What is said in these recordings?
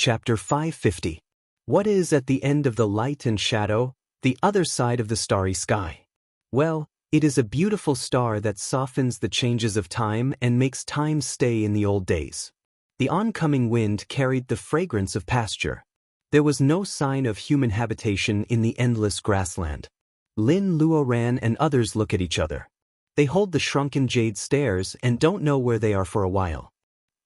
Chapter 550. What is at the end of the light and shadow, the other side of the starry sky? Well, it is a beautiful star that softens the changes of time and makes time stay in the old days. The oncoming wind carried the fragrance of pasture. There was no sign of human habitation in the endless grassland. Lin Luoran and others look at each other. They hold the shrunken jade stairs and don't know where they are for a while.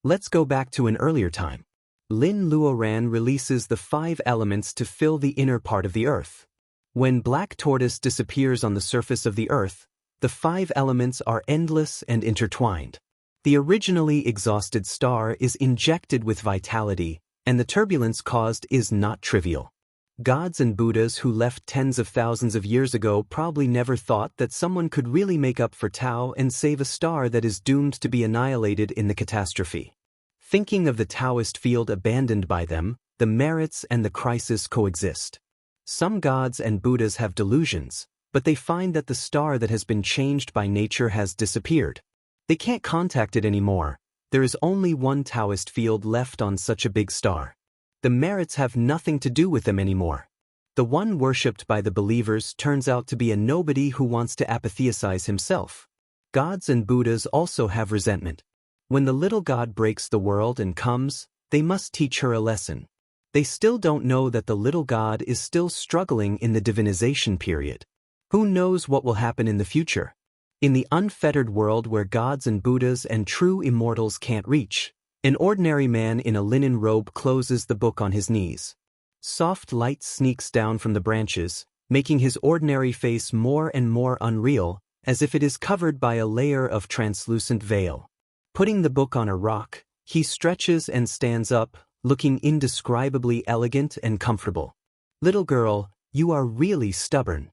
Let's go back to an earlier time. Lin Luoran releases the 5 elements to fill the inner part of the earth. When black tortoise disappears on the surface of the earth, the 5 elements are endless and intertwined. The originally exhausted star is injected with vitality, and the turbulence caused is not trivial. Gods and Buddhas who left tens of thousands of years ago probably never thought that someone could really make up for Tao and save a star that is doomed to be annihilated in the catastrophe. Thinking of the Taoist field abandoned by them, the merits and the crisis coexist. Some gods and Buddhas have delusions, but they find that the star that has been changed by nature has disappeared. They can't contact it anymore. There is only one Taoist field left on such a big star. The merits have nothing to do with them anymore. The one worshipped by the believers turns out to be a nobody who wants to apatheicize himself. Gods and Buddhas also have resentment. When the little god breaks the world and comes, they must teach her a lesson. They still don't know that the little god is still struggling in the divinization period. Who knows what will happen in the future? In the unfettered world where gods and Buddhas and true immortals can't reach, an ordinary man in a linen robe closes the book on his knees. Soft light sneaks down from the branches, making his ordinary face more and more unreal, as if it is covered by a layer of translucent veil. Putting the book on a rock, he stretches and stands up, looking indescribably elegant and comfortable. Little girl, you are really stubborn.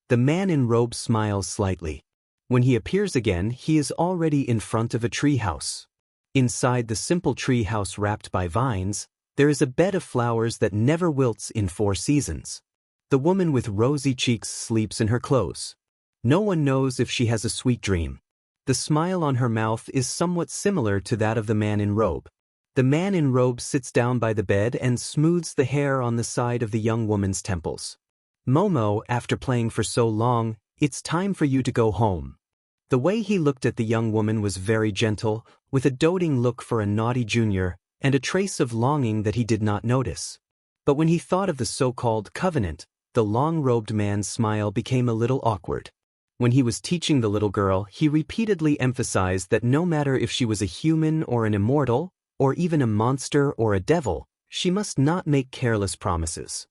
The man in robe smiles slightly. When he appears again, he is already in front of a tree house. Inside the simple tree house wrapped by vines, there is a bed of flowers that never wilts in 4 seasons. The woman with rosy cheeks sleeps in her clothes. No one knows if she has a sweet dream. The smile on her mouth is somewhat similar to that of the man in robe. The man in robe sits down by the bed and smooths the hair on the side of the young woman's temples. Momo, after playing for so long, it's time for you to go home. The way he looked at the young woman was very gentle, with a doting look for a naughty junior, and a trace of longing that he did not notice. But when he thought of the so-called covenant, the long-robed man's smile became a little awkward. When he was teaching the little girl, he repeatedly emphasized that no matter if she was a human or an immortal, or even a monster or a devil, she must not make careless promises.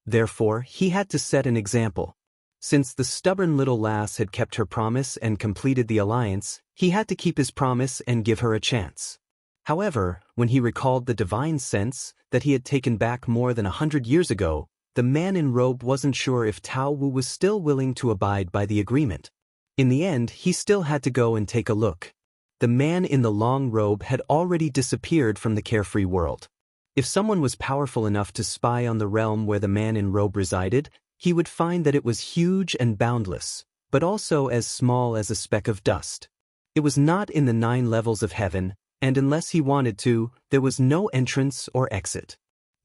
Therefore, he had to set an example. Since the stubborn little lass had kept her promise and completed the alliance, he had to keep his promise and give her a chance. However, when he recalled the divine sense that he had taken back more than 100 years ago, the man in robe wasn't sure if Tao Wu was still willing to abide by the agreement. In the end, he still had to go and take a look. The man in the long robe had already disappeared from the carefree world. If someone was powerful enough to spy on the realm where the man in robe resided, he would find that it was huge and boundless, but also as small as a speck of dust. It was not in the 9 levels of heaven, and unless he wanted to, there was no entrance or exit.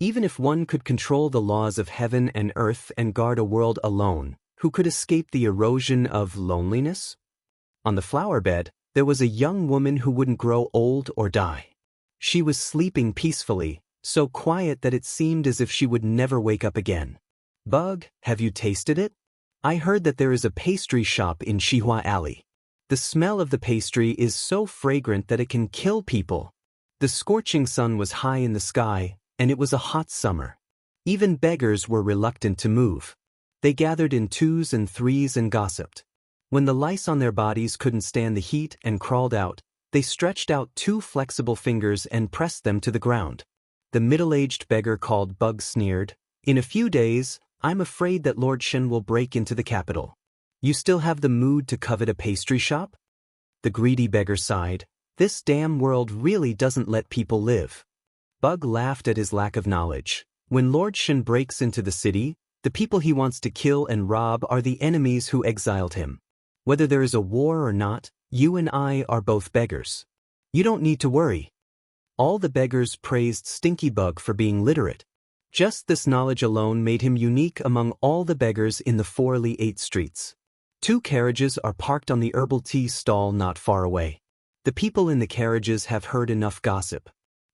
Even if one could control the laws of heaven and earth and guard a world alone, who could escape the erosion of loneliness? On the flower bed, there was a young woman who wouldn't grow old or die. She was sleeping peacefully, so quiet that it seemed as if she would never wake up again. Bug, have you tasted it? I heard that there is a pastry shop in Shihua Alley. The smell of the pastry is so fragrant that it can kill people. The scorching sun was high in the sky, and it was a hot summer. Even beggars were reluctant to move. They gathered in 2s and 3s and gossiped. When the lice on their bodies couldn't stand the heat and crawled out, they stretched out 2 flexible fingers and pressed them to the ground. The middle-aged beggar called Bug sneered, "In a few days, I'm afraid that Lord Shen will break into the capital. You still have the mood to covet a pastry shop?" The greedy beggar sighed. "This damn world really doesn't let people live." Bug laughed at his lack of knowledge. When Lord Shen breaks into the city, the people he wants to kill and rob are the enemies who exiled him. Whether there is a war or not, you and I are both beggars. You don't need to worry. All the beggars praised Stinky Bug for being literate. Just this knowledge alone made him unique among all the beggars in the 4 Li 8 streets. 2 carriages are parked on the herbal tea stall not far away. The people in the carriages have heard enough gossip.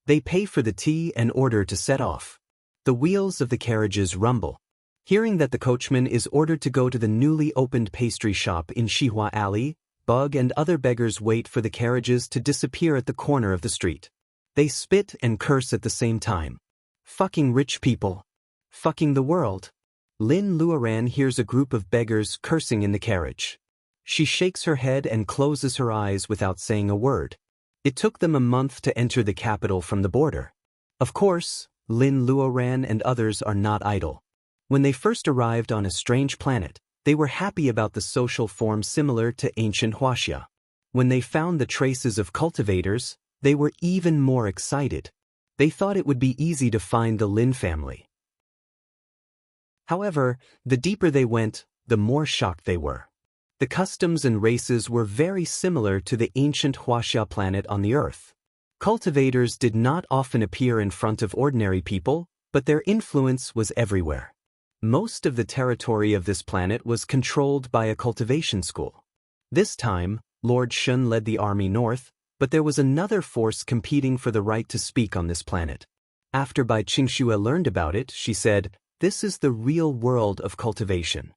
They pay for the tea and order to set off. The wheels of the carriages rumble. Hearing that the coachman is ordered to go to the newly opened pastry shop in Shihua Alley, Bug and other beggars wait for the carriages to disappear at the corner of the street. They spit and curse at the same time. Fucking rich people. Fucking the world. Lin Luoran hears a group of beggars cursing in the carriage. She shakes her head and closes her eyes without saying a word. It took them a month to enter the capital from the border. Of course, Lin Luoran and others are not idle. When they first arrived on a strange planet, they were happy about the social form similar to ancient Huaxia. When they found the traces of cultivators, they were even more excited. They thought it would be easy to find the Lin family. However, the deeper they went, the more shocked they were. The customs and races were very similar to the ancient Huaxia planet on the Earth. Cultivators did not often appear in front of ordinary people, but their influence was everywhere. Most of the territory of this planet was controlled by a cultivation school. This time, Lord Shun led the army north, but there was another force competing for the right to speak on this planet. After Bai Qingxue learned about it, she said, "This is the real world of cultivation."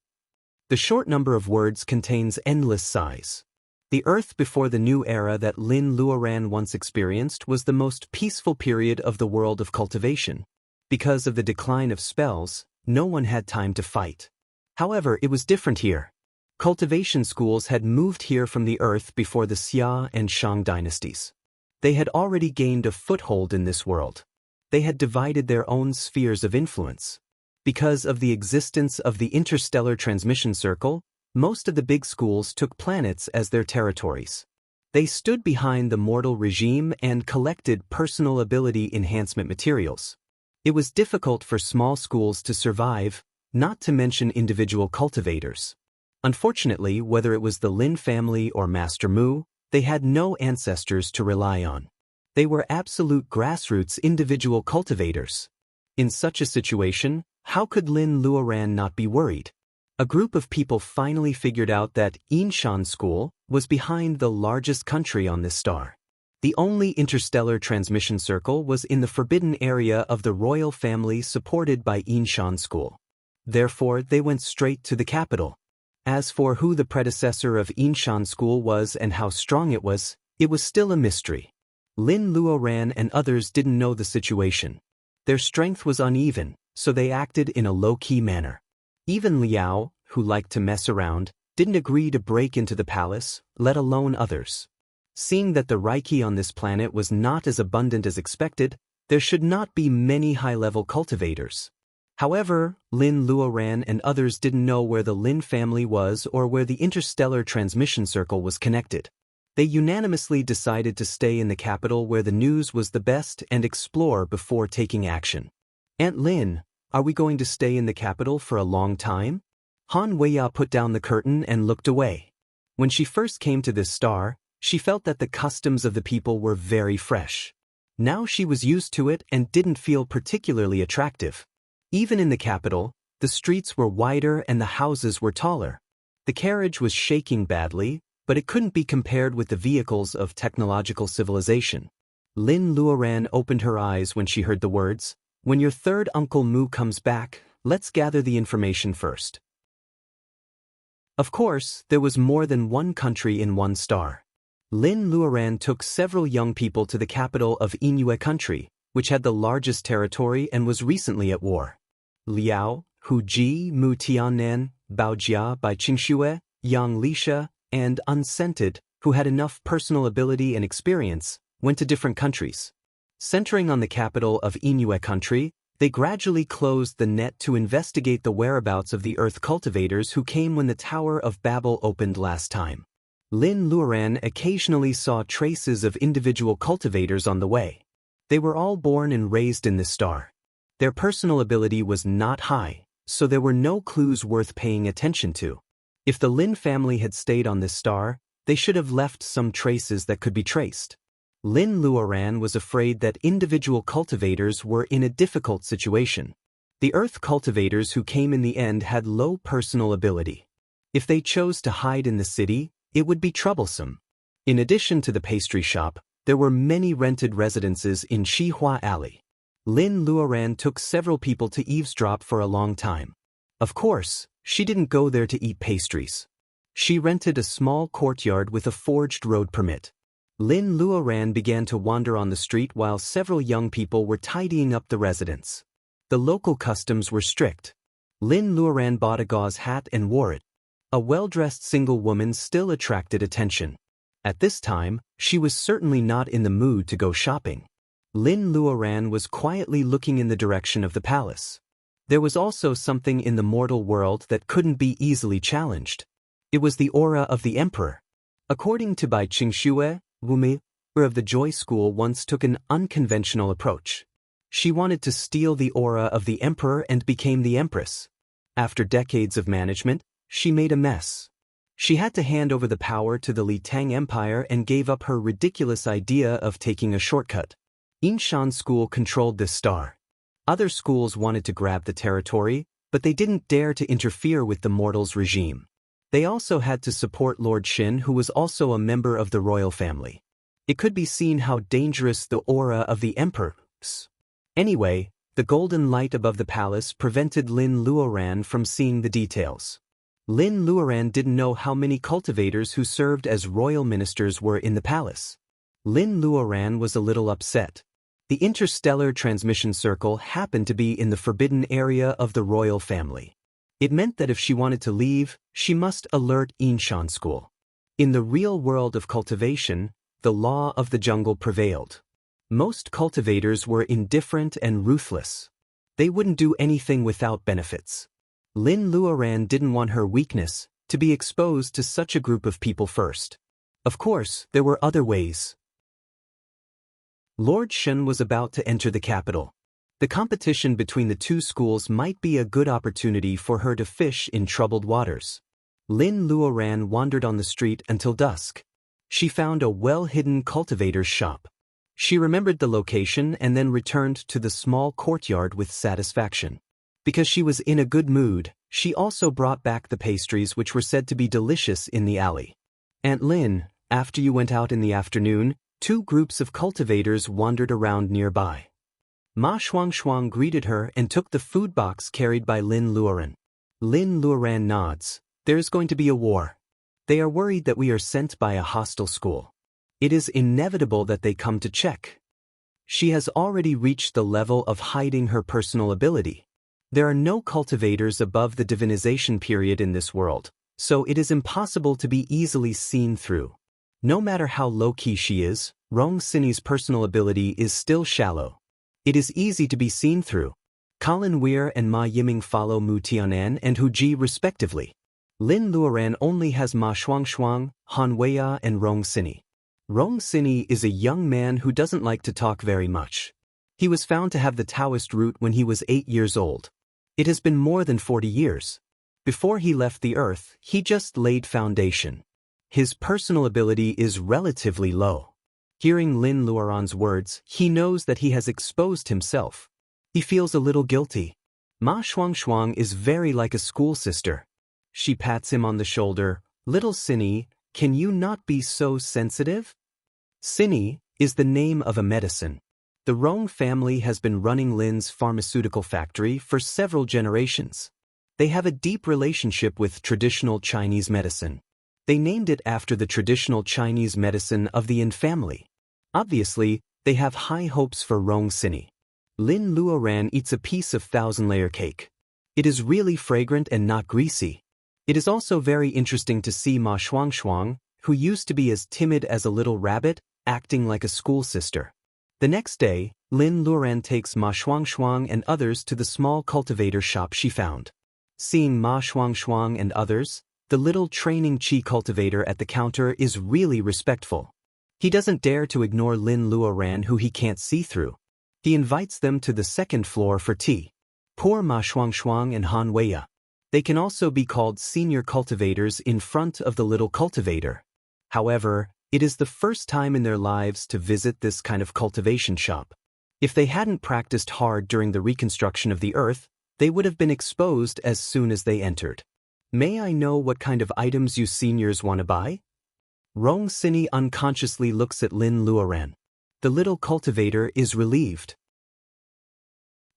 The short number of words contains endless sighs. The Earth before the new era that Lin Luoran once experienced was the most peaceful period of the world of cultivation. Because of the decline of spells, no one had time to fight. However, it was different here. Cultivation schools had moved here from the Earth before the Xia and Shang dynasties. They had already gained a foothold in this world. They had divided their own spheres of influence. Because of the existence of the interstellar transmission circle, most of the big schools took planets as their territories. They stood behind the mortal regime and collected personal ability enhancement materials. It was difficult for small schools to survive, not to mention individual cultivators. Unfortunately, whether it was the Lin family or Master Mu, they had no ancestors to rely on. They were absolute grassroots individual cultivators. In such a situation, how could Lin Luoran not be worried? A group of people finally figured out that Yinshan School was behind the largest country on this star. The only interstellar transmission circle was in the forbidden area of the royal family supported by Yinshan School. Therefore, they went straight to the capital. As for who the predecessor of Yinshan School was and how strong it was still a mystery. Lin Luoran and others didn't know the situation. Their strength was uneven, so they acted in a low-key manner. Even Liao, who liked to mess around, didn't agree to break into the palace, let alone others. Seeing that the Reiki on this planet was not as abundant as expected, there should not be many high-level cultivators. However, Lin Luoran and others didn't know where the Lin family was or where the interstellar transmission circle was connected. They unanimously decided to stay in the capital where the news was the best and explore before taking action. "Aunt Lin, are we going to stay in the capital for a long time?" Han Weiya put down the curtain and looked away. When she first came to this star, she felt that the customs of the people were very fresh. Now she was used to it and didn't feel particularly attractive. Even in the capital, the streets were wider and the houses were taller. The carriage was shaking badly, but it couldn't be compared with the vehicles of technological civilization. Lin Luoran opened her eyes when she heard the words, "When your third Uncle Mu comes back, let's gather the information first." Of course, there was more than one country in one star. Lin Luoran took several young people to the capital of Yingyue country, which had the largest territory and was recently at war. Liao, Hu Ji, Mu Tiannan, Bao Jia Bai Qingxue, Yang Lisha, and Unscented, who had enough personal ability and experience, went to different countries. Centering on the capital of Yingyue country, they gradually closed the net to investigate the whereabouts of the Earth cultivators who came when the Tower of Babel opened last time. Lin Luoran occasionally saw traces of individual cultivators on the way. They were all born and raised in this star. Their personal ability was not high, so there were no clues worth paying attention to. If the Lin family had stayed on this star, they should have left some traces that could be traced. Lin Luoran was afraid that individual cultivators were in a difficult situation. The earth cultivators who came in the end had low personal ability. If they chose to hide in the city, it would be troublesome. In addition to the pastry shop, there were many rented residences in Shihua Alley. Lin Luoran took several people to eavesdrop for a long time. Of course, she didn't go there to eat pastries. She rented a small courtyard with a forged road permit. Lin Luoran began to wander on the street while several young people were tidying up the residence. The local customs were strict. Lin Luoran bought a gauze hat and wore it. A well-dressed single woman still attracted attention. At this time, she was certainly not in the mood to go shopping. Lin Luoran was quietly looking in the direction of the palace. There was also something in the mortal world that couldn't be easily challenged. It was the aura of the emperor. According to Bai Qingxue, Wu Mi, of the Joy School once took an unconventional approach. She wanted to steal the aura of the emperor and became the empress. After decades of management, she made a mess. She had to hand over the power to the Li Tang Empire and gave up her ridiculous idea of taking a shortcut. Yinshan School controlled this star. Other schools wanted to grab the territory, but they didn't dare to interfere with the mortals' regime. They also had to support Lord Xin, who was also a member of the royal family. It could be seen how dangerous the aura of the emperor was. Anyway, the golden light above the palace prevented Lin Luoran from seeing the details. Lin Luoran didn't know how many cultivators who served as royal ministers were in the palace. Lin Luoran was a little upset. The interstellar transmission circle happened to be in the forbidden area of the royal family. It meant that if she wanted to leave, she must alert Yinshan School. In the real world of cultivation, the law of the jungle prevailed. Most cultivators were indifferent and ruthless. They wouldn't do anything without benefits. Lin Luoran didn't want her weakness to be exposed to such a group of people first. Of course, there were other ways. Lord Shen was about to enter the capital. The competition between the two schools might be a good opportunity for her to fish in troubled waters. Lin Luoran wandered on the street until dusk. She found a well-hidden cultivator's shop. She remembered the location and then returned to the small courtyard with satisfaction. Because she was in a good mood, she also brought back the pastries which were said to be delicious in the alley. Aunt Lin, after you went out in the afternoon, 2 groups of cultivators wandered around nearby. Ma Shuangshuang greeted her and took the food box carried by Lin Luoran. Lin Luoran nods. There's going to be a war. They are worried that we are sent by a hostile school. It is inevitable that they come to check. She has already reached the level of hiding her personal ability. There are no cultivators above the divinization period in this world, so it is impossible to be easily seen through. No matter how low-key she is, Rong Sini's personal ability is still shallow. It is easy to be seen through. Colin Weir and Ma Yiming follow Mu Tianan and Hu Ji respectively. Lin Luoran only has Ma Shuangshuang, Han Weia and Rong Sini. Rong Sini is a young man who doesn't like to talk very much. He was found to have the Taoist root when he was 8 years old. It has been more than 40 years. Before he left the earth, he just laid foundation. His personal ability is relatively low. Hearing Lin Luoran's words, he knows that he has exposed himself. He feels a little guilty. Ma Shuangshuang is very like a school sister. She pats him on the shoulder. Little Sini, can you not be so sensitive? Sini is the name of a medicine. The Rong family has been running Lin's pharmaceutical factory for several generations. They have a deep relationship with traditional Chinese medicine. They named it after the traditional Chinese medicine of the Yin family. Obviously, they have high hopes for Rong Sini. Lin Luoran eats a piece of 1,000-layer cake. It is really fragrant and not greasy. It is also very interesting to see Ma Shuangshuang, who used to be as timid as a little rabbit, acting like a school sister. The next day, Lin Luoran takes Ma Shuangshuang and others to the small cultivator shop she found. Seeing Ma Shuangshuang and others, the little training chi cultivator at the counter is really respectful. He doesn't dare to ignore Lin Luoran, who he can't see through. He invites them to the second floor for tea. Poor Ma Shuangshuang and Han Weia. They can also be called senior cultivators in front of the little cultivator. However, It is the first time in their lives to visit this kind of cultivation shop. If they hadn't practiced hard during the reconstruction of the earth, they would have been exposed as soon as they entered. May I know what kind of items you seniors want to buy? Rong Sini unconsciously looks at Lin Luoran. The little cultivator is relieved.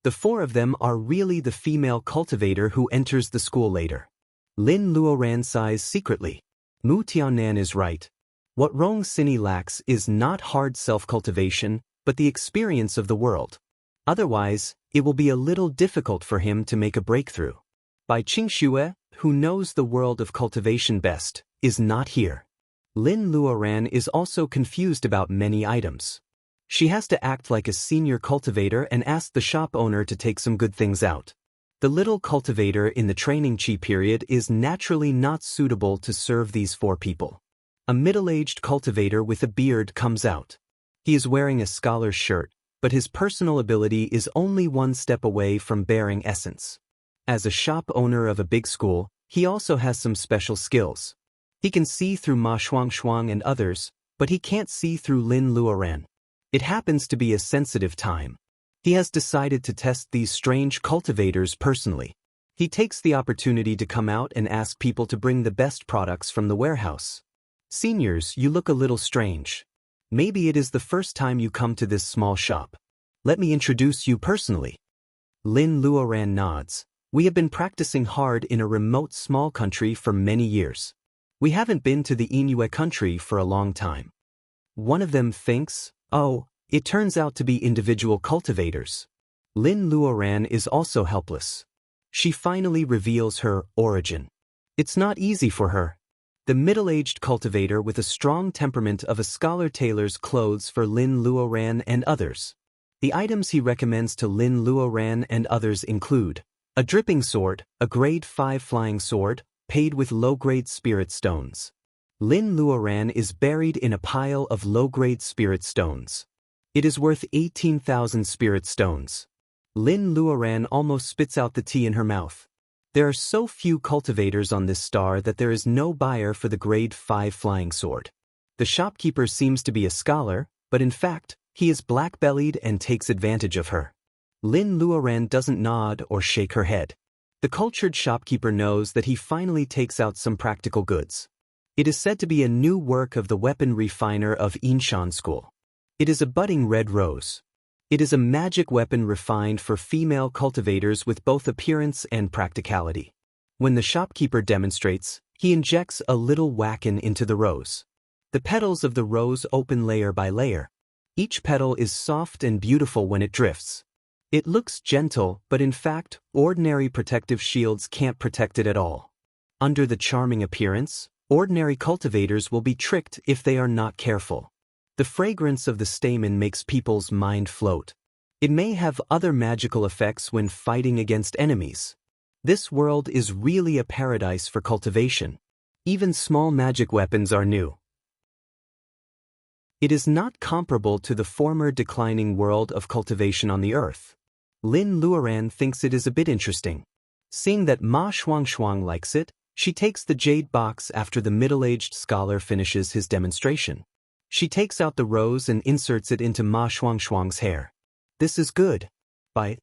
The four of them are really the female cultivator who enters the school later. Lin Luoran sighs secretly. Mu Tianan is right. What Rong Sini lacks is not hard self-cultivation, but the experience of the world. Otherwise, it will be a little difficult for him to make a breakthrough. Bai Qingxue, who knows the world of cultivation best, is not here. Lin Luoran is also confused about many items. She has to act like a senior cultivator and ask the shop owner to take some good things out. The little cultivator in the training chi period is naturally not suitable to serve these four people. A middle-aged cultivator with a beard comes out. He is wearing a scholar's shirt, but his personal ability is only one step away from bearing essence. As a shop owner of a big school, he also has some special skills. He can see through Ma Shuang and others, but he can't see through Lin Luoran. It happens to be a sensitive time. He has decided to test these strange cultivators personally. He takes the opportunity to come out and ask people to bring the best products from the warehouse. Seniors, you look a little strange. Maybe it is the first time you come to this small shop. Let me introduce you personally. Lin Luoran nods. We have been practicing hard in a remote small country for many years. We haven't been to the Inuit country for a long time. One of them thinks, oh, it turns out to be individual cultivators. Lin Luoran is also helpless. She finally reveals her origin. It's not easy for her. The middle-aged cultivator with a strong temperament of a scholar tailors clothes for Lin Luoran and others. The items he recommends to Lin Luoran and others include a dripping sword, a grade 5 flying sword, paid with low-grade spirit stones. Lin Luoran is buried in a pile of low-grade spirit stones. It is worth 18,000 spirit stones. Lin Luoran almost spits out the tea in her mouth. There are so few cultivators on this star that there is no buyer for the grade 5 flying sword. The shopkeeper seems to be a scholar, but in fact, he is black-bellied and takes advantage of her. Lin Luoran doesn't nod or shake her head. The cultured shopkeeper knows that he finally takes out some practical goods. It is said to be a new work of the weapon refiner of Inshan School. It is a budding red rose. It is a magic weapon refined for female cultivators with both appearance and practicality. When the shopkeeper demonstrates, he injects a little wacken into the rose. The petals of the rose open layer by layer. Each petal is soft and beautiful when it drifts. It looks gentle, but in fact, ordinary protective shields can't protect it at all. Under the charming appearance, ordinary cultivators will be tricked if they are not careful. The fragrance of the stamen makes people's mind float. It may have other magical effects when fighting against enemies. This world is really a paradise for cultivation. Even small magic weapons are new. It is not comparable to the former declining world of cultivation on the earth. Lin Luoran thinks it is a bit interesting. Seeing that Ma Shuang likes it, she takes the jade box after the middle-aged scholar finishes his demonstration. She takes out the rose and inserts it into Ma Shuang's hair. This is good. By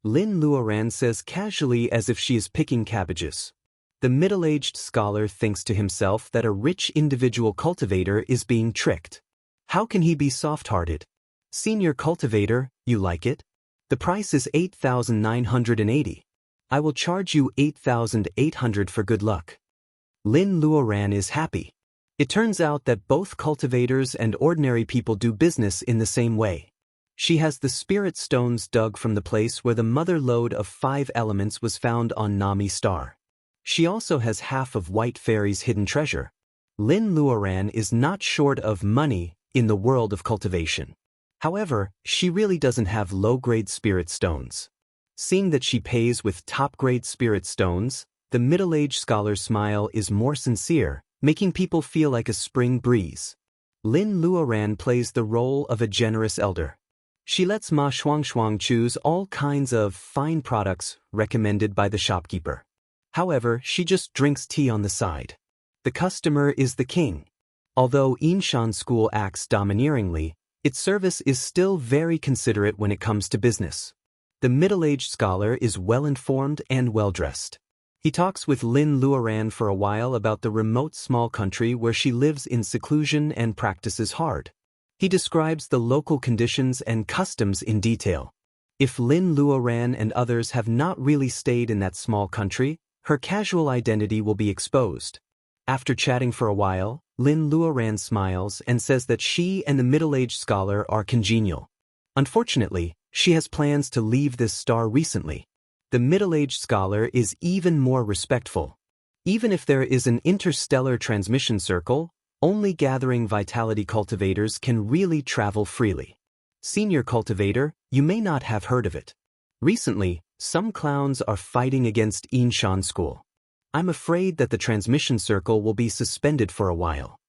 Lin Luoran says casually as if she is picking cabbages. The middle-aged scholar thinks to himself that a rich individual cultivator is being tricked. How can he be soft-hearted? Senior cultivator, you like it? The price is 8,980. I will charge you 8,800 for good luck. Lin Luoran is happy. It turns out that both cultivators and ordinary people do business in the same way. She has the spirit stones dug from the place where the mother lode of 5 elements was found on Nami Star. She also has half of White Fairy's hidden treasure. Lin Luoran is not short of money in the world of cultivation. However, she really doesn't have low-grade spirit stones. Seeing that she pays with top-grade spirit stones, the middle-aged scholar's smile is more sincere, making people feel like a spring breeze. Lin Luoran plays the role of a generous elder. She lets Ma Shuang choose all kinds of fine products recommended by the shopkeeper. However, she just drinks tea on the side. The customer is the king. Although Yinshan School acts domineeringly, its service is still very considerate when it comes to business. The middle-aged scholar is well-informed and well-dressed. He talks with Lin Luoran for a while about the remote small country where she lives in seclusion and practices hard. He describes the local conditions and customs in detail. If Lin Luoran and others have not really stayed in that small country, her casual identity will be exposed. After chatting for a while, Lin Luoran smiles and says that she and the middle-aged scholar are congenial. Unfortunately, she has plans to leave this star recently. The middle-aged scholar is even more respectful. Even if there is an interstellar transmission circle, only gathering vitality cultivators can really travel freely. Senior cultivator, you may not have heard of it. Recently, some clowns are fighting against Yinshan School. I'm afraid that the transmission circle will be suspended for a while.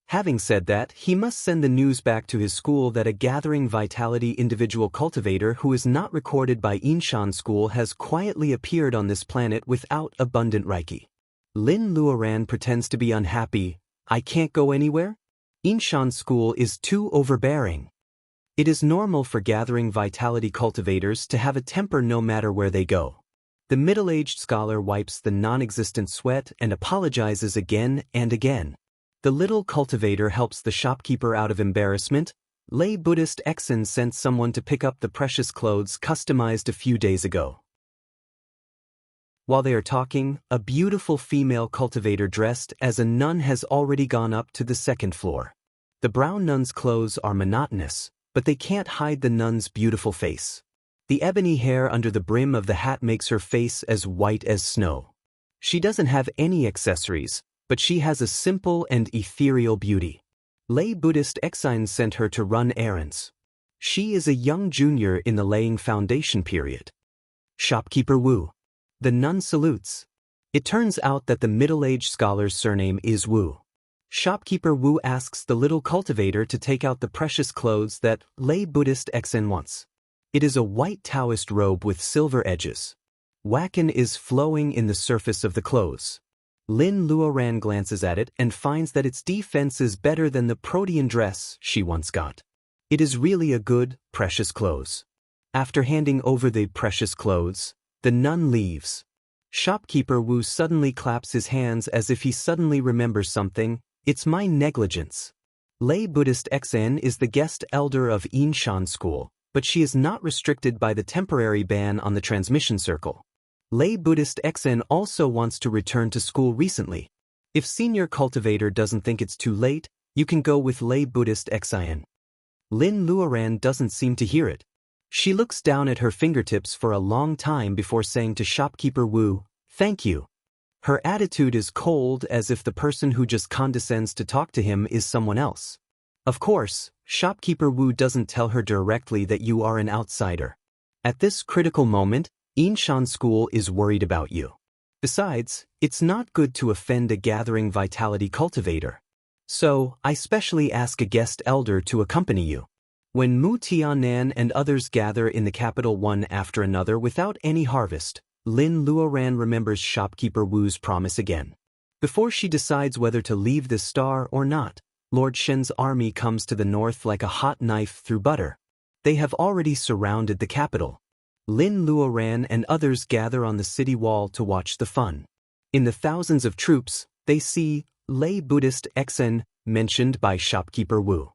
Having said that, he must send the news back to his school that a gathering vitality individual cultivator who is not recorded by Yinshan School has quietly appeared on this planet without abundant Reiki. Lin Luoran pretends to be unhappy. I can't go anywhere? Yinshan School is too overbearing. It is normal for gathering vitality cultivators to have a temper no matter where they go. The middle-aged scholar wipes the non-existent sweat and apologizes again and again. The little cultivator helps the shopkeeper out of embarrassment. Lay Buddhist Exen sent someone to pick up the precious clothes customized a few days ago. While they are talking, a beautiful female cultivator dressed as a nun has already gone up to the second floor. The brown nun's clothes are monotonous, but they can't hide the nun's beautiful face. The ebony hair under the brim of the hat makes her face as white as snow. She doesn't have any accessories, but she has a simple and ethereal beauty. Lay Buddhist Exine sent her to run errands. She is a young junior in the laying foundation period. Shopkeeper Wu. The nun salutes. It turns out that the middle-aged scholar's surname is Wu. Shopkeeper Wu asks the little cultivator to take out the precious clothes that Lay Buddhist Exen wants. It is a white Taoist robe with silver edges. Wacken is flowing in the surface of the clothes. Lin Luoran glances at it and finds that its defense is better than the protean dress she once got. It is really a good, precious clothes. After handing over the precious clothes, the nun leaves. Shopkeeper Wu suddenly claps his hands as if he suddenly remembers something. It's my negligence. Lay Buddhist Exen is the guest elder of Yinshan School, but she is not restricted by the temporary ban on the transmission circle. Lay Buddhist Exen also wants to return to school recently. If senior cultivator doesn't think it's too late, you can go with Lay Buddhist Exen. Lin Luoran doesn't seem to hear it. She looks down at her fingertips for a long time before saying to Shopkeeper Wu, "Thank you." Her attitude is cold, as if the person who just condescends to talk to him is someone else. Of course, Shopkeeper Wu doesn't tell her directly that you are an outsider. At this critical moment, Yinshan School is worried about you. Besides, it's not good to offend a gathering vitality cultivator. So, I specially ask a guest elder to accompany you. When Mu Tianan and others gather in the capital one after another without any harvest, Lin Luoran remembers Shopkeeper Wu's promise again. Before she decides whether to leave this star or not, Lord Shen's army comes to the north like a hot knife through butter. They have already surrounded the capital. Lin Luoran and others gather on the city wall to watch the fun. In the thousands of troops, they see Lay Buddhist Exen, mentioned by Shopkeeper Wu.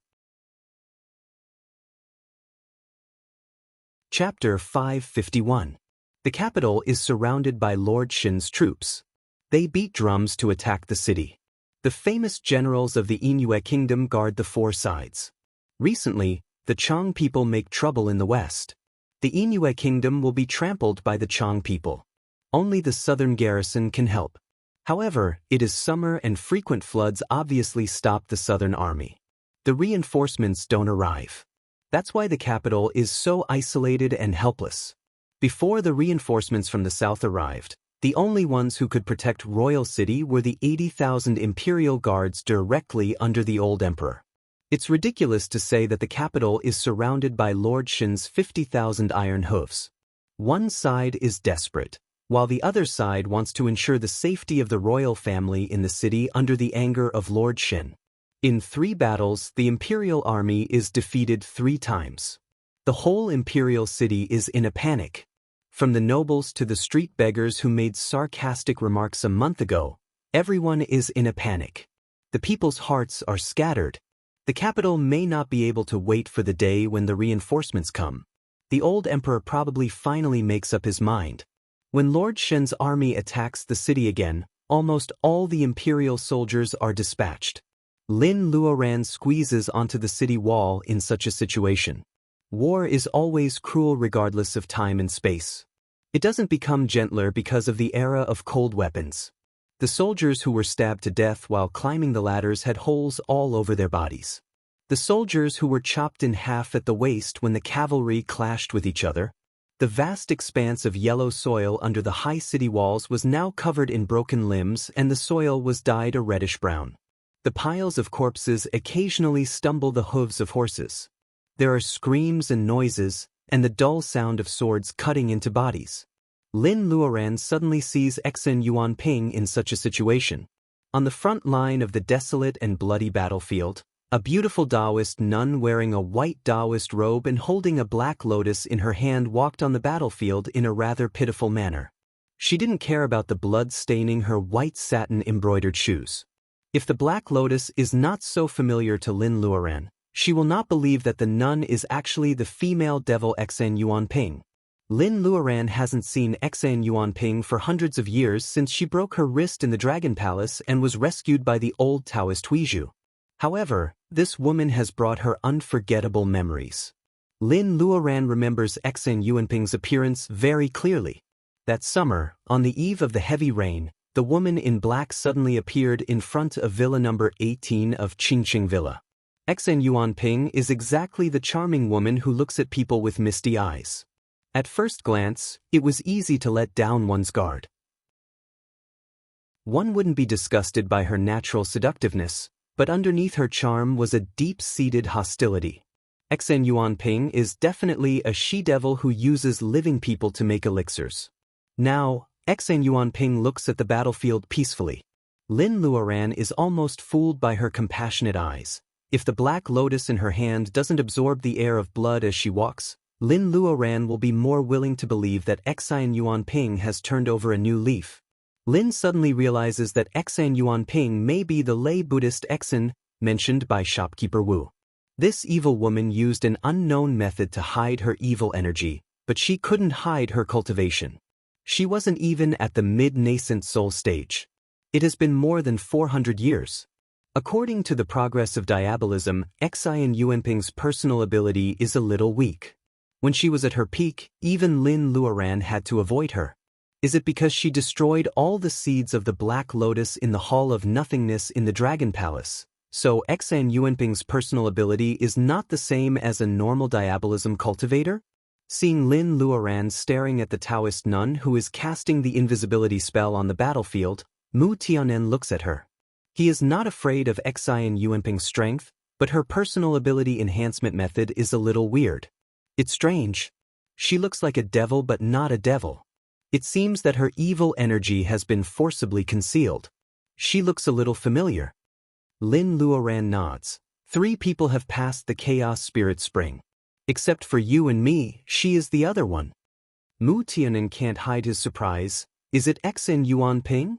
Chapter 551. The capital is surrounded by Lord Shen's troops. They beat drums to attack the city. The famous generals of the Inyue Kingdom guard the four sides. Recently, the Chang people make trouble in the west. The Inyue Kingdom will be trampled by the Chang people. Only the southern garrison can help. However, it is summer and frequent floods obviously stop the southern army. The reinforcements don't arrive. That's why the capital is so isolated and helpless. Before the reinforcements from the south arrived, the only ones who could protect Royal City were the 80,000 imperial guards directly under the old emperor. It's ridiculous to say that the capital is surrounded by Lord Shen's 50,000 iron hoofs. One side is desperate, while the other side wants to ensure the safety of the royal family in the city under the anger of Lord Shen. In 3 battles, the imperial army is defeated 3 times. The whole imperial city is in a panic. From the nobles to the street beggars who made sarcastic remarks a month ago, everyone is in a panic. The people's hearts are scattered. The capital may not be able to wait for the day when the reinforcements come. The old emperor probably finally makes up his mind. When Lord Shen's army attacks the city again, almost all the imperial soldiers are dispatched. Lin Luoran squeezes onto the city wall in such a situation. War is always cruel regardless of time and space. It doesn't become gentler because of the era of cold weapons. The soldiers who were stabbed to death while climbing the ladders had holes all over their bodies. The soldiers who were chopped in half at the waist when the cavalry clashed with each other. The vast expanse of yellow soil under the high city walls was now covered in broken limbs, and the soil was dyed a reddish-brown. The piles of corpses occasionally stumble the hooves of horses. There are screams and noises, and the dull sound of swords cutting into bodies. Lin Luoran suddenly sees Exen Yuanping in such a situation. On the front line of the desolate and bloody battlefield, a beautiful Taoist nun wearing a white Taoist robe and holding a black lotus in her hand walked on the battlefield in a rather pitiful manner. She didn't care about the blood staining her white satin embroidered shoes. If the black lotus is not so familiar to Lin Luoran, she will not believe that the nun is actually the female devil Exen Yuanping. Lin Luoran hasn't seen Exen Yuanping for hundreds of years since she broke her wrist in the Dragon Palace and was rescued by the old Taoist Huizhu. However, this woman has brought her unforgettable memories. Lin Luoran remembers Exen Yuanping's appearance very clearly. That summer, on the eve of the heavy rain, the woman in black suddenly appeared in front of villa number 18 of Qingqing Villa. Exen Yuanping is exactly the charming woman who looks at people with misty eyes. At first glance, it was easy to let down one's guard. One wouldn't be disgusted by her natural seductiveness, but underneath her charm was a deep-seated hostility. Exen Yuanping is definitely a she-devil who uses living people to make elixirs. Now, Exen Yuanping looks at the battlefield peacefully. Lin Luoran is almost fooled by her compassionate eyes. If the black lotus in her hand doesn't absorb the air of blood as she walks, Lin Luoran will be more willing to believe that Exen Yuanping has turned over a new leaf. Lin suddenly realizes that Exen Yuanping may be the lay Buddhist Exen mentioned by shopkeeper Wu. This evil woman used an unknown method to hide her evil energy, but she couldn't hide her cultivation. She wasn't even at the mid-nascent soul stage. It has been more than 400 years. According to the progress of diabolism, Exen Yuanping's personal ability is a little weak. When she was at her peak, even Lin Luoran had to avoid her. Is it because she destroyed all the seeds of the Black Lotus in the Hall of Nothingness in the Dragon Palace? So Exen Yuanping's personal ability is not the same as a normal diabolism cultivator? Seeing Lin Luoran staring at the Taoist nun who is casting the invisibility spell on the battlefield, Mu Tianen looks at her. He is not afraid of Exen Yuanping's strength, but her personal ability enhancement method is a little weird. It's strange. She looks like a devil but not a devil. It seems that her evil energy has been forcibly concealed. She looks a little familiar. Lin Luoran nods. 3 people have passed the Chaos Spirit Spring. Except for you and me, she is the other one. Mu Tianen can't hide his surprise. Is it Exen Yuanping?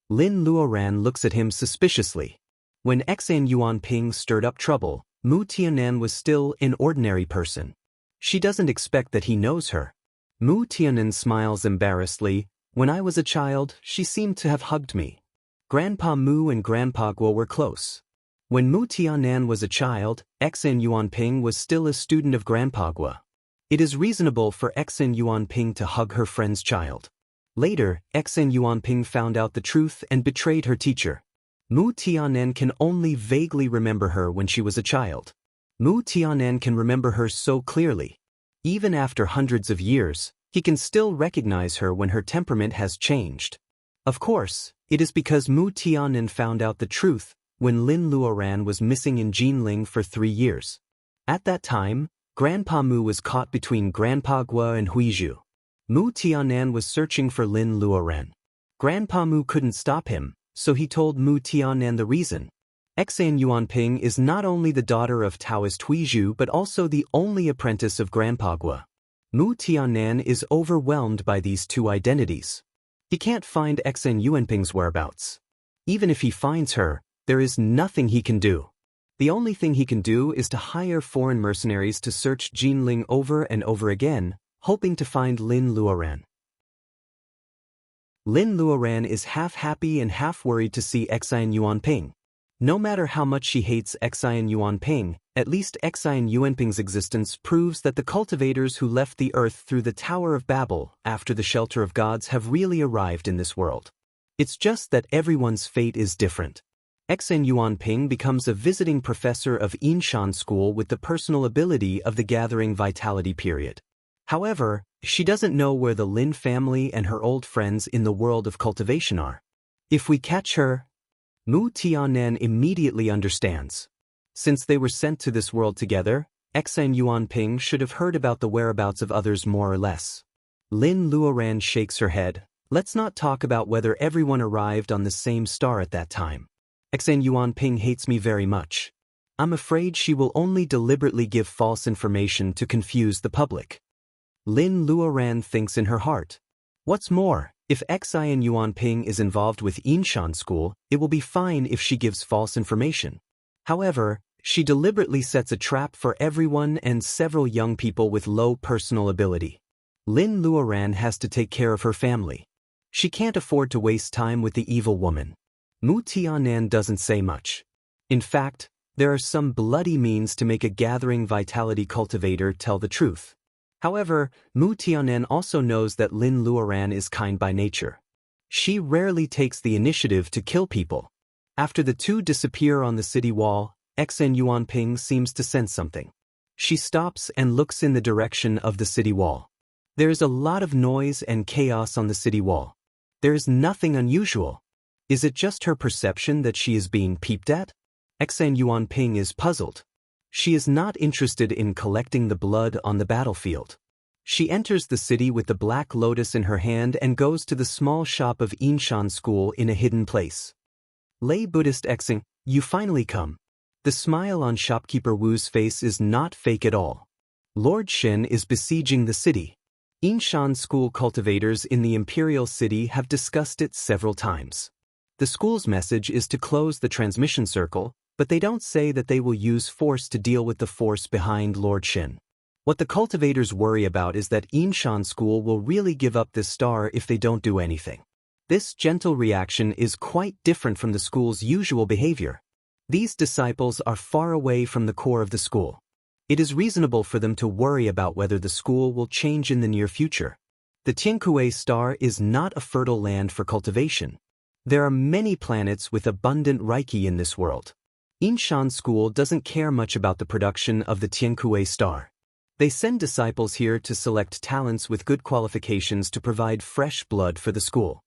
Lin Luoran looks at him suspiciously. When Exen Yuanping stirred up trouble, Mu Tianen was still an ordinary person. She doesn't expect that he knows her. Mu Tianen smiles embarrassedly. When I was a child, she seemed to have hugged me. Grandpa Mu and Grandpa Guo were close. When Mu Tianen was a child, Exen Yuanping was still a student of Grandpa Guo. It is reasonable for Exen Yuanping to hug her friend's child. Later, Exen Yuanping found out the truth and betrayed her teacher. Mu Tianen can only vaguely remember her when she was a child. Mu Tianen can remember her so clearly. Even after hundreds of years, he can still recognize her when her temperament has changed. Of course, it is because Mu Tianen found out the truth when Lin Luoran was missing in Jinling for 3 years. At that time, Grandpa Mu was caught between Grandpa Guo and Huizhu. Mu Tianen was searching for Lin Luoran. Grandpa Mu couldn't stop him, so he told Mu Tianen the reason. Xan Yuanping is not only the daughter of Taoist Huizhu but also the only apprentice of Grandpa Gua. Mu Tiannan is overwhelmed by these two identities. He can't find Xan Yuanping's whereabouts. Even if he finds her, there is nothing he can do. The only thing he can do is to hire foreign mercenaries to search Jinling over and over again, hoping to find Lin Luoran. Lin Luoran is half happy and half worried to see Xan Yuanping. No matter how much she hates Xan Yuanping, at least Xan Yuanping's existence proves that the cultivators who left the earth through the Tower of Babel after the Shelter of Gods have really arrived in this world. It's just that everyone's fate is different. Xan Yuanping becomes a visiting professor of Yinshan School with the personal ability of the Gathering Vitality period. However, she doesn't know where the Lin family and her old friends in the world of cultivation are. If we catch her, Mu Tiannan immediately understands. Since they were sent to this world together, Xan Yuanping should have heard about the whereabouts of others more or less. Lin Luoran shakes her head. Let's not talk about whether everyone arrived on the same star at that time. Xan Yuanping hates me very much. I'm afraid she will only deliberately give false information to confuse the public. Lin Luoran thinks in her heart. What's more, if Xan Yuanping is involved with Yinshan School, it will be fine if she gives false information. However, she deliberately sets a trap for everyone and several young people with low personal ability. Lin Luoran has to take care of her family. She can't afford to waste time with the evil woman. Mu Tiannan doesn't say much. In fact, there are some bloody means to make a gathering vitality cultivator tell the truth. However, Mu Tiannan also knows that Lin Luoran is kind by nature. She rarely takes the initiative to kill people. After the two disappear on the city wall, Xan Yuanping seems to sense something. She stops and looks in the direction of the city wall. There is a lot of noise and chaos on the city wall. There is nothing unusual. Is it just her perception that she is being peeped at? Xan Yuanping is puzzled. She is not interested in collecting the blood on the battlefield. She enters the city with the black lotus in her hand and goes to the small shop of Yinshan School in a hidden place. Lay Buddhist Xing, you finally come. The smile on shopkeeper Wu's face is not fake at all. Lord Shen is besieging the city. Yinshan School cultivators in the Imperial City have discussed it several times. The school's message is to close the transmission circle, but they don't say that they will use force to deal with the force behind Lord Shen. What the cultivators worry about is that Yinshan School will really give up this star if they don't do anything. This gentle reaction is quite different from the school's usual behavior. These disciples are far away from the core of the school. It is reasonable for them to worry about whether the school will change in the near future. The Tiankue star is not a fertile land for cultivation. There are many planets with abundant Reiki in this world. Yinshan School doesn't care much about the production of the Tiankue star. They send disciples here to select talents with good qualifications to provide fresh blood for the school.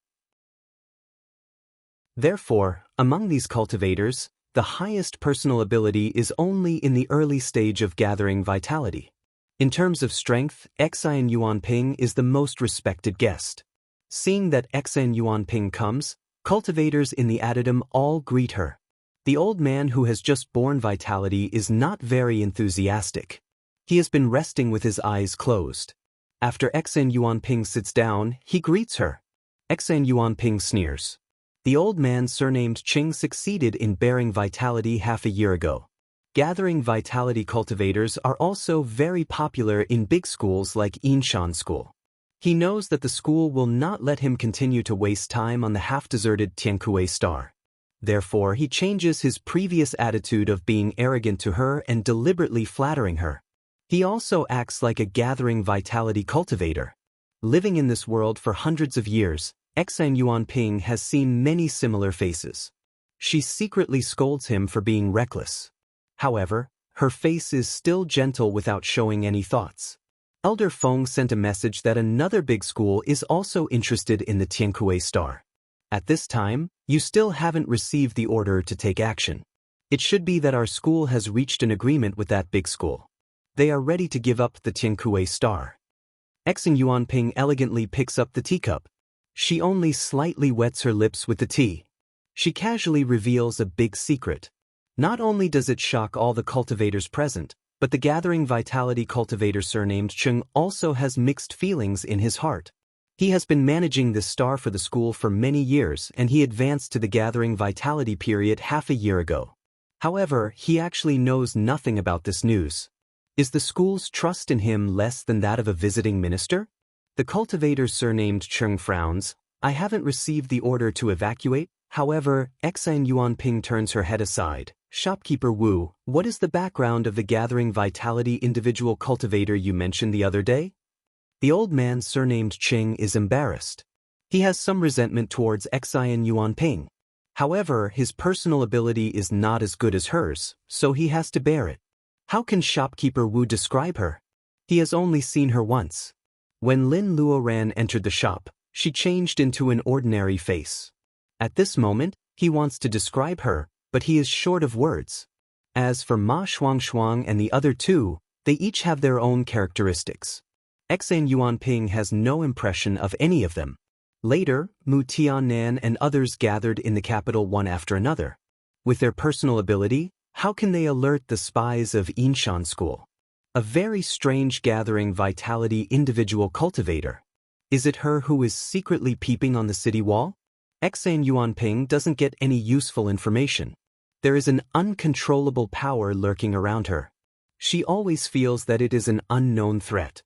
Therefore, among these cultivators, the highest personal ability is only in the early stage of gathering vitality. In terms of strength, Xan Yuanping is the most respected guest. Seeing that Xan Yuanping comes, cultivators in the addendum all greet her. The old man who has just born vitality is not very enthusiastic. He has been resting with his eyes closed. After Xan Yuanping sits down, he greets her. Xan Yuanping sneers. The old man surnamed Qing succeeded in bearing vitality half a year ago. Gathering vitality cultivators are also very popular in big schools like Yinshan School. He knows that the school will not let him continue to waste time on the half-deserted Tiankue star. Therefore, he changes his previous attitude of being arrogant to her and deliberately flattering her. He also acts like a gathering vitality cultivator. Living in this world for hundreds of years, Xan Yuanping has seen many similar faces. She secretly scolds him for being reckless. However, her face is still gentle without showing any thoughts. Elder Feng sent a message that another big school is also interested in the Tiankue star. At this time, you still haven't received the order to take action. It should be that our school has reached an agreement with that big school. They are ready to give up the Tiankue star. Xan Yuanping elegantly picks up the teacup. She only slightly wets her lips with the tea. She casually reveals a big secret. Not only does it shock all the cultivators present, but the gathering vitality cultivator surnamed Chung also has mixed feelings in his heart. He has been managing this star for the school for many years, and he advanced to the gathering vitality period half a year ago. However, he actually knows nothing about this news. Is the school's trust in him less than that of a visiting minister? The cultivator surnamed Chung frowns. I haven't received the order to evacuate. However, Xan Yuanping turns her head aside. Shopkeeper Wu, what is the background of the gathering vitality individual cultivator you mentioned the other day? The old man surnamed Ching is embarrassed. He has some resentment towards Xan Yuanping. However, his personal ability is not as good as hers, so he has to bear it. How can shopkeeper Wu describe her? He has only seen her once. When Lin Luoran entered the shop, she changed into an ordinary face. At this moment, he wants to describe her, but he is short of words. As for Ma Shuangshuang and the other two, they each have their own characteristics. Xan Yuanping has no impression of any of them. Later, Mu Tiannan and others gathered in the capital one after another. With their personal ability, how can they alert the spies of Yinshan School? A very strange gathering vitality individual cultivator. Is it her who is secretly peeping on the city wall? Xan Yuanping doesn't get any useful information. There is an uncontrollable power lurking around her. She always feels that it is an unknown threat.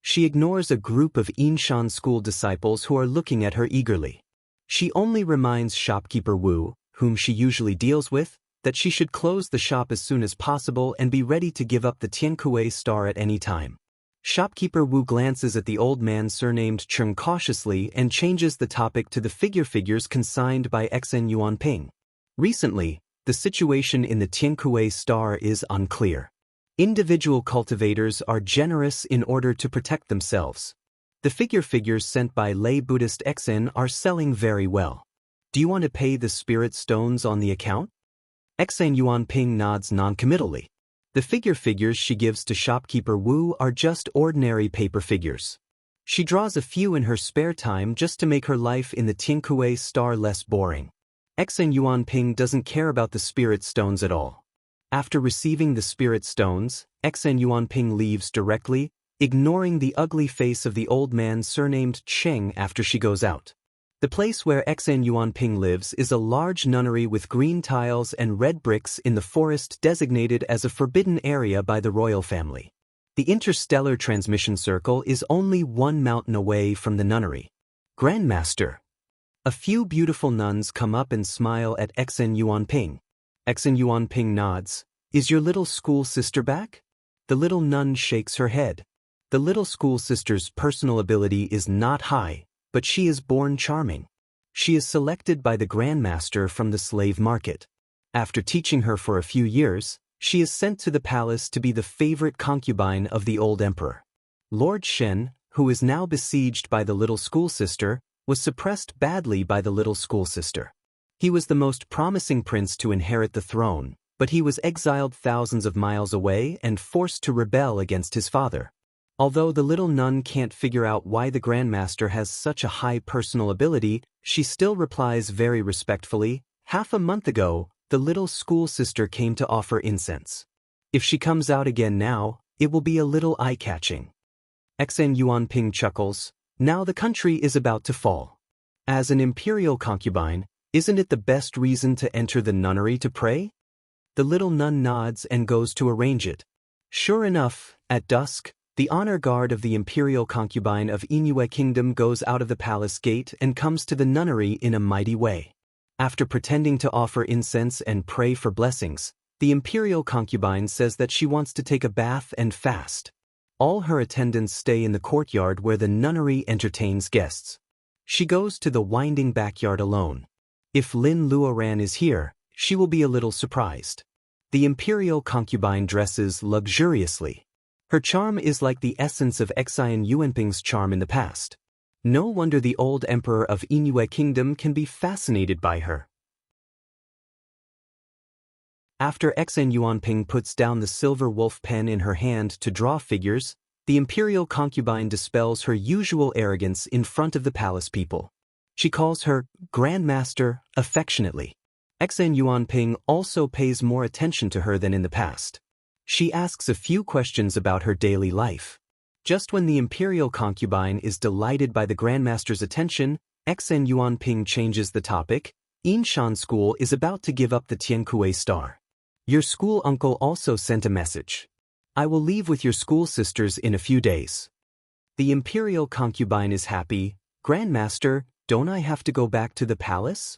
She ignores a group of Yinshan School disciples who are looking at her eagerly. She only reminds shopkeeper Wu, whom she usually deals with, that she should close the shop as soon as possible and be ready to give up the Tiankue star at any time. Shopkeeper Wu glances at the old man surnamed Chung cautiously and changes the topic to the figures consigned by Xan Yuanping. Recently, the situation in the Tiankue star is unclear. Individual cultivators are generous in order to protect themselves. The figures sent by lay Buddhist Xen are selling very well. Do you want to pay the spirit stones on the account? Xan Yuanping nods non-committally. The figures she gives to shopkeeper Wu are just ordinary paper figures. She draws a few in her spare time just to make her life in the Tiankue star less boring. Xan Yuanping doesn't care about the spirit stones at all. After receiving the spirit stones, Xan Yuanping leaves directly, ignoring the ugly face of the old man surnamed Cheng after she goes out. The place where Xan Yuanping lives is a large nunnery with green tiles and red bricks in the forest designated as a forbidden area by the royal family. The interstellar transmission circle is only 1 mountain away from the nunnery. Grandmaster. A few beautiful nuns come up and smile at Xan Yuanping. Xan Yuanping nods. Is your little school sister back? The little nun shakes her head. The little school sister's personal ability is not high, but she is born charming. She is selected by the Grandmaster from the slave market. After teaching her for a few years, she is sent to the palace to be the favorite concubine of the old emperor. Lord Shen, who is now besieged by the little school sister, was suppressed badly by the little school sister. He was the most promising prince to inherit the throne, but he was exiled thousands of miles away and forced to rebel against his father. Although the little nun can't figure out why the Grandmaster has such a high personal ability, she still replies very respectfully, "Half a month ago, the little school sister came to offer incense. If she comes out again now, it will be a little eye-catching." Xan Yuanping chuckles. Now the country is about to fall. As an imperial concubine, isn't it the best reason to enter the nunnery to pray? The little nun nods and goes to arrange it. Sure enough, at dusk, the honor guard of the imperial concubine of Inyue Kingdom goes out of the palace gate and comes to the nunnery in a mighty way. After pretending to offer incense and pray for blessings, the imperial concubine says that she wants to take a bath and fast. All her attendants stay in the courtyard where the nunnery entertains guests. She goes to the winding backyard alone. If Lin Luoran is here, she will be a little surprised. The imperial concubine dresses luxuriously. Her charm is like the essence of Xan Yuanping's charm in the past. No wonder the old emperor of Inyue Kingdom can be fascinated by her. After Xan Yuanping puts down the silver wolf pen in her hand to draw figures, the imperial concubine dispels her usual arrogance in front of the palace people. She calls her Grandmaster affectionately. Xn Yuanping also pays more attention to her than in the past. She asks a few questions about her daily life. Just when the imperial concubine is delighted by the Grandmaster's attention, Xn Yuanping changes the topic. Yinshan School is about to give up the Tiankui star. Your school uncle also sent a message. I will leave with your school sisters in a few days. The imperial concubine is happy. Grandmaster, don't I have to go back to the palace?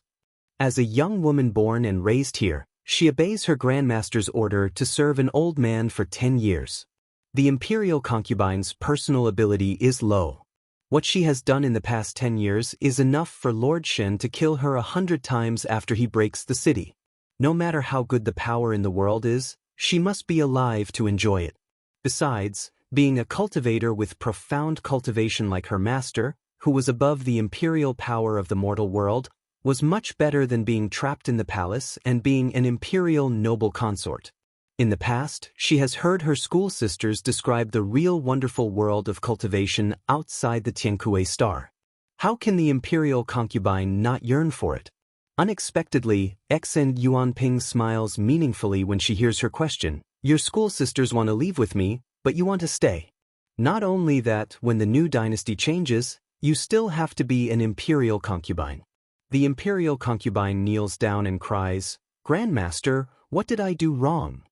As a young woman born and raised here, she obeys her grandmaster's order to serve an old man for 10 years. The imperial concubine's personal ability is low. What she has done in the past 10 years is enough for Lord Shen to kill her 100 times after he breaks the city. No matter how good the power in the world is, she must be alive to enjoy it. Besides, being a cultivator with profound cultivation like her master, who was above the imperial power of the mortal world, was much better than being trapped in the palace and being an imperial noble consort. In the past, she has heard her school sisters describe the real wonderful world of cultivation outside the Tiankui star. How can the imperial concubine not yearn for it? Unexpectedly, Xn Yuanping smiles meaningfully when she hears her question. Your school sisters want to leave with me, but you want to stay. Not only that, when the new dynasty changes, you still have to be an imperial concubine. The imperial concubine kneels down and cries, Grandmaster, what did I do wrong?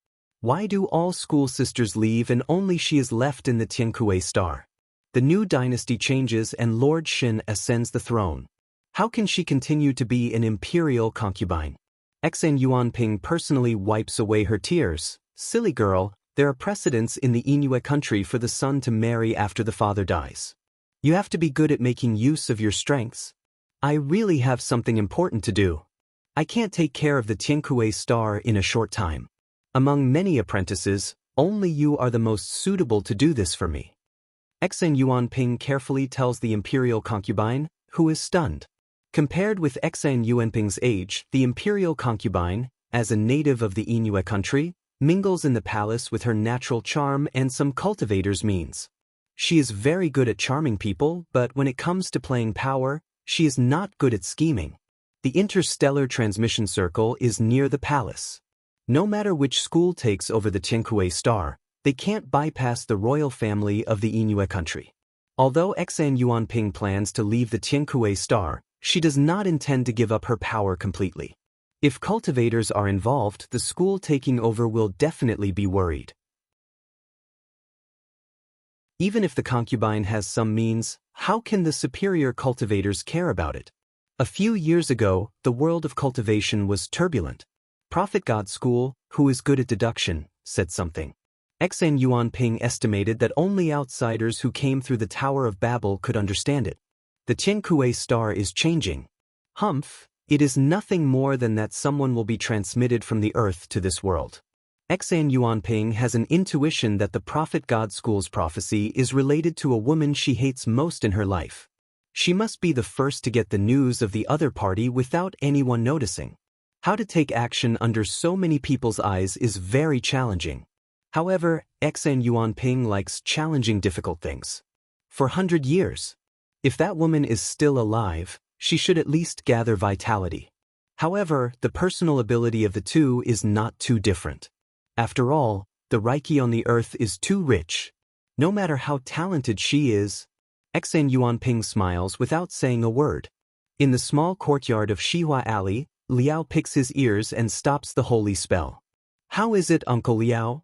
Why do all school sisters leave and only she is left in the Tiankui star? The new dynasty changes and Lord Shen ascends the throne. How can she continue to be an imperial concubine? Xn Yuanping personally wipes away her tears. Silly girl, there are precedents in the Inuit country for the son to marry after the father dies. You have to be good at making use of your strengths. I really have something important to do. I can't take care of the Tiankui star in a short time. Among many apprentices, only you are the most suitable to do this for me. Xn Yuanping carefully tells the imperial concubine, who is stunned. Compared with Xn Yuanping's age, the imperial concubine, as a native of the Inuit country, mingles in the palace with her natural charm and some cultivator's means. She is very good at charming people, but when it comes to playing power, she is not good at scheming. The interstellar transmission circle is near the palace. No matter which school takes over the Tiankui star, they can't bypass the royal family of the Inuit country. Although Xn Yuanping plans to leave the Tiankui star, she does not intend to give up her power completely. If cultivators are involved, the school taking over will definitely be worried. Even if the concubine has some means, how can the superior cultivators care about it? A few years ago, the world of cultivation was turbulent. Prophet God School, who is good at deduction, said something. Xn Yuanping estimated that only outsiders who came through the Tower of Babel could understand it. The Tiankui star is changing. Humph, it is nothing more than that someone will be transmitted from the earth to this world. Xn Yuanping has an intuition that the Prophet God School's prophecy is related to a woman she hates most in her life. She must be the first to get the news of the other party without anyone noticing. How to take action under so many people's eyes is very challenging. However, Xn Yuanping likes challenging difficult things. For 100 years. If that woman is still alive, she should at least gather vitality. However, the personal ability of the two is not too different. After all, the Reiki on the earth is too rich. No matter how talented she is, Xn Yuanping smiles without saying a word. In the small courtyard of Shihua Alley, Liao picks his ears and stops the holy spell. How is it, Uncle Liao?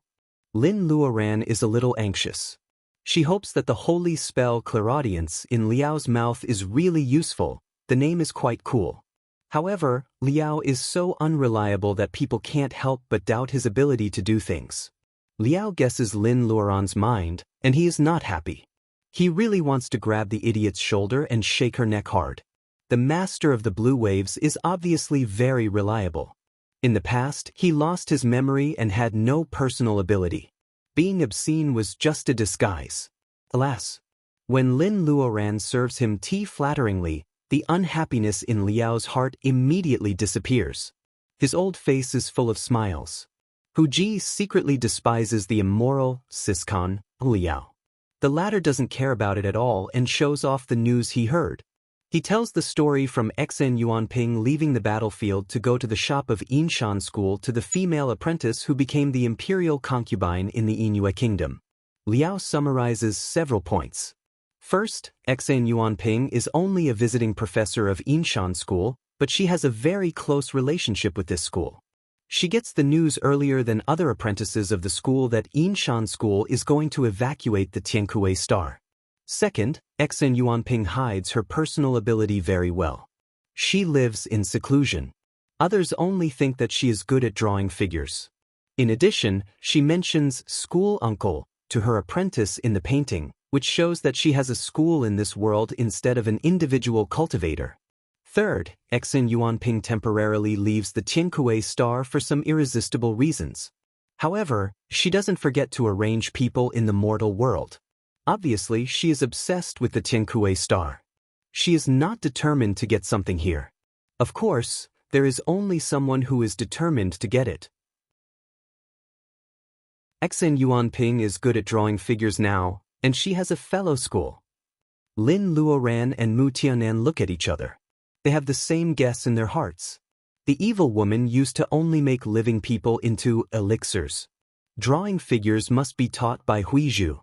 Lin Luoran is a little anxious. She hopes that the holy spell clairaudience in Liao's mouth is really useful. The name is quite cool. However, Liao is so unreliable that people can't help but doubt his ability to do things. Liao guesses Lin Luoran's mind, and he is not happy. He really wants to grab the idiot's shoulder and shake her neck hard. The master of the blue waves is obviously very reliable. In the past, he lost his memory and had no personal ability. Being obscene was just a disguise. Alas, when Lin Luoran serves him tea flatteringly, the unhappiness in Liao's heart immediately disappears. His old face is full of smiles. Hu Ji secretly despises the immoral Siscon Liao. The latter doesn't care about it at all and shows off the news he heard. He tells the story from Xen Yuanping leaving the battlefield to go to the shop of Yinshan School to the female apprentice who became the imperial concubine in the Yinhua kingdom. Liao summarizes several points. First, Xen Yuanping is only a visiting professor of Yinshan School, but she has a very close relationship with this school. She gets the news earlier than other apprentices of the school that Yinshan School is going to evacuate the Tiankui Star. Second, Xen Yuanping hides her personal ability very well. She lives in seclusion. Others only think that she is good at drawing figures. In addition, she mentions school uncle to her apprentice in the painting, which shows that she has a school in this world instead of an individual cultivator. Third, Xen Yuanping temporarily leaves the Tiankui Star for some irresistible reasons. However, she doesn't forget to arrange people in the mortal world. Obviously, she is obsessed with the Tiankui Star. She is not determined to get something here. Of course, there is only someone who is determined to get it. Xen Yuanping is good at drawing figures now, and she has a fellow school. Lin Luoran and Mu Tianan look at each other. They have the same guess in their hearts. The evil woman used to only make living people into elixirs. Drawing figures must be taught by Huizhu.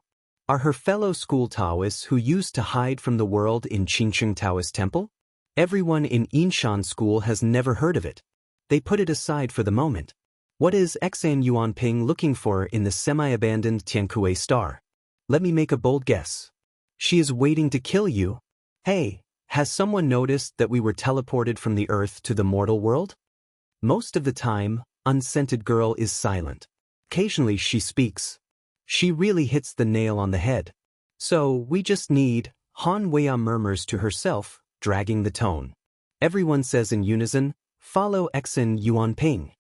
Are her fellow school Taoists who used to hide from the world in Qingcheng Taoist Temple? Everyone in Yinshan School has never heard of it. They put it aside for the moment. What is Xen Yuanping looking for in the semi-abandoned Tiankui Star? Let me make a bold guess. She is waiting to kill you. Hey, has someone noticed that we were teleported from the Earth to the mortal world? Most of the time, Unscented Girl is silent. Occasionally she speaks. She really hits the nail on the head. So we just need, Han Weia murmurs to herself, dragging the tone. Everyone says in unison, follow Xen Yuanping.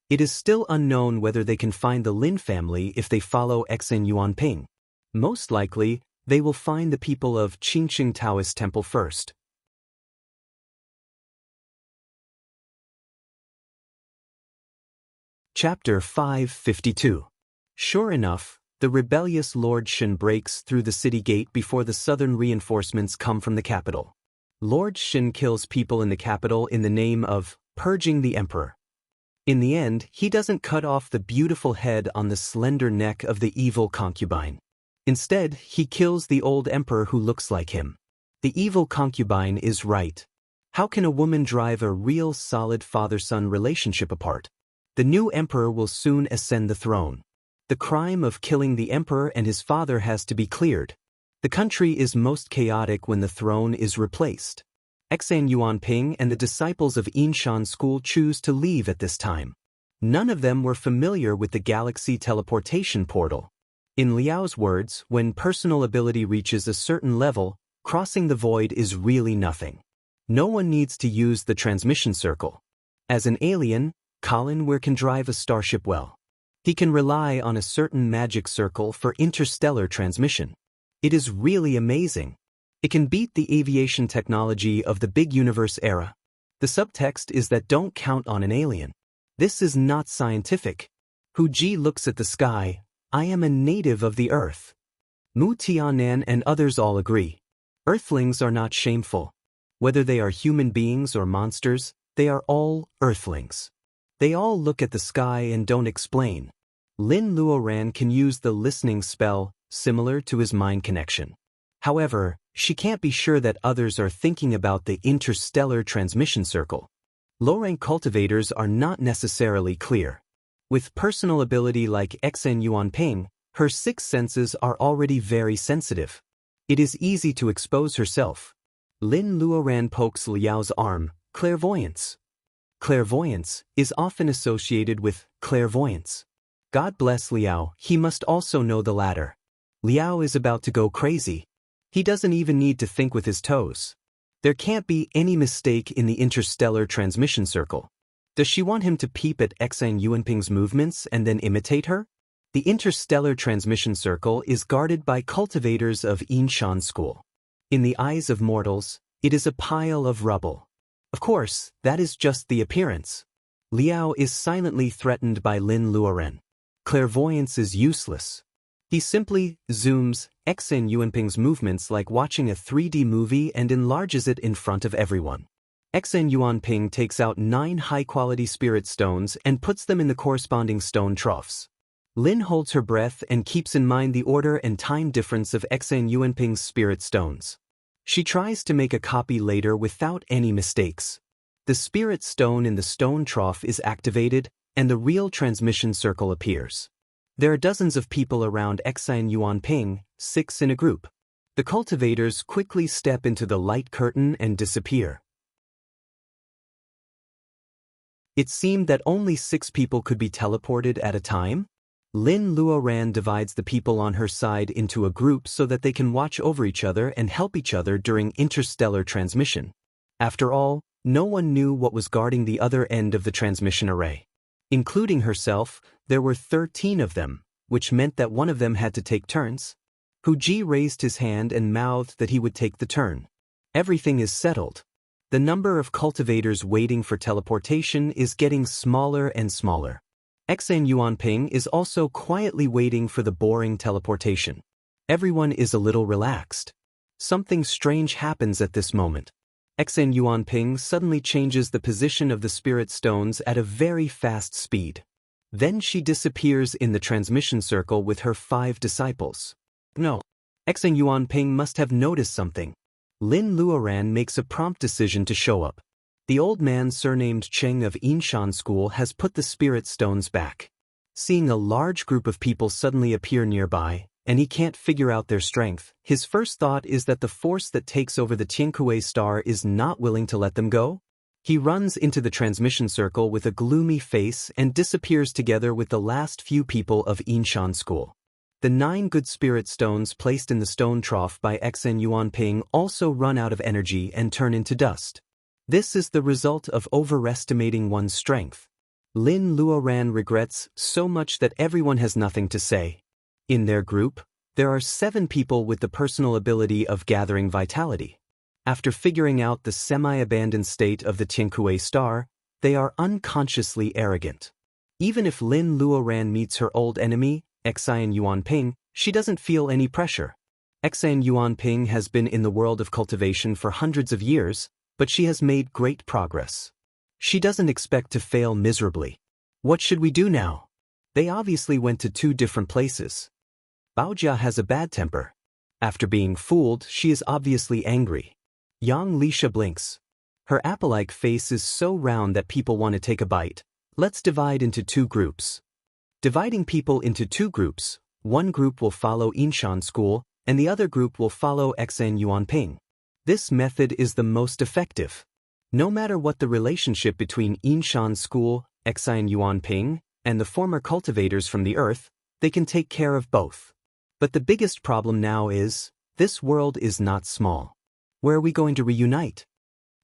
It is still unknown whether they can find the Lin family if they follow Xen Yuanping. Most likely, they will find the people of Qingcheng Taoist Temple first. Chapter 552. Sure enough, the rebellious Lord Shen breaks through the city gate before the southern reinforcements come from the capital. Lord Shen kills people in the capital in the name of purging the emperor. In the end, he doesn't cut off the beautiful head on the slender neck of the evil concubine. Instead, he kills the old emperor who looks like him. The evil concubine is right. How can a woman drive a real solid father-son relationship apart? The new emperor will soon ascend the throne. The crime of killing the emperor and his father has to be cleared. The country is most chaotic when the throne is replaced. Xen Yuanping and the disciples of Yinshan School choose to leave at this time. None of them were familiar with the galaxy teleportation portal. In Liao's words, when personal ability reaches a certain level, crossing the void is really nothing. No one needs to use the transmission circle. As an alien, Colin Weir can drive a starship well. He can rely on a certain magic circle for interstellar transmission. It is really amazing. It can beat the aviation technology of the big universe era. The subtext is that don't count on an alien. This is not scientific. Hu Ji looks at the sky. I am a native of the earth. Mu Tianan and others all agree. Earthlings are not shameful. Whether they are human beings or monsters, they are all earthlings. They all look at the sky and don't explain. Lin Luoran can use the listening spell, similar to his mind connection. However, she can't be sure that others are thinking about the interstellar transmission circle. Low-rank cultivators are not necessarily clear. With personal ability like Xen Yuanping, her sixth senses are already very sensitive. It is easy to expose herself. Lin Luoran pokes Liao's arm, clairvoyance. Clairvoyance is often associated with clairvoyance. God bless Liao, he must also know the latter. Liao is about to go crazy. He doesn't even need to think with his toes. There can't be any mistake in the interstellar transmission circle. Does she want him to peep at Xen Yuanping's movements and then imitate her? The interstellar transmission circle is guarded by cultivators of Yinshan School. In the eyes of mortals, it is a pile of rubble. Of course, that is just the appearance. Liao is silently threatened by Lin Luoran. Clairvoyance is useless. He simply zooms Xn Yuanping's movements like watching a 3D movie and enlarges it in front of everyone. Xn Yuanping takes out 9 high-quality spirit stones and puts them in the corresponding stone troughs. Lin holds her breath and keeps in mind the order and time difference of Xn Yuanping's spirit stones. She tries to make a copy later without any mistakes. The spirit stone in the stone trough is activated, and the real transmission circle appears. There are dozens of people around Xn Yuanping, 6 in a group. The cultivators quickly step into the light curtain and disappear. It seemed that only 6 people could be teleported at a time. Lin Luoran divides the people on her side into a group so that they can watch over each other and help each other during interstellar transmission. After all, no one knew what was guarding the other end of the transmission array. Including herself, there were 13 of them, which meant that one of them had to take turns. Hu Ji raised his hand and mouthed that he would take the turn. Everything is settled. The number of cultivators waiting for teleportation is getting smaller and smaller. Xn Yuanping is also quietly waiting for the boring teleportation. Everyone is a little relaxed. Something strange happens at this moment. Xn Yuanping suddenly changes the position of the spirit stones at a very fast speed. Then she disappears in the transmission circle with her 5 disciples. No. Xn Yuanping must have noticed something. Lin Luoran makes a prompt decision to show up. The old man surnamed Cheng of Yinshan School has put the spirit stones back. Seeing a large group of people suddenly appear nearby, and he can't figure out their strength, his first thought is that the force that takes over the Tiankuei star is not willing to let them go. He runs into the transmission circle with a gloomy face and disappears together with the last few people of Yinshan School. The 9 good spirit stones placed in the stone trough by Xn Yuanping also run out of energy and turn into dust. This is the result of overestimating one's strength. Lin Luoran regrets so much that everyone has nothing to say. In their group, there are 7 people with the personal ability of gathering vitality. After figuring out the semi-abandoned state of the Tiankuei star, they are unconsciously arrogant. Even if Lin Luoran meets her old enemy, Xn Yuanping, she doesn't feel any pressure. Xn Yuanping has been in the world of cultivation for hundreds of years, but she has made great progress. She doesn't expect to fail miserably. What should we do now? They obviously went to 2 different places. Baojia has a bad temper. After being fooled, she is obviously angry. Yang Lisha blinks. Her apple-like face is so round that people want to take a bite. Let's divide into 2 groups. Dividing people into 2 groups, one group will follow Yinshan School, and the other group will follow Xn Yuanping. This method is the most effective. No matter what the relationship between Yinshan School, Xn Yuanping, and the former cultivators from the Earth, they can take care of both. But the biggest problem now is, this world is not small. Where are we going to reunite?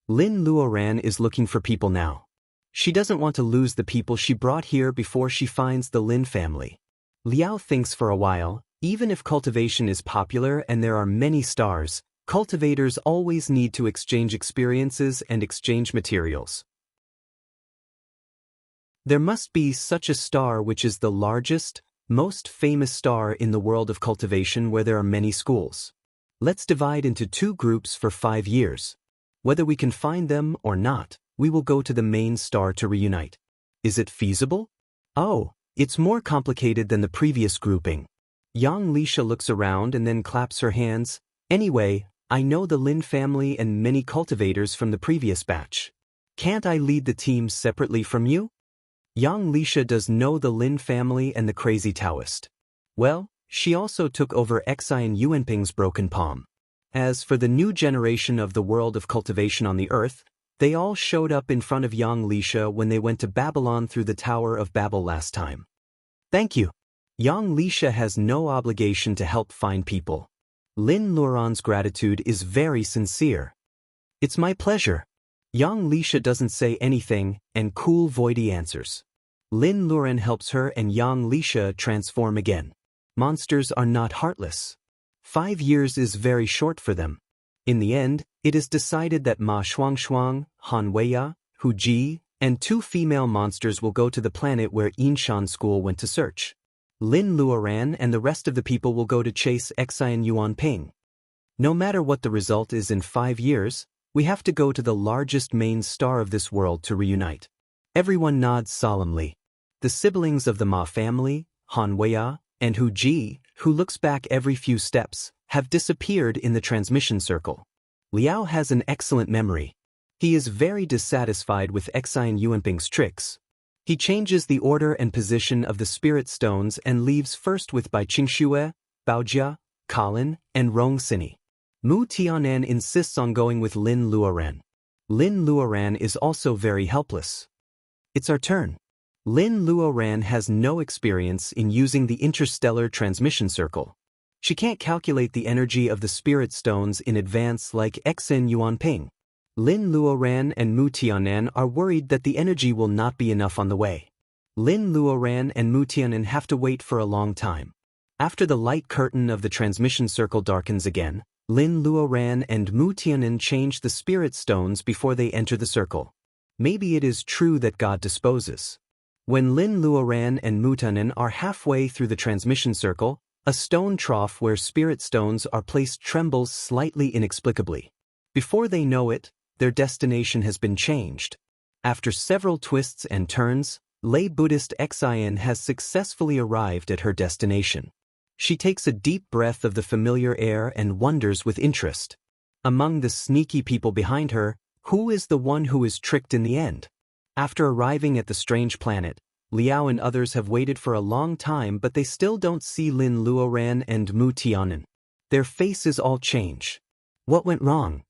Lin Luoran is looking for people now. She doesn't want to lose the people she brought here before she finds the Lin family. Liao thinks for a while. Even if cultivation is popular and there are many stars, cultivators always need to exchange experiences and exchange materials. There must be such a star which is the largest, most famous star in the world of cultivation where there are many schools. Let's divide into 2 groups for 5 years. Whether we can find them or not, we will go to the main star to reunite. Is it feasible? Oh, it's more complicated than the previous grouping. Yang Lisha looks around and then claps her hands. Anyway, I know the Lin family and many cultivators from the previous batch. Can't I lead the team separately from you? Yang Lisha does know the Lin family and the crazy Taoist. Well, she also took over Xn Yuanping's broken palm. As for the new generation of the world of cultivation on the Earth, they all showed up in front of Yang Lisha when they went to Babylon through the Tower of Babel last time. Thank you. Yang Lisha has no obligation to help find people. Lin Luoran's gratitude is very sincere. It's my pleasure. Yang Lisha doesn't say anything, and Cool Voidy answers. Lin Luoran helps her and Yang Lisha transform again. Monsters are not heartless. 5 years is very short for them. In the end, it is decided that Ma Shuangshuang, Han Weiya, Hu Ji, and 2 female monsters will go to the planet where Yinshan School went to search. Lin Luoran and the rest of the people will go to chase Xian Yuanping. No matter what the result is in 5 years, we have to go to the largest main star of this world to reunite. Everyone nods solemnly. The siblings of the Ma family, Han Weia, and Hu Ji, who looks back every few steps, have disappeared in the transmission circle. Liao has an excellent memory. He is very dissatisfied with Xian Yuanping's tricks. He changes the order and position of the spirit stones and leaves first with Bai Qingxue, Baojia, Colin, and Rong Sini. Mu Tianan insists on going with Lin Luoran. Lin Luoran is also very helpless. It's our turn. Lin Luoran has no experience in using the interstellar transmission circle. She can't calculate the energy of the spirit stones in advance like Xian Yuanping. Lin Luoran and Mu Tianan are worried that the energy will not be enough on the way. Lin Luoran and Mu Tianan have to wait for a long time. After the light curtain of the transmission circle darkens again, Lin Luoran and Mu Tianan change the spirit stones before they enter the circle. Maybe it is true that God disposes. When Lin Luoran and Mu Tianan are halfway through the transmission circle, a stone trough where spirit stones are placed trembles slightly inexplicably. Before they know it, their destination has been changed. After several twists and turns, lay Buddhist Xian has successfully arrived at her destination. She takes a deep breath of the familiar air and wonders with interest. Among the sneaky people behind her, who is the one who is tricked in the end? After arriving at the strange planet, Liao and others have waited for a long time, but they still don't see Lin Luoran and Mu Tianan. Their faces all change. What went wrong?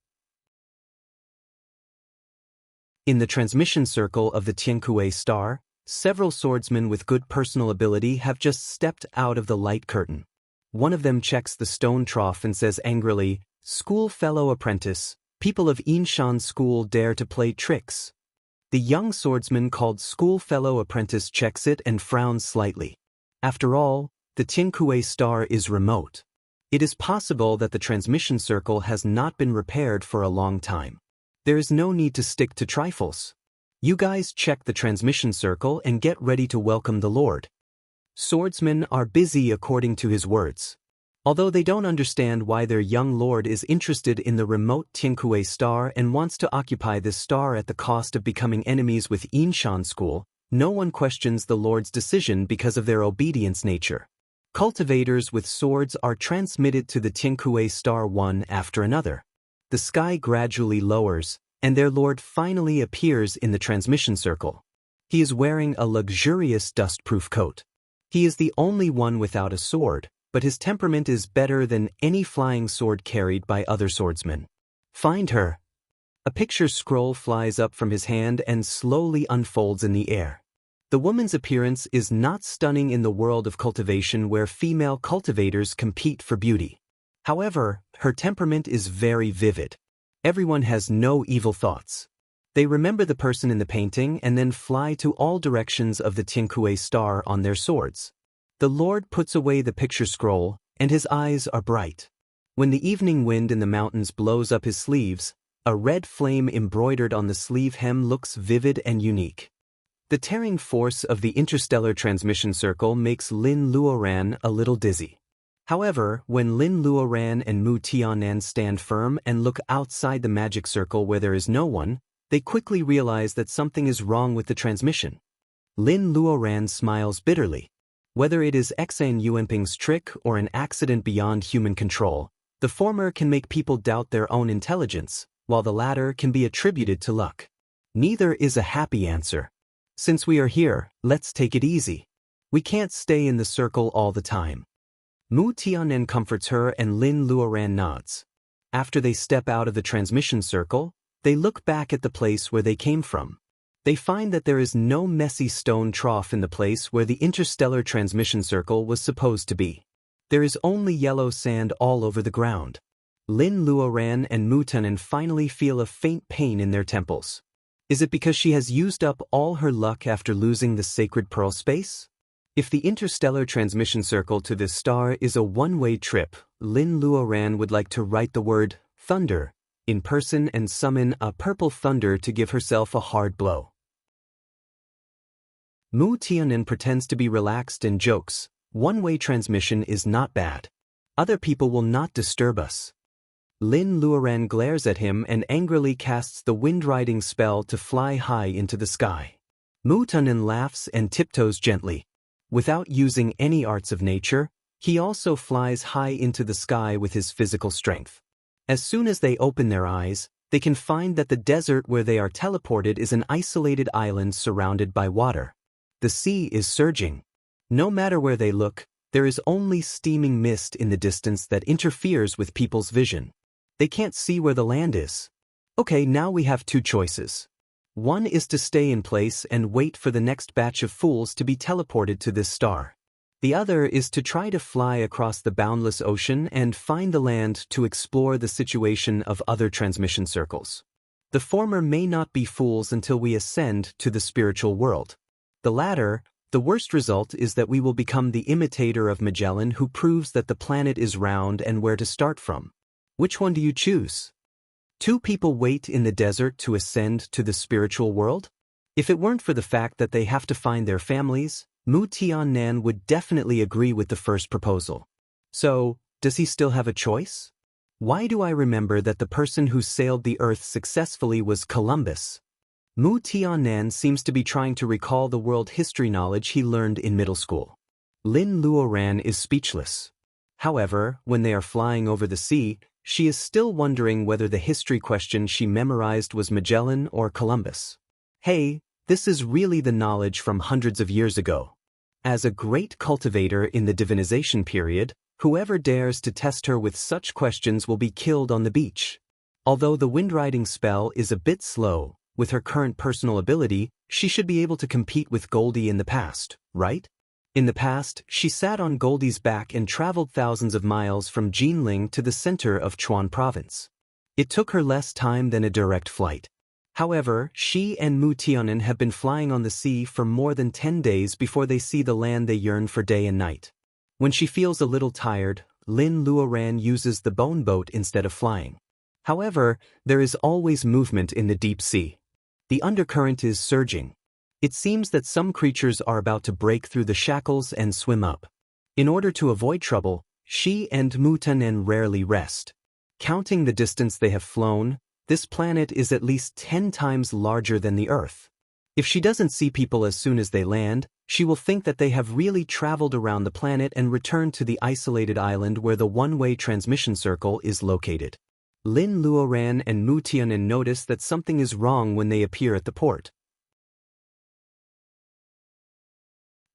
In the transmission circle of the Tiankue star, several swordsmen with good personal ability have just stepped out of the light curtain. One of them checks the stone trough and says angrily, "School fellow apprentice, people of Yinshan School dare to play tricks." The young swordsman called school fellow apprentice checks it and frowns slightly. After all, the Tiankue star is remote. It is possible that the transmission circle has not been repaired for a long time. There is no need to stick to trifles. You guys check the transmission circle and get ready to welcome the Lord. Swordsmen are busy according to his words. Although they don't understand why their young lord is interested in the remote Tiankue star and wants to occupy this star at the cost of becoming enemies with Yinshan School, no one questions the lord's decision because of their obedience nature. Cultivators with swords are transmitted to the Tiankue star one after another. The sky gradually lowers, and their lord finally appears in the transmission circle. He is wearing a luxurious dust-proof coat. He is the only one without a sword, but his temperament is better than any flying sword carried by other swordsmen. Find her. A picture scroll flies up from his hand and slowly unfolds in the air. The woman's appearance is not stunning in the world of cultivation where female cultivators compete for beauty. However, her temperament is very vivid. Everyone has no evil thoughts. They remember the person in the painting and then fly to all directions of the Tiankue star on their swords. The Lord puts away the picture scroll, and his eyes are bright. When the evening wind in the mountains blows up his sleeves, a red flame embroidered on the sleeve hem looks vivid and unique. The tearing force of the interstellar transmission circle makes Lin Luoran a little dizzy. However, when Lin Luoran and Mu Tianan stand firm and look outside the magic circle where there is no one, they quickly realize that something is wrong with the transmission. Lin Luoran smiles bitterly. Whether it is Xian Yuanping's trick or an accident beyond human control, the former can make people doubt their own intelligence, while the latter can be attributed to luck. Neither is a happy answer. Since we are here, let's take it easy. We can't stay in the circle all the time. Mu Tianan comforts her and Lin Luoran nods. After they step out of the transmission circle, they look back at the place where they came from. They find that there is no messy stone trough in the place where the interstellar transmission circle was supposed to be. There is only yellow sand all over the ground. Lin Luoran and Mu Tianan finally feel a faint pain in their temples. Is it because she has used up all her luck after losing the sacred pearl space? If the interstellar transmission circle to this star is a one-way trip, Lin Luoran would like to write the word thunder in person and summon a purple thunder to give herself a hard blow. Mu Tianan pretends to be relaxed and jokes, One-way transmission is not bad. Other people will not disturb us. Lin Luoran glares at him and angrily casts the wind-riding spell to fly high into the sky. Mu Tunan laughs and tiptoes gently. Without using any arts of nature, he also flies high into the sky with his physical strength. As soon as they open their eyes, they can find that the desert where they are teleported is an isolated island surrounded by water. The sea is surging. No matter where they look, there is only steaming mist in the distance that interferes with people's vision. They can't see where the land is. Okay, now we have two choices. One is to stay in place and wait for the next batch of fools to be teleported to this star. The other is to try to fly across the boundless ocean and find the land to explore the situation of other transmission circles. The former may not be fools until we ascend to the spiritual world. The latter, the worst result is that we will become the imitator of Magellan who proves that the planet is round and where to start from. Which one do you choose? Two people wait in the desert to ascend to the spiritual world? If it weren't for the fact that they have to find their families, Mu Tiannan would definitely agree with the first proposal. So, does he still have a choice? Why do I remember that the person who sailed the earth successfully was Columbus? Mu Tiannan seems to be trying to recall the world history knowledge he learned in middle school. Lin Luoran is speechless. However, when they are flying over the sea, she is still wondering whether the history question she memorized was Magellan or Columbus. Hey, this is really the knowledge from hundreds of years ago. As a great cultivator in the divinization period, whoever dares to test her with such questions will be killed on the beach. Although the wind-riding spell is a bit slow, with her current personal ability, she should be able to compete with Goldie in the past, right? In the past, she sat on Goldie's back and traveled thousands of miles from Jinling to the center of Chuan province. It took her less time than a direct flight. However, she and Mu Tianan have been flying on the sea for more than 10 days before they see the land they yearn for day and night. When she feels a little tired, Lin Luoran uses the bone boat instead of flying. However, there is always movement in the deep sea. The undercurrent is surging. It seems that some creatures are about to break through the shackles and swim up. In order to avoid trouble, she and Mu Tianan rarely rest. Counting the distance they have flown, this planet is at least 10 times larger than the Earth. If she doesn't see people as soon as they land, she will think that they have really traveled around the planet and returned to the isolated island where the one-way transmission circle is located. Lin Luoran and Mu Tianan notice that something is wrong when they appear at the port.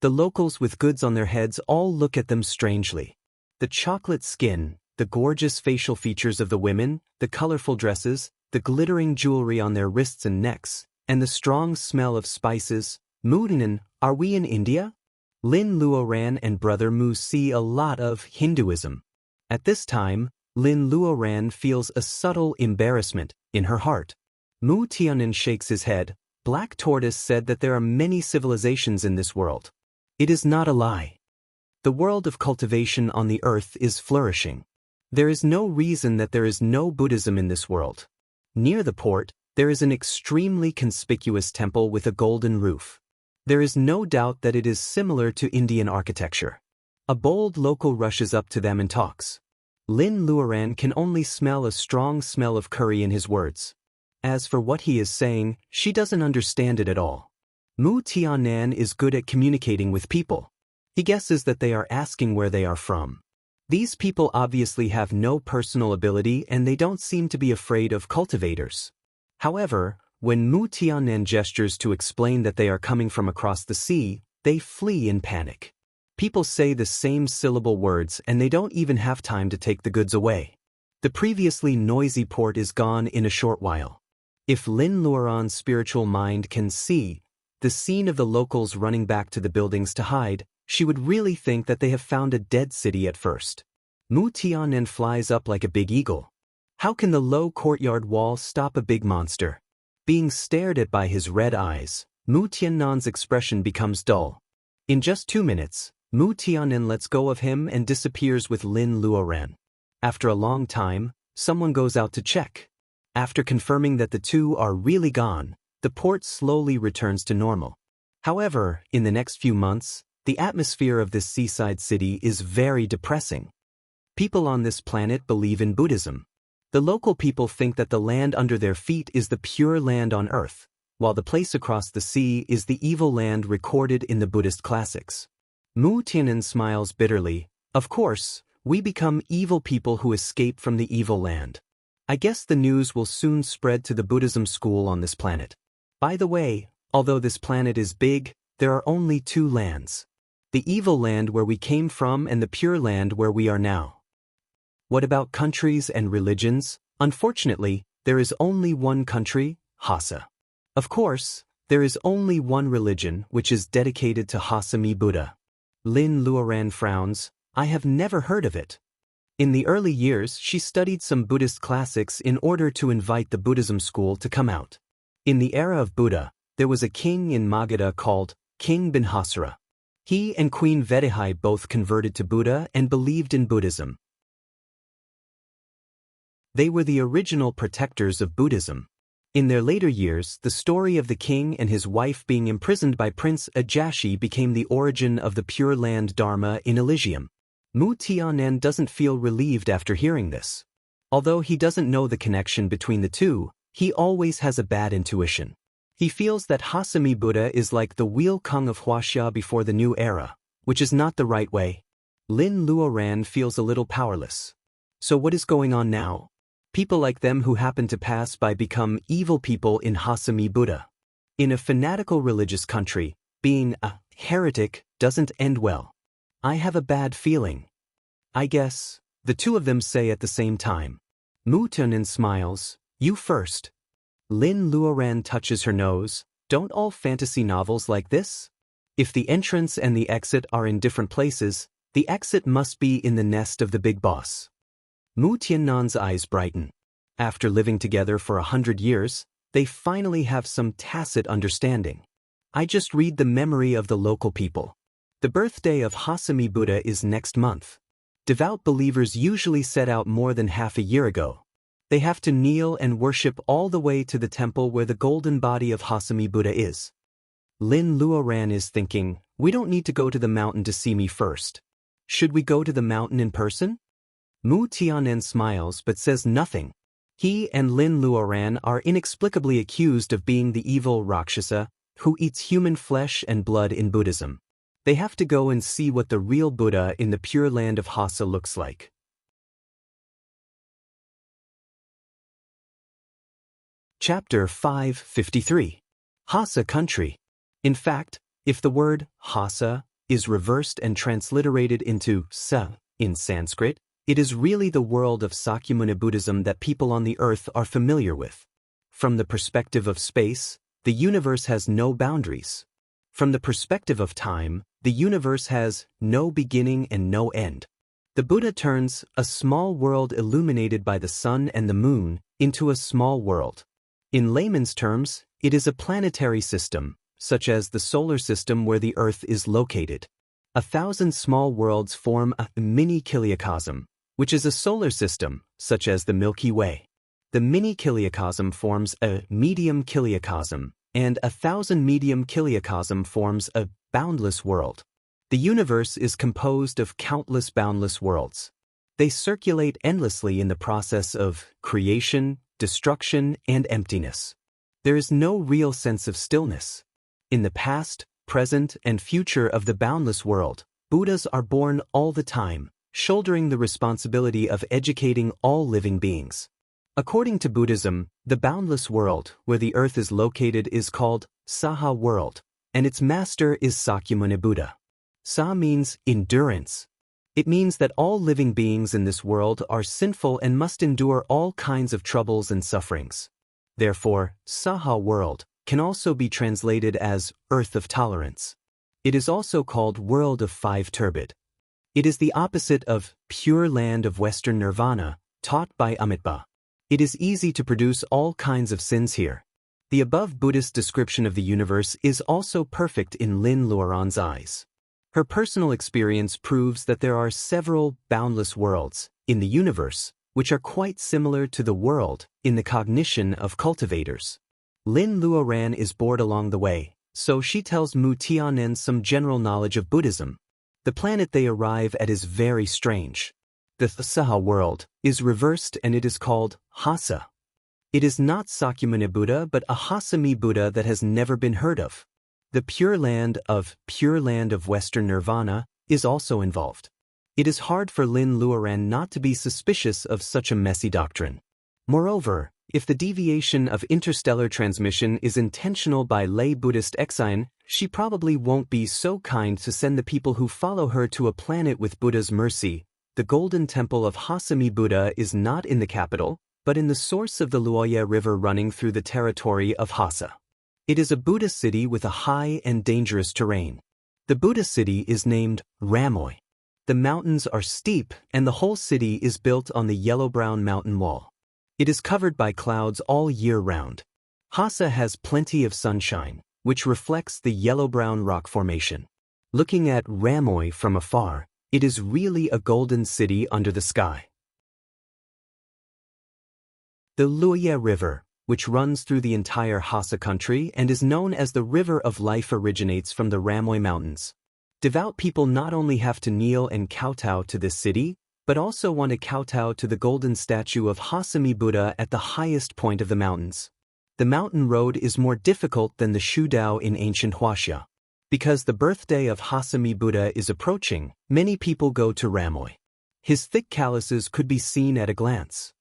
The locals with goods on their heads all look at them strangely. The chocolate skin, the gorgeous facial features of the women, the colorful dresses, the glittering jewelry on their wrists and necks, and the strong smell of spices. Mu Tianan, are we in India? Lin Luoran and Brother Mu see a lot of Hinduism. At this time, Lin Luoran feels a subtle embarrassment in her heart. Mu Tianan shakes his head. Black Tortoise said that there are many civilizations in this world. It is not a lie. The world of cultivation on the earth is flourishing. There is no reason that there is no Buddhism in this world. Near the port, there is an extremely conspicuous temple with a golden roof. There is no doubt that it is similar to Indian architecture. A bold local rushes up to them and talks. Lin Luoran can only smell a strong smell of curry in his words. As for what he is saying, she doesn't understand it at all. Mu Tianan is good at communicating with people. He guesses that they are asking where they are from. These people obviously have no personal ability and they don't seem to be afraid of cultivators. However, when Mu Tianan gestures to explain that they are coming from across the sea, they flee in panic. People say the same syllable words and they don't even have time to take the goods away. The previously noisy port is gone in a short while. If Lin Luoran's spiritual mind can see the scene of the locals running back to the buildings to hide, she would really think that they have found a dead city at first. Mu Tianan flies up like a big eagle. How can the low courtyard wall stop a big monster? Being stared at by his red eyes, Mu Tianan's expression becomes dull. In just 2 minutes, Mu Tianan lets go of him and disappears with Lin Luoran. After a long time, someone goes out to check. After confirming that the two are really gone, the port slowly returns to normal. However, in the next few months, The atmosphere of this seaside city is very depressing. People on this planet believe in Buddhism. The local people think that the land under their feet is the pure land on earth, while the place across the sea is the evil land recorded in the Buddhist classics. Mu Tian'an smiles bitterly. Of course, we become evil people who escape from the evil land. I guess the news will soon spread to the Buddhism school on this planet. By the way, although this planet is big, there are only two lands. The evil land where we came from and the pure land where we are now. What about countries and religions? Unfortunately, there is only one country, Hasa. Of course, there is only one religion which is dedicated to Hasami Buddha. Lin Luoran frowns. I have never heard of it. In the early years, she studied some Buddhist classics in order to invite the Buddhism school to come out. In the era of Buddha, there was a king in Magadha called King Binhasara. He and Queen Vedihai both converted to Buddha and believed in Buddhism. They were the original protectors of Buddhism. In their later years, the story of the king and his wife being imprisoned by Prince Ajashi became the origin of the Pure Land Dharma in Elysium. Mu Tian'an doesn't feel relieved after hearing this. Although he doesn't know the connection between the two, he always has a bad intuition. He feels that Hasami Buddha is like the Wheel Kung of Huaxia before the new era, which is not the right way. Lin Luoran feels a little powerless. So what is going on now? People like them who happen to pass by become evil people in Hasami Buddha. In a fanatical religious country, being a heretic doesn't end well. I have a bad feeling. I guess, the two of them say at the same time. Mu Tian'an smiles. You first. Lin Luoran touches her nose. Don't all fantasy novels like this? If the entrance and the exit are in different places, the exit must be in the nest of the big boss. Mu Tian'an's eyes brighten. After living together for 100 years, they finally have some tacit understanding. I just read the memory of the local people. The birthday of Hasami Buddha is next month. Devout believers usually set out more than half a year ago. They have to kneel and worship all the way to the temple where the golden body of Hasami Buddha is. Lin Luoran is thinking, we don't need to go to the mountain to see me first. Should we go to the mountain in person? Mu Tian'an smiles but says nothing. He and Lin Luoran are inexplicably accused of being the evil Rakshasa who eats human flesh and blood in Buddhism. They have to go and see what the real Buddha in the pure land of Hasa looks like. Chapter 553. Hasa Country. In fact, if the word Hasa is reversed and transliterated into Sa in Sanskrit, it is really the world of Sakyamuni Buddhism that people on the earth are familiar with. From the perspective of space, the universe has no boundaries. From the perspective of time, the universe has no beginning and no end. The Buddha turns a small world illuminated by the sun and the moon into a small world. In layman's terms, it is a planetary system, such as the solar system where the Earth is located. 1,000 small worlds form a mini-kiliacosm, which is a solar system, such as the Milky Way. The mini-kiliacosm forms a medium kiliacosm, and 1,000 medium kiliacosm forms a boundless world. The universe is composed of countless boundless worlds. They circulate endlessly in the process of creation, destruction, and emptiness. There is no real sense of stillness. In the past, present, and future of the boundless world, Buddhas are born all the time, shouldering the responsibility of educating all living beings. According to Buddhism, the boundless world, where the earth is located, is called Saha world, and its master is Sakyamuni Buddha. Sa means endurance. It means that all living beings in this world are sinful and must endure all kinds of troubles and sufferings. Therefore, Saha world can also be translated as Earth of Tolerance. It is also called World of Five Turbid. It is the opposite of Pure Land of Western Nirvana, taught by Amitabha. It is easy to produce all kinds of sins here. The above Buddhist description of the universe is also perfect in Lin Luoran's eyes. Her personal experience proves that there are several boundless worlds in the universe, which are quite similar to the world in the cognition of cultivators. Lin Luoran is bored along the way, so she tells Mu Tianen some general knowledge of Buddhism. The planet they arrive at is very strange. The Saha world is reversed and it is called Hasa. It is not Sakyamuni Buddha but a Hasami Buddha that has never been heard of. The Pure Land of Western Nirvana is also involved. It is hard for Lin Luoran not to be suspicious of such a messy doctrine. Moreover, if the deviation of interstellar transmission is intentional by lay Buddhist Exine, she probably won't be so kind to send the people who follow her to a planet with Buddha's mercy. The Golden Temple of Hasami Buddha is not in the capital, but in the source of the Luoye River running through the territory of Hasa. It is a Buddha city with a high and dangerous terrain. The Buddha city is named Ramoy. The mountains are steep and the whole city is built on the yellow-brown mountain wall. It is covered by clouds all year round. Hasa has plenty of sunshine, which reflects the yellow-brown rock formation. Looking at Ramoy from afar, it is really a golden city under the sky. The Luoye River, which runs through the entire Hasa country and is known as the River of Life, originates from the Ramoy Mountains. Devout people not only have to kneel and kowtow to this city, but also want to kowtow to the golden statue of Hasami Buddha at the highest point of the mountains. The mountain road is more difficult than the Shudao in ancient Huaxia. Because the birthday of Hasami Buddha is approaching, many people go to Ramoy. His thick calluses could be seen at a glance.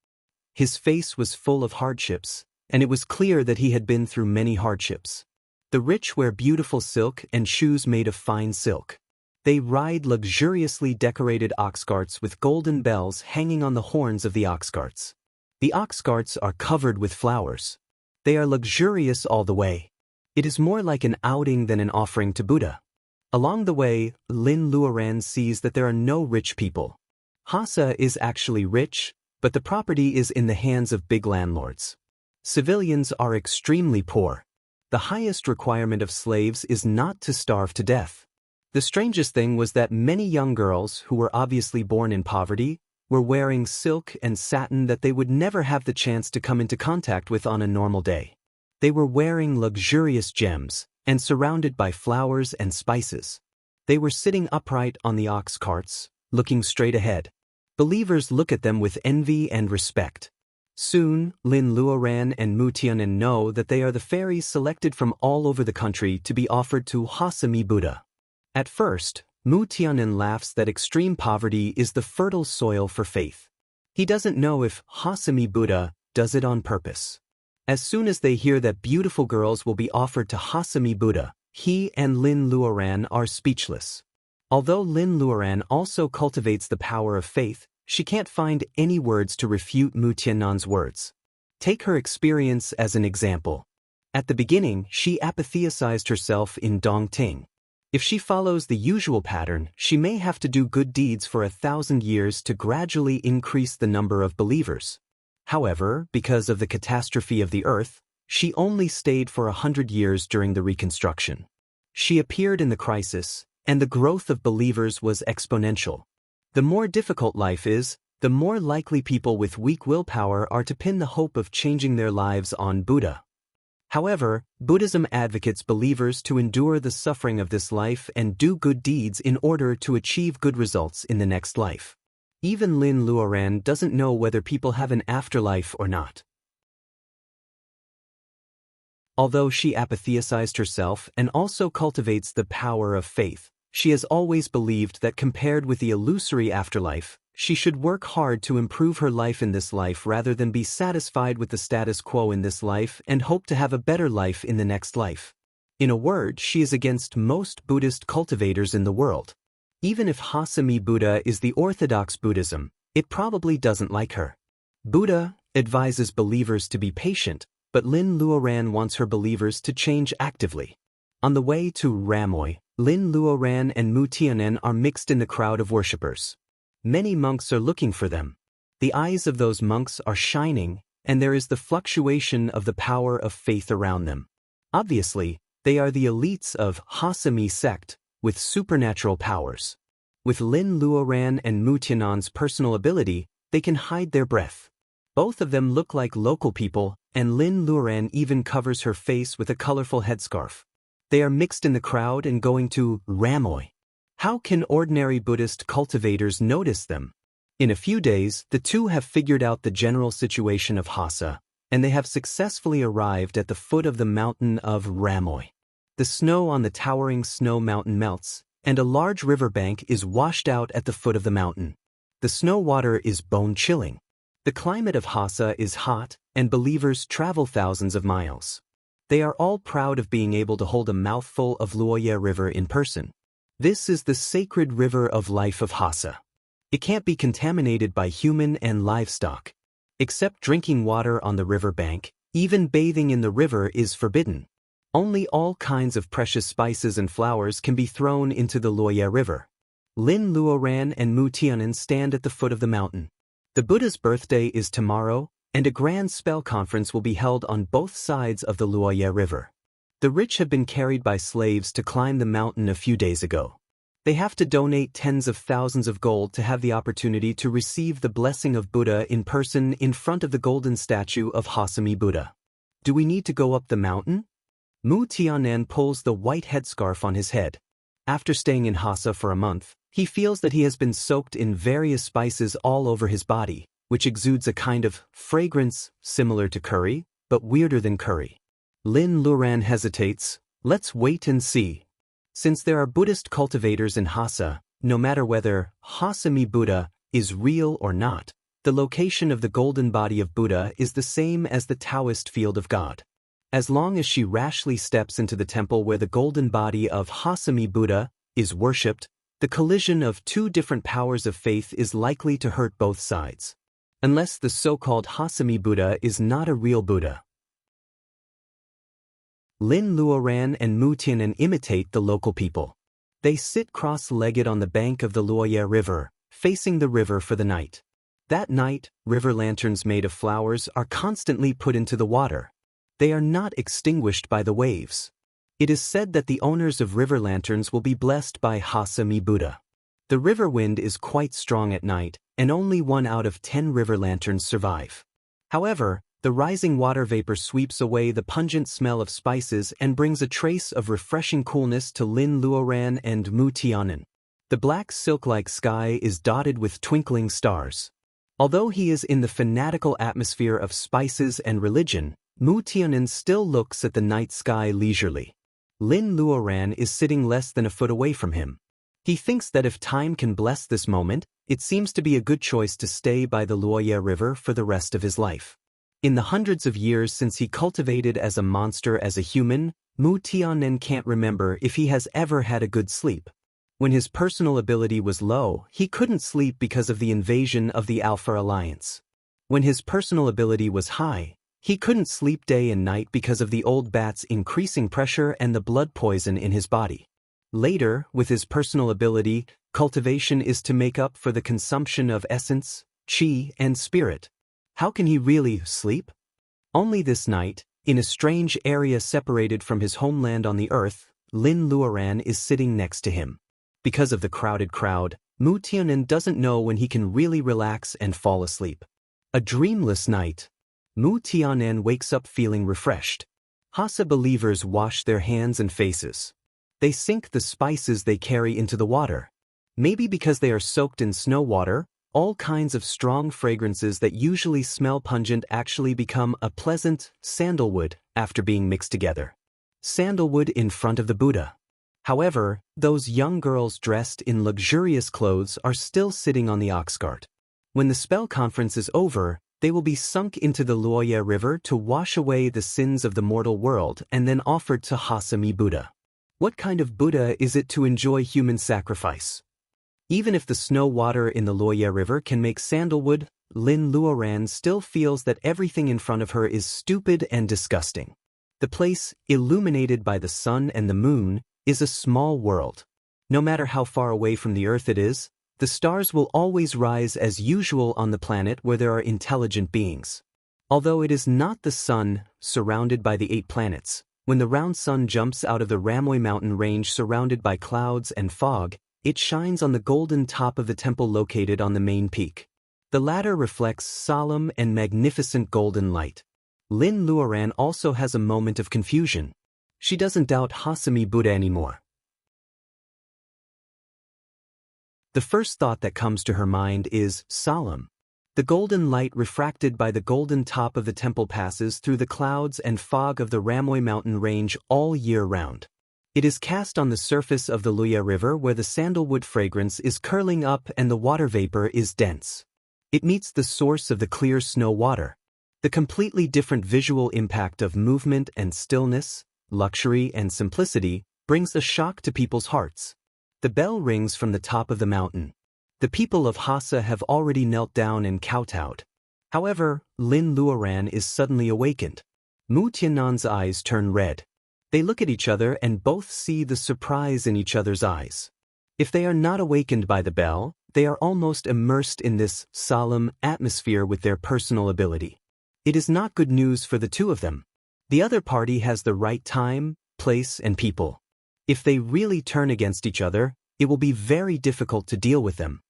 His face was full of hardships, and it was clear that he had been through many hardships. The rich wear beautiful silk and shoes made of fine silk. They ride luxuriously decorated ox carts with golden bells hanging on the horns of the ox carts. The ox carts are covered with flowers. They are luxurious all the way. It is more like an outing than an offering to Buddha. Along the way, Lin Luoran sees that there are no rich people. Hasa is actually rich, but the property is in the hands of big landlords. Civilians are extremely poor. The highest requirement of slaves is not to starve to death. The strangest thing was that many young girls who were obviously born in poverty were wearing silk and satin that they would never have the chance to come into contact with on a normal day. They were wearing luxurious gems and surrounded by flowers and spices. They were sitting upright on the ox carts, looking straight ahead. Believers look at them with envy and respect. Soon, Lin Luoran and Mu Tianen know that they are the fairies selected from all over the country to be offered to Hasami Buddha. At first, Mu Tianen laughs that extreme poverty is the fertile soil for faith. He doesn't know if Hasami Buddha does it on purpose. As soon as they hear that beautiful girls will be offered to Hasami Buddha, he and Lin Luoran are speechless. Although Lin Luoran also cultivates the power of faith, she can't find any words to refute Mu Tianen's words. Take her experience as an example. At the beginning, she apatheticized herself in Dongting. If she follows the usual pattern, she may have to do good deeds for 1,000 years to gradually increase the number of believers. However, because of the catastrophe of the earth, she only stayed for 100 years during the reconstruction. She appeared in the crisis, and the growth of believers was exponential. The more difficult life is, the more likely people with weak willpower are to pin the hope of changing their lives on Buddha. However, Buddhism advocates believers to endure the suffering of this life and do good deeds in order to achieve good results in the next life. Even Lin Luoran doesn't know whether people have an afterlife or not. Although she apatheticized herself and also cultivates the power of faith, she has always believed that compared with the illusory afterlife, she should work hard to improve her life in this life rather than be satisfied with the status quo in this life and hope to have a better life in the next life. In a word, she is against most Buddhist cultivators in the world. Even if Hasami Buddha is the orthodox Buddhism, it probably doesn't like her. Buddha advises believers to be patient, but Lin Luoran wants her believers to change actively. On the way to Ramoy, Lin Luoran and Mu Tianen are mixed in the crowd of worshippers. Many monks are looking for them. The eyes of those monks are shining, and there is the fluctuation of the power of faith around them. Obviously, they are the elites of Hasami sect, with supernatural powers. With Lin Luoran and Mu Tianen's personal ability, they can hide their breath. Both of them look like local people, and Lin Luoran even covers her face with a colorful headscarf. They are mixed in the crowd and going to Ramoy. How can ordinary Buddhist cultivators notice them? In a few days, the two have figured out the general situation of Hasa, and they have successfully arrived at the foot of the mountain of Ramoy. The snow on the towering snow mountain melts, and a large riverbank is washed out at the foot of the mountain. The snow water is bone-chilling. The climate of Hasa is hot, and believers travel thousands of miles. They are all proud of being able to hold a mouthful of Luoye River in person. This is the sacred river of life of Hasa. It can't be contaminated by human and livestock. Except drinking water on the river bank, even bathing in the river is forbidden. Only all kinds of precious spices and flowers can be thrown into the Luoye River. Lin Luoran and Mu Tianan stand at the foot of the mountain. The Buddha's birthday is tomorrow, and a grand spell conference will be held on both sides of the Luoye River. The rich have been carried by slaves to climb the mountain a few days ago. They have to donate tens of thousands of gold to have the opportunity to receive the blessing of Buddha in person in front of the golden statue of Hasami Buddha. Do we need to go up the mountain? Mu Tianan pulls the white headscarf on his head. After staying in Hasa for a month, he feels that he has been soaked in various spices all over his body, which exudes a kind of fragrance similar to curry, but weirder than curry. Lin Luoran hesitates. Let's wait and see. Since there are Buddhist cultivators in Hasa, no matter whether Hasami Buddha is real or not, the location of the golden body of Buddha is the same as the Taoist field of God. As long as she rashly steps into the temple where the golden body of Hasami Buddha is worshipped, the collision of two different powers of faith is likely to hurt both sides. Unless the so-called Hasami Buddha is not a real Buddha. Lin Luoran and Mu Tianan imitate the local people. They sit cross-legged on the bank of the Luoye River, facing the river for the night. That night, river lanterns made of flowers are constantly put into the water. They are not extinguished by the waves. It is said that the owners of river lanterns will be blessed by Hasami Buddha. The river wind is quite strong at night, and only 1 out of 10 river lanterns survive. However, the rising water vapor sweeps away the pungent smell of spices and brings a trace of refreshing coolness to Lin Luoran and Mu Tianan. The black silk-like sky is dotted with twinkling stars. Although he is in the fanatical atmosphere of spices and religion, Mu Tianan still looks at the night sky leisurely. Lin Luoran is sitting less than a foot away from him. He thinks that if time can bless this moment, it seems to be a good choice to stay by the Luoye River for the rest of his life. In the hundreds of years since he cultivated as a monster as a human, Mu Tianan can't remember if he has ever had a good sleep. When his personal ability was low, he couldn't sleep because of the invasion of the Alpha Alliance. When his personal ability was high, he couldn't sleep day and night because of the old bat's increasing pressure and the blood poison in his body. Later, with his personal ability, cultivation is to make up for the consumption of essence, chi, and spirit. How can he really sleep? Only this night, in a strange area separated from his homeland on the earth, Lin Luoran is sitting next to him. Because of the crowded crowd, Mu Tianan doesn't know when he can really relax and fall asleep. A dreamless night. Mu Tianan wakes up feeling refreshed. Hasa believers wash their hands and faces. They sink the spices they carry into the water. Maybe because they are soaked in snow water, all kinds of strong fragrances that usually smell pungent actually become a pleasant sandalwood after being mixed together. Sandalwood in front of the Buddha. However, those young girls dressed in luxurious clothes are still sitting on the ox cart. When the spell conference is over, they will be sunk into the Luoye River to wash away the sins of the mortal world and then offered to Hasami Buddha. What kind of Buddha is it to enjoy human sacrifice? Even if the snow water in the Luoye River can make sandalwood, Lin Luoran still feels that everything in front of her is stupid and disgusting. The place, illuminated by the sun and the moon, is a small world. No matter how far away from the earth it is, the stars will always rise as usual on the planet where there are intelligent beings. Although it is not the sun, surrounded by the 8 planets, when the round sun jumps out of the Ramoy mountain range surrounded by clouds and fog, it shines on the golden top of the temple located on the main peak. The latter reflects solemn and magnificent golden light. Lin Luoran also has a moment of confusion. She doesn't doubt Hasami Buddha anymore. The first thought that comes to her mind is solemn. The golden light refracted by the golden top of the temple passes through the clouds and fog of the Ramoy mountain range all year round. It is cast on the surface of the Luya River where the sandalwood fragrance is curling up and the water vapor is dense. It meets the source of the clear snow water. The completely different visual impact of movement and stillness, luxury and simplicity, brings a shock to people's hearts. The bell rings from the top of the mountain. The people of Hassa have already knelt down and kowtowed. However, Lin Luoran is suddenly awakened. Mu Tiannan's eyes turn red. They look at each other and both see the surprise in each other's eyes. If they are not awakened by the bell, they are almost immersed in this solemn atmosphere with their personal ability. It is not good news for the two of them. The other party has the right time, place, and people. If they really turn against each other, it will be very difficult to deal with them.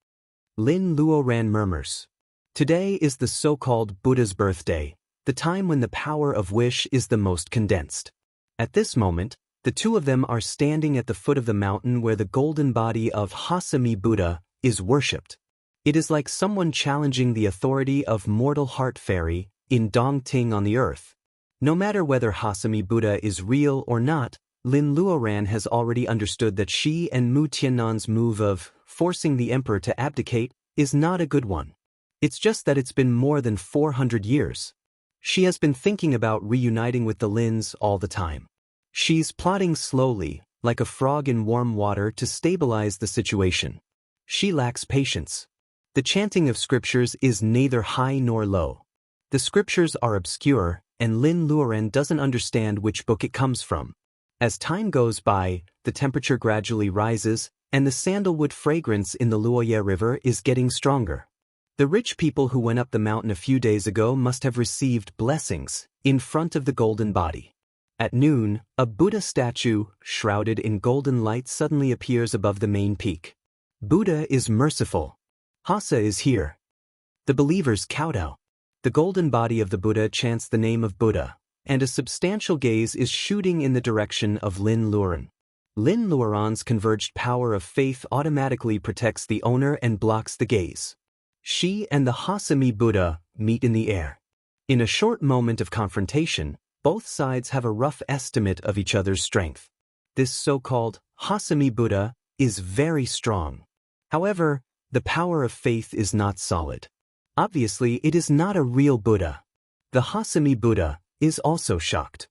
Lin Luoran murmurs. Today is the so-called Buddha's birthday, the time when the power of wish is the most condensed. At this moment, the two of them are standing at the foot of the mountain where the golden body of Hasami Buddha is worshipped. It is like someone challenging the authority of mortal heart fairy in Dongting on the earth. No matter whether Hasami Buddha is real or not, Lin Luoran has already understood that she and Mu Tiannan's move of forcing the emperor to abdicate is not a good one. It's just that it's been more than 400 years. She has been thinking about reuniting with the Lins all the time. She's plotting slowly, like a frog in warm water, to stabilize the situation. She lacks patience. The chanting of scriptures is neither high nor low. The scriptures are obscure, and Lin Luoran doesn't understand which book it comes from. As time goes by, the temperature gradually rises, and the sandalwood fragrance in the Luoye River is getting stronger. The rich people who went up the mountain a few days ago must have received blessings in front of the golden body. At noon, a Buddha statue, shrouded in golden light, suddenly appears above the main peak. Buddha is merciful. Hassa is here. The believers kowtow. The golden body of the Buddha chants the name of Buddha, and a substantial gaze is shooting in the direction of Lin Luoran. Lin Luoran's converged power of faith automatically protects the owner and blocks the gaze. She and the Hasami Buddha meet in the air. In a short moment of confrontation, both sides have a rough estimate of each other's strength. This so-called Hasami Buddha is very strong. However, the power of faith is not solid. Obviously, it is not a real Buddha. The Hasami Buddha is also shocked.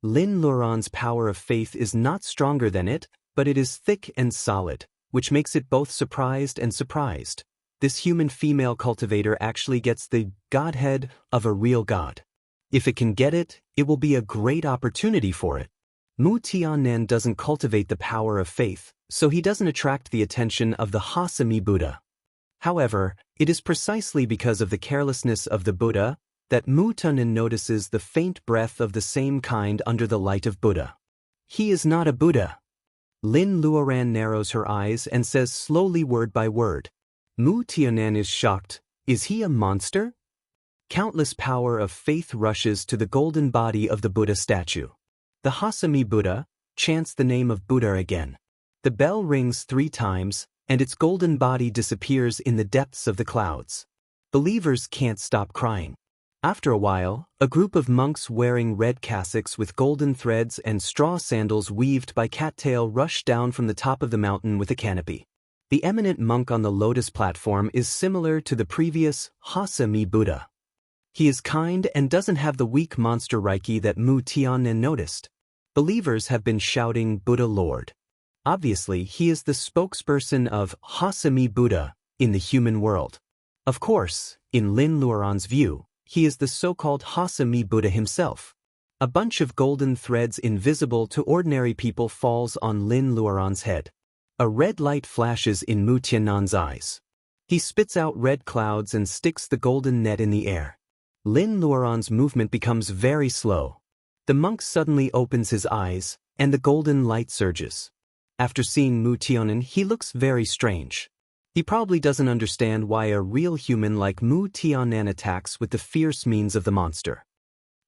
Lin Luoran's power of faith is not stronger than it, but it is thick and solid, which makes it both surprised and surprised. This human female cultivator actually gets the godhead of a real god. If it can get it, it will be a great opportunity for it. Mu Tiannan doesn't cultivate the power of faith, so he doesn't attract the attention of the Hasami Buddha. However, it is precisely because of the carelessness of the Buddha that Mu Tiannan notices the faint breath of the same kind under the light of Buddha. He is not a Buddha. Lin Luoran narrows her eyes and says slowly, word by word. Mu Tiannan is shocked. Is he a monster? Countless power of faith rushes to the golden body of the Buddha statue. The Hasami Buddha chants the name of Buddha again. The bell rings 3 times, and its golden body disappears in the depths of the clouds. Believers can't stop crying. After a while, a group of monks wearing red cassocks with golden threads and straw sandals weaved by cattail rush down from the top of the mountain with a canopy. The eminent monk on the lotus platform is similar to the previous Hasami Buddha. He is kind and doesn't have the weak monster Reiki that Mu Tiannan noticed. Believers have been shouting Buddha Lord. Obviously, he is the spokesperson of Hasami Buddha in the human world. Of course, in Lin Luoran's view, he is the so-called Hasami Buddha himself. A bunch of golden threads invisible to ordinary people falls on Lin Luoran's head. A red light flashes in Mu Tiannan's eyes. He spits out red clouds and sticks the golden net in the air. Lin Luoran's movement becomes very slow. The monk suddenly opens his eyes, and the golden light surges. After seeing Mu Tiannan, he looks very strange. He probably doesn't understand why a real human like Mu Tiannan attacks with the fierce means of the monster.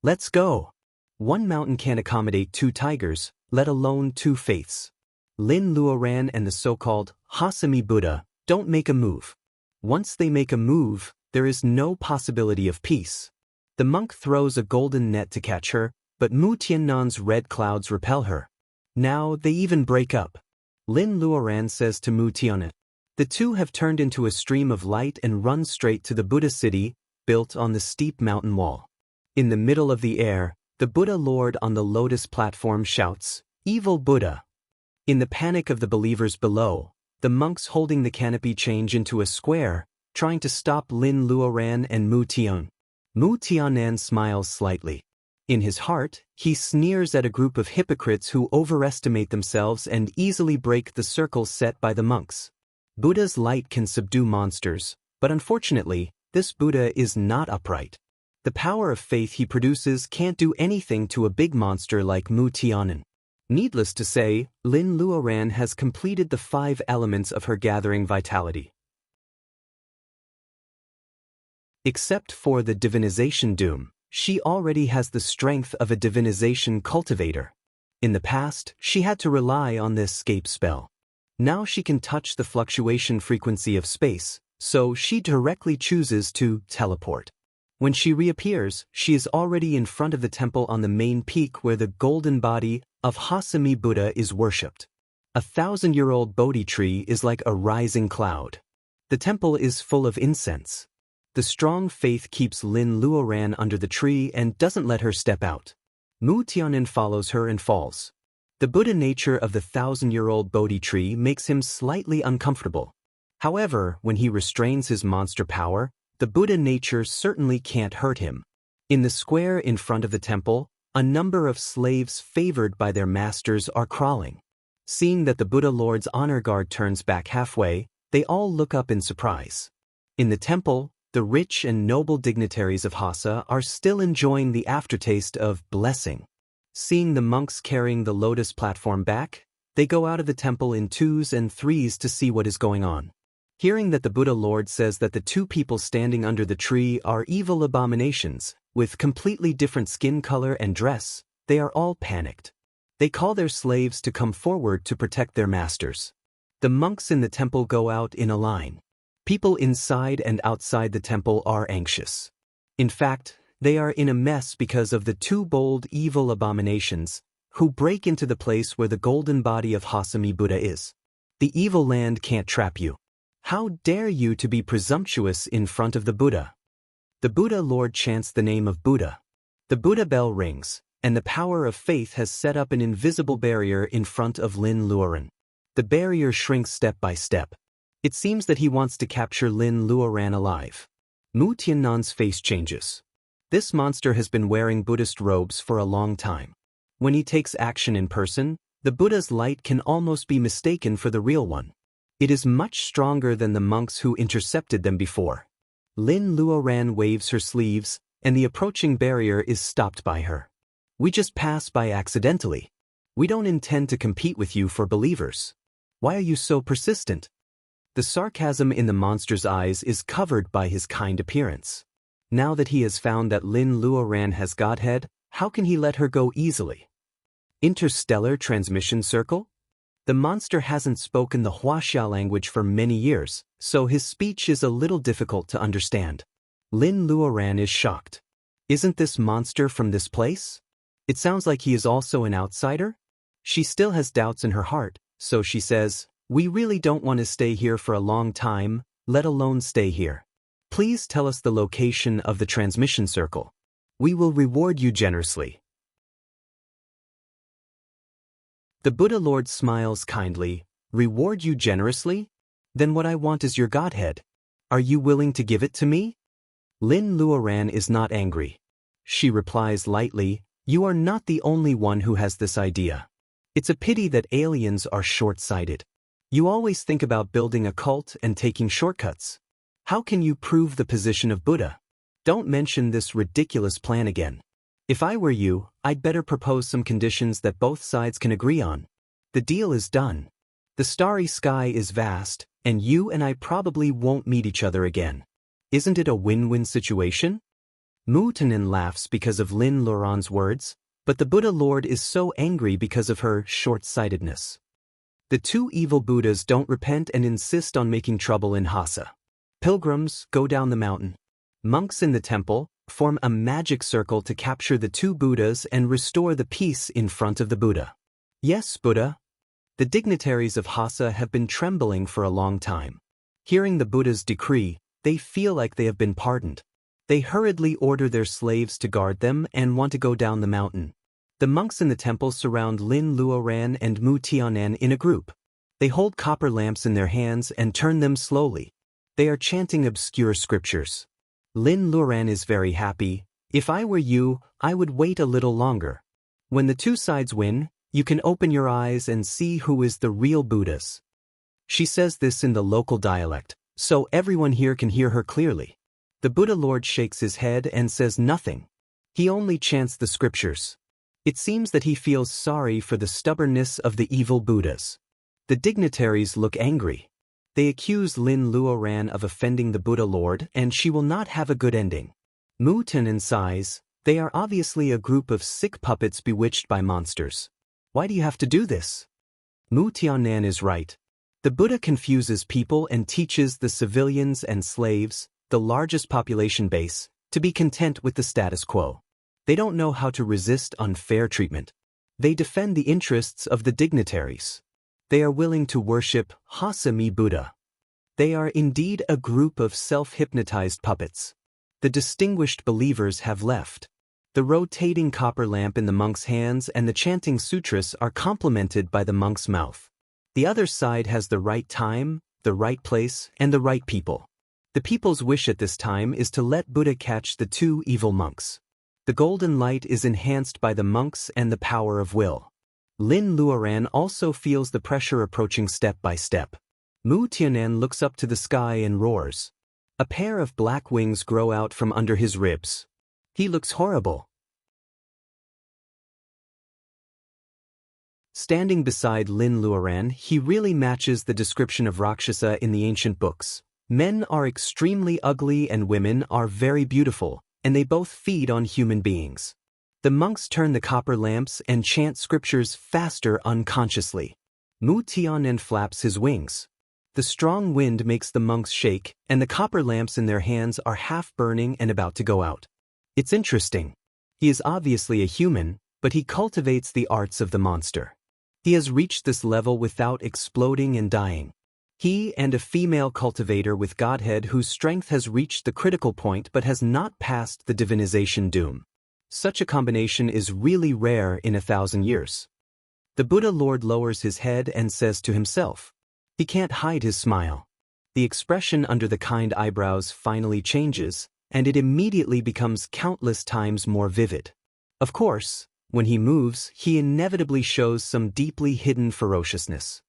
Let's go. One mountain can't accommodate two tigers, let alone two faiths. Lin Luoran and the so-called Hasami Buddha don't make a move. Once they make a move, there is no possibility of peace. The monk throws a golden net to catch her, but Mu Tiannan's red clouds repel her. Now they even break up. Lin Luoran says to Mu Tiannan, the two have turned into a stream of light and run straight to the Buddha city, built on the steep mountain wall. In the middle of the air, the Buddha Lord on the lotus platform shouts, "Evil Buddha!" In the panic of the believers below, the monks holding the canopy change into a square, trying to stop Lin Luoran and Mu Tian. Mu Tianan smiles slightly. In his heart, he sneers at a group of hypocrites who overestimate themselves and easily break the circle set by the monks. Buddha's light can subdue monsters, but unfortunately, this Buddha is not upright. The power of faith he produces can't do anything to a big monster like Mu Tianan. Needless to say, Lin Luoran has completed the 5 elements of her gathering vitality. Except for the divinization doom, she already has the strength of a divinization cultivator. In the past, she had to rely on this escape spell. Now she can touch the fluctuation frequency of space, so she directly chooses to teleport. When she reappears, she is already in front of the temple on the main peak where the golden body of Hasami Buddha is worshipped. 1,000-year-old Bodhi tree is like a rising cloud. The temple is full of incense. The strong faith keeps Lin Luoran under the tree and doesn't let her step out. Mu Tianan follows her and falls. The Buddha nature of the 1,000-year-old Bodhi tree makes him slightly uncomfortable. However, when he restrains his monster power, the Buddha nature certainly can't hurt him. In the square in front of the temple, a number of slaves favored by their masters are crawling. Seeing that the Buddha Lord's honor guard turns back halfway, they all look up in surprise. In the temple, the rich and noble dignitaries of Hasa are still enjoying the aftertaste of blessing. Seeing the monks carrying the lotus platform back, they go out of the temple in 2s and 3s to see what is going on. Hearing that the Buddha Lord says that the 2 people standing under the tree are evil abominations, with completely different skin color and dress, they are all panicked. They call their slaves to come forward to protect their masters. The monks in the temple go out in a line. People inside and outside the temple are anxious. In fact, they are in a mess because of the 2 bold evil abominations who break into the place where the golden body of Hasami Buddha is. The evil land can't trap you. How dare you to be presumptuous in front of the Buddha? The Buddha Lord chants the name of Buddha. The Buddha bell rings, and the power of faith has set up an invisible barrier in front of Lin Luoran. The barrier shrinks step by step. It seems that he wants to capture Lin Luoran alive. Mu Tiannan's face changes. This monster has been wearing Buddhist robes for a long time. When he takes action in person, the Buddha's light can almost be mistaken for the real one. It is much stronger than the monks who intercepted them before. Lin Luoran waves her sleeves, and the approaching barrier is stopped by her. We just pass by accidentally. We don't intend to compete with you for believers. Why are you so persistent? The sarcasm in the monster's eyes is covered by his kind appearance. Now that he has found that Lin Luoran has Godhead, how can he let her go easily? Interstellar transmission circle? The monster hasn't spoken the Huaxia language for many years, so his speech is a little difficult to understand. Lin Luoran is shocked. Isn't this monster from this place? It sounds like he is also an outsider? She still has doubts in her heart, so she says, "We really don't want to stay here for a long time, let alone stay here. Please tell us the location of the transmission circle. We will reward you generously." The Buddha Lord smiles kindly. "Reward you generously? Then what I want is your Godhead. Are you willing to give it to me?" Lin Luoran is not angry. She replies lightly, "You are not the only one who has this idea. It's a pity that aliens are short-sighted. You always think about building a cult and taking shortcuts. How can you prove the position of Buddha? Don't mention this ridiculous plan again. If I were you, I'd better propose some conditions that both sides can agree on. The deal is done. The starry sky is vast, and you and I probably won't meet each other again. Isn't it a win-win situation?" Mu Tiannan laughs because of Lin Luoran's words, But the Buddha Lord is so angry because of her short-sightedness. The two evil Buddhas don't repent and insist on making trouble in Hasa. Pilgrims go down the mountain. Monks in the temple form a magic circle to capture the two Buddhas and restore the peace in front of the Buddha. Yes, Buddha. The dignitaries of Hasa have been trembling for a long time. Hearing the Buddha's decree, they feel like they have been pardoned. They hurriedly order their slaves to guard them and want to go down the mountain. The monks in the temple surround Lin Luoran and Mu Tianan in a group. They hold copper lamps in their hands and turn them slowly. They are chanting obscure scriptures. Lin Luoran is very happy. If I were you, I would wait a little longer. When the two sides win, you can open your eyes and see who is the real Buddhas. She says this in the local dialect, so everyone here can hear her clearly. The Buddha Lord shakes his head and says nothing. He only chants the scriptures. It seems that he feels sorry for the stubbornness of the evil Buddhas. The dignitaries look angry. They accuse Lin Luoran of offending the Buddha Lord, and she will not have a good ending. Mu Tianan sighs. They are obviously a group of sick puppets bewitched by monsters. Why do you have to do this? Mu Tianan is right. The Buddha confuses people and teaches the civilians and slaves, the largest population base, to be content with the status quo. They don't know how to resist unfair treatment. They defend the interests of the dignitaries. They are willing to worship Hasami Buddha. They are indeed a group of self-hypnotized puppets. The distinguished believers have left. The rotating copper lamp in the monk's hands and the chanting sutras are complemented by the monk's mouth. The other side has the right time, the right place, and the right people. The people's wish at this time is to let Buddha catch the two evil monks. The golden light is enhanced by the monks and the power of will. Lin Luoran also feels the pressure approaching step by step. Mu Tianan looks up to the sky and roars. A pair of black wings grow out from under his ribs. He looks horrible. Standing beside Lin Luoran, he really matches the description of Rakshasa in the ancient books. Men are extremely ugly and women are very beautiful, and they both feed on human beings. The monks turn the copper lamps and chant scriptures faster unconsciously. Mu Tianan flaps his wings. The strong wind makes the monks shake, and the copper lamps in their hands are half burning and about to go out. It's interesting. He is obviously a human, but he cultivates the arts of the monster. He has reached this level without exploding and dying. He and a female cultivator with Godhead whose strength has reached the critical point but has not passed the divinization doom. Such a combination is really rare in 1,000 years. The Buddha Lord lowers his head and says to himself. He can't hide his smile. The expression under the kind eyebrows finally changes, and it immediately becomes countless times more vivid. Of course, when he moves, he inevitably shows some deeply hidden ferociousness.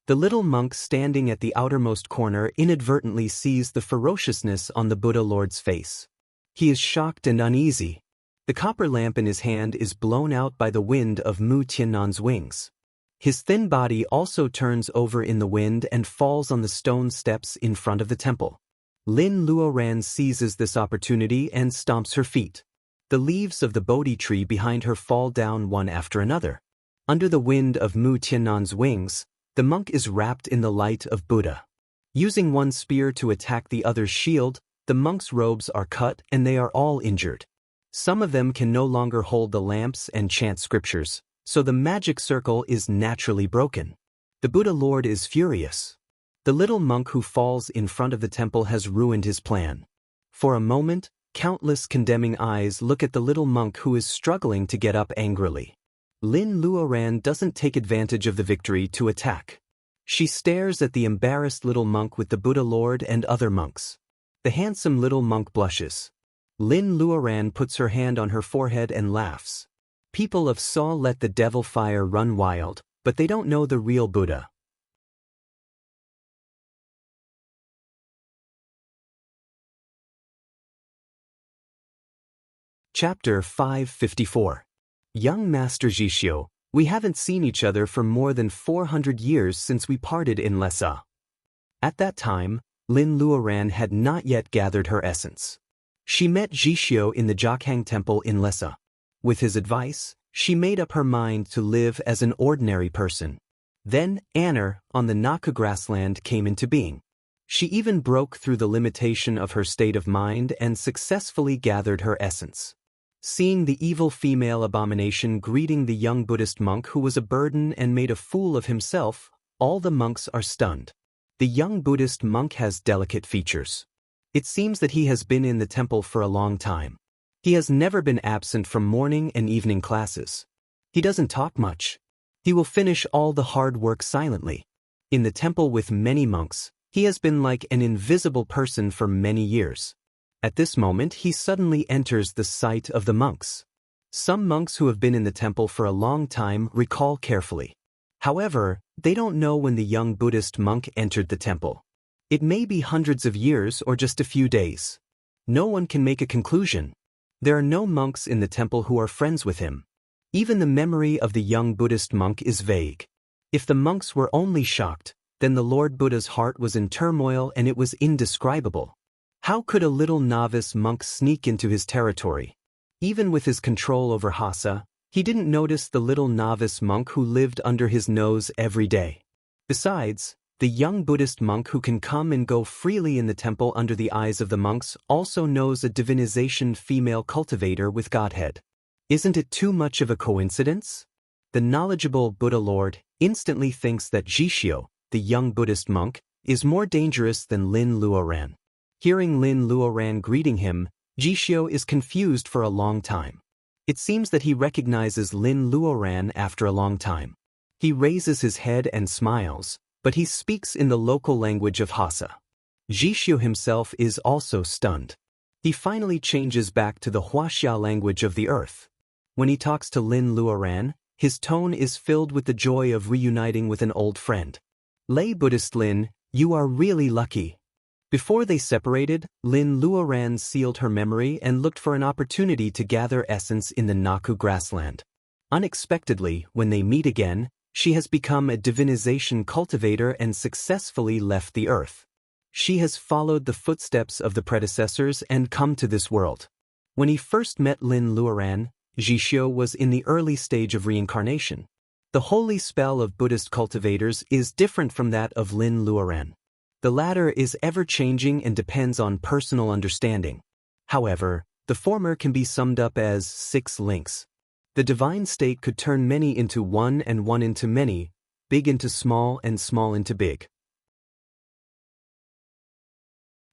The little monk standing at the outermost corner inadvertently sees the ferociousness on the Buddha Lord's face. He is shocked and uneasy. The copper lamp in his hand is blown out by the wind of Mu Tianan's wings. His thin body also turns over in the wind and falls on the stone steps in front of the temple. Lin Luoran seizes this opportunity and stomps her feet. The leaves of the Bodhi tree behind her fall down one after another. Under the wind of Mu Tianan's wings, the monk is wrapped in the light of Buddha. Using one spear to attack the other's shield, the monk's robes are cut and they are all injured. Some of them can no longer hold the lamps and chant scriptures, so the magic circle is naturally broken. The Buddha Lord is furious. The little monk who falls in front of the temple has ruined his plan. For a moment, countless condemning eyes look at the little monk who is struggling to get up angrily. Lin Luoran doesn't take advantage of the victory to attack. She stares at the embarrassed little monk with the Buddha Lord and other monks. The handsome little monk blushes. Lin Luoran puts her hand on her forehead and laughs. People of Seoul let the devil fire run wild, but they don't know the real Buddha. Chapter 554. Young Master Jishio, we haven't seen each other for more than 400 years since we parted in Lhasa. At that time, Lin Luoran had not yet gathered her essence. She met Jishio in the Jokhang Temple in Lhasa. With his advice, She made up her mind to live as an ordinary person. Then, Aner, on the Naku grassland came into being. She even broke through the limitation of her state of mind and successfully gathered her essence. Seeing the evil female abomination greeting the young Buddhist monk who was a burden and made a fool of himself, all the monks are stunned. The young Buddhist monk has delicate features. It seems that he has been in the temple for a long time. He has never been absent from morning and evening classes. He doesn't talk much. He will finish all the hard work silently. In the temple with many monks, he has been like an invisible person for many years. At this moment he suddenly enters the sight of the monks. Some monks who have been in the temple for a long time recall carefully. However, they don't know when the young Buddhist monk entered the temple. It may be hundreds of years or just a few days. No one can make a conclusion. There are no monks in the temple who are friends with him. Even the memory of the young Buddhist monk is vague. If the monks were only shocked, then the Lord Buddha's heart was in turmoil and it was indescribable. How could a little novice monk sneak into his territory? Even with his control over Hasa, he didn't notice the little novice monk who lived under his nose every day. Besides, the young Buddhist monk who can come and go freely in the temple under the eyes of the monks also knows a divinization female cultivator with Godhead. Isn't it too much of a coincidence? The knowledgeable Buddha Lord instantly thinks that Jishio, the young Buddhist monk, is more dangerous than Lin Luoran. Hearing Lin Luoran greeting him, Jishio is confused for a long time. It seems that he recognizes Lin Luoran after a long time. He raises his head and smiles, but he speaks in the local language of Hasa. Jishio himself is also stunned. He finally changes back to the Huaxia language of the earth. When he talks to Lin Luoran, his tone is filled with the joy of reuniting with an old friend. Lay Buddhist Lin, you are really lucky. Before they separated, Lin Luoran sealed her memory and looked for an opportunity to gather essence in the Naku grassland. Unexpectedly, when they meet again, she has become a divinization cultivator and successfully left the earth. She has followed the footsteps of the predecessors and come to this world. When he first met Lin Luoran, Jishio was in the early stage of reincarnation. The holy spell of Buddhist cultivators is different from that of Lin Luoran. The latter is ever-changing and depends on personal understanding. However, the former can be summed up as 6 links. The divine state could turn many into one and one into many, big into small and small into big.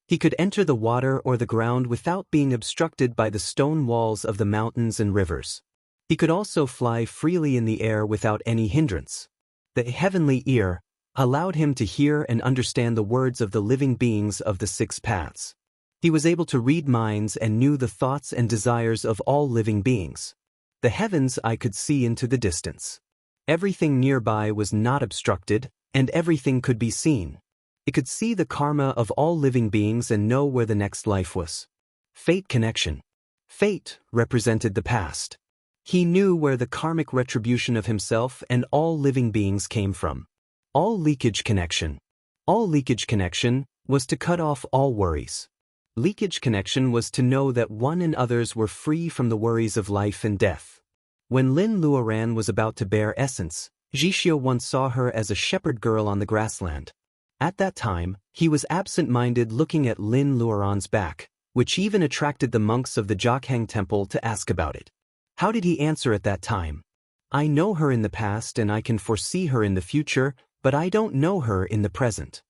He could enter the water or the ground without being obstructed by the stone walls of the mountains and rivers. He could also fly freely in the air without any hindrance. The heavenly ear allowed him to hear and understand the words of the living beings of the 6 paths. He was able to read minds and knew the thoughts and desires of all living beings. The heavens I could see into the distance. Everything nearby was not obstructed, and everything could be seen. It could see the karma of all living beings and know where the next life was. Fate connection. Fate represented the past. He knew where the karmic retribution of himself and all living beings came from. All leakage connection. All leakage connection was to cut off all worries. Leakage connection was to know that one and others were free from the worries of life and death. When Lin Luoran was about to bear essence, Jishio once saw her as a shepherd girl on the grassland. At that time, he was absent-minded looking at Lin Luoran's back, which even attracted the monks of the Jokhang temple to ask about it. How did he answer at that time? I know her in the past and I can foresee her in the future, but I don't know her in the present.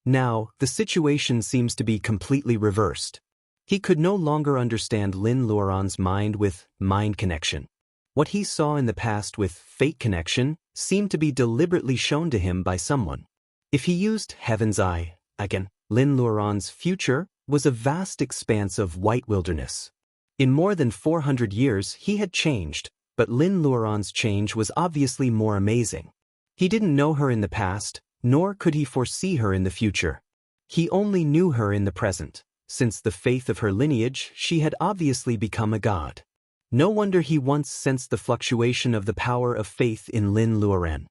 Now, the situation seems to be completely reversed. He could no longer understand Lin Luoran's mind with mind connection. What he saw in the past with fate connection seemed to be deliberately shown to him by someone. If he used heaven's eye, again, Lin Luoran's future was a vast expanse of white wilderness. In more than 400 years he had changed, but Lin Luoran's change was obviously more amazing. He didn't know her in the past, nor could he foresee her in the future. He only knew her in the present. Since the faith of her lineage, she had obviously become a god. No wonder he once sensed the fluctuation of the power of faith in Lin Luoran.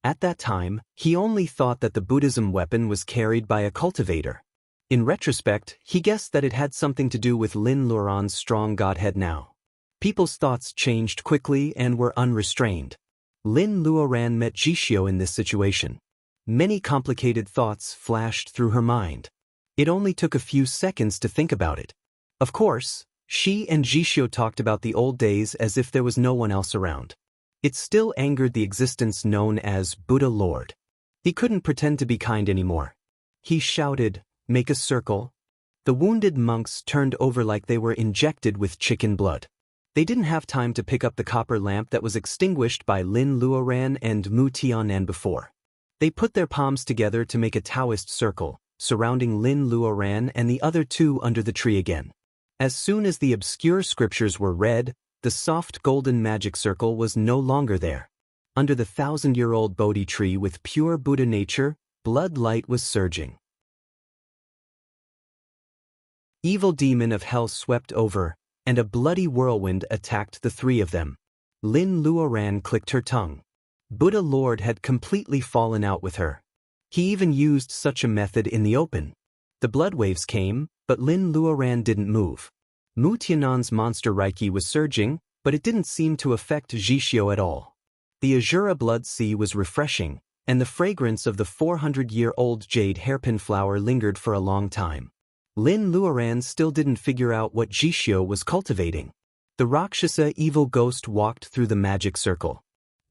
At that time, he only thought that the Buddhism weapon was carried by a cultivator. In retrospect, he guessed that it had something to do with Lin Luoran's strong godhead now. People's thoughts changed quickly and were unrestrained. Lin Luoran met Jixio in this situation. Many complicated thoughts flashed through her mind. It only took a few seconds to think about it. Of course, she and Jixio talked about the old days as if there was no one else around. It still angered the existence known as Buddha Lord. He couldn't pretend to be kind anymore. He shouted, "Make a circle." The wounded monks turned over like they were injected with chicken blood. They didn't have time to pick up the copper lamp that was extinguished by Lin Luoran and Mu Tianan before. They put their palms together to make a Taoist circle, surrounding Lin Luoran and the other two under the tree again. As soon as the obscure scriptures were read, the soft golden magic circle was no longer there. Under the 1,000-year-old Bodhi tree with pure Buddha nature, blood light was surging. Evil demon of hell swept over, and a bloody whirlwind attacked the three of them. Lin Luoran clicked her tongue. Buddha Lord had completely fallen out with her. He even used such a method in the open. The blood waves came, but Lin Luoran didn't move. Mu Tianan's monster Reiki was surging, but it didn't seem to affect Jixio at all. The Azura blood sea was refreshing, and the fragrance of the 400-year-old jade hairpin flower lingered for a long time. Lin Luoran still didn't figure out what Jixio was cultivating. The Rakshasa evil ghost walked through the magic circle.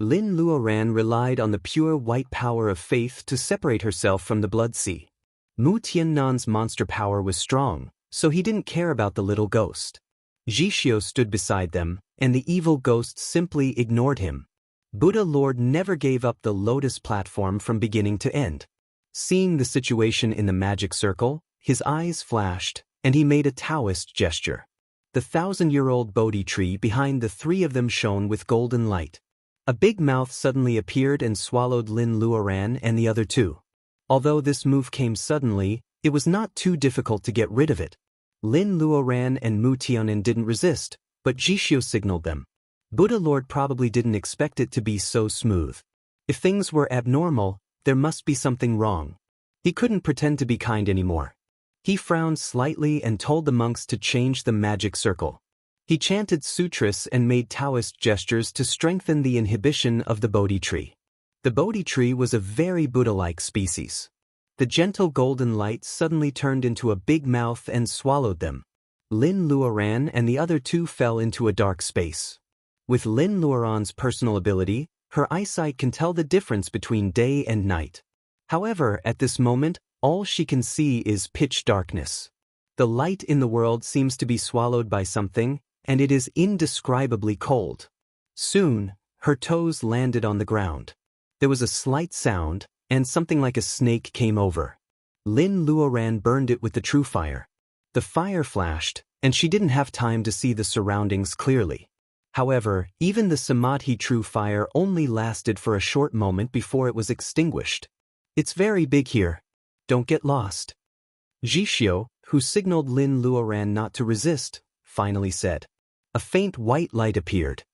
Lin Luoran relied on the pure white power of faith to separate herself from the blood sea. Mu Tiannan's monster power was strong, so he didn't care about the little ghost. Jixio stood beside them, and the evil ghost simply ignored him. Buddha Lord never gave up the lotus platform from beginning to end. Seeing the situation in the magic circle, his eyes flashed, and he made a Taoist gesture. The 1,000-year-old Bodhi tree behind the three of them shone with golden light. A big mouth suddenly appeared and swallowed Lin Luoran and the other two. Although this move came suddenly, it was not too difficult to get rid of it. Lin Luoran and Mu Tianan didn't resist, but Jixio signaled them. Buddha Lord probably didn't expect it to be so smooth. If things were abnormal, there must be something wrong. He couldn't pretend to be kind anymore. He frowned slightly and told the monks to change the magic circle. He chanted sutras and made Taoist gestures to strengthen the inhibition of the Bodhi tree. The Bodhi tree was a very Buddha-like species. The gentle golden light suddenly turned into a big mouth and swallowed them. Lin Luoran and the other two fell into a dark space. With Lin Luoran's personal ability, her eyesight can tell the difference between day and night. However, at this moment, all she can see is pitch darkness. The light in the world seems to be swallowed by something, and it is indescribably cold. Soon, her toes landed on the ground. There was a slight sound, and something like a snake came over. Lin Luoran burned it with the true fire. The fire flashed, and she didn't have time to see the surroundings clearly. However, even the Samadhi true fire only lasted for a short moment before it was extinguished. "It's very big here. Don't get lost." Jixio, who signaled Lin Luoran not to resist, finally said. A faint white light appeared.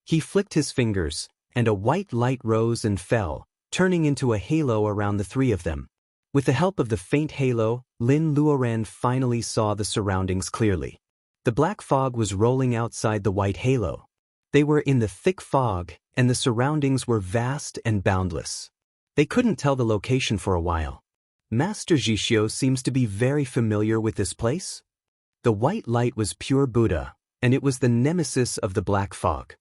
He flicked his fingers, and a white light rose and fell, turning into a halo around the three of them. With the help of the faint halo, Lin Luoran finally saw the surroundings clearly. The black fog was rolling outside the white halo. They were in the thick fog, and the surroundings were vast and boundless. They couldn't tell the location for a while. Master Jixio seems to be very familiar with this place. The white light was pure Buddha, and it was the nemesis of the black fog.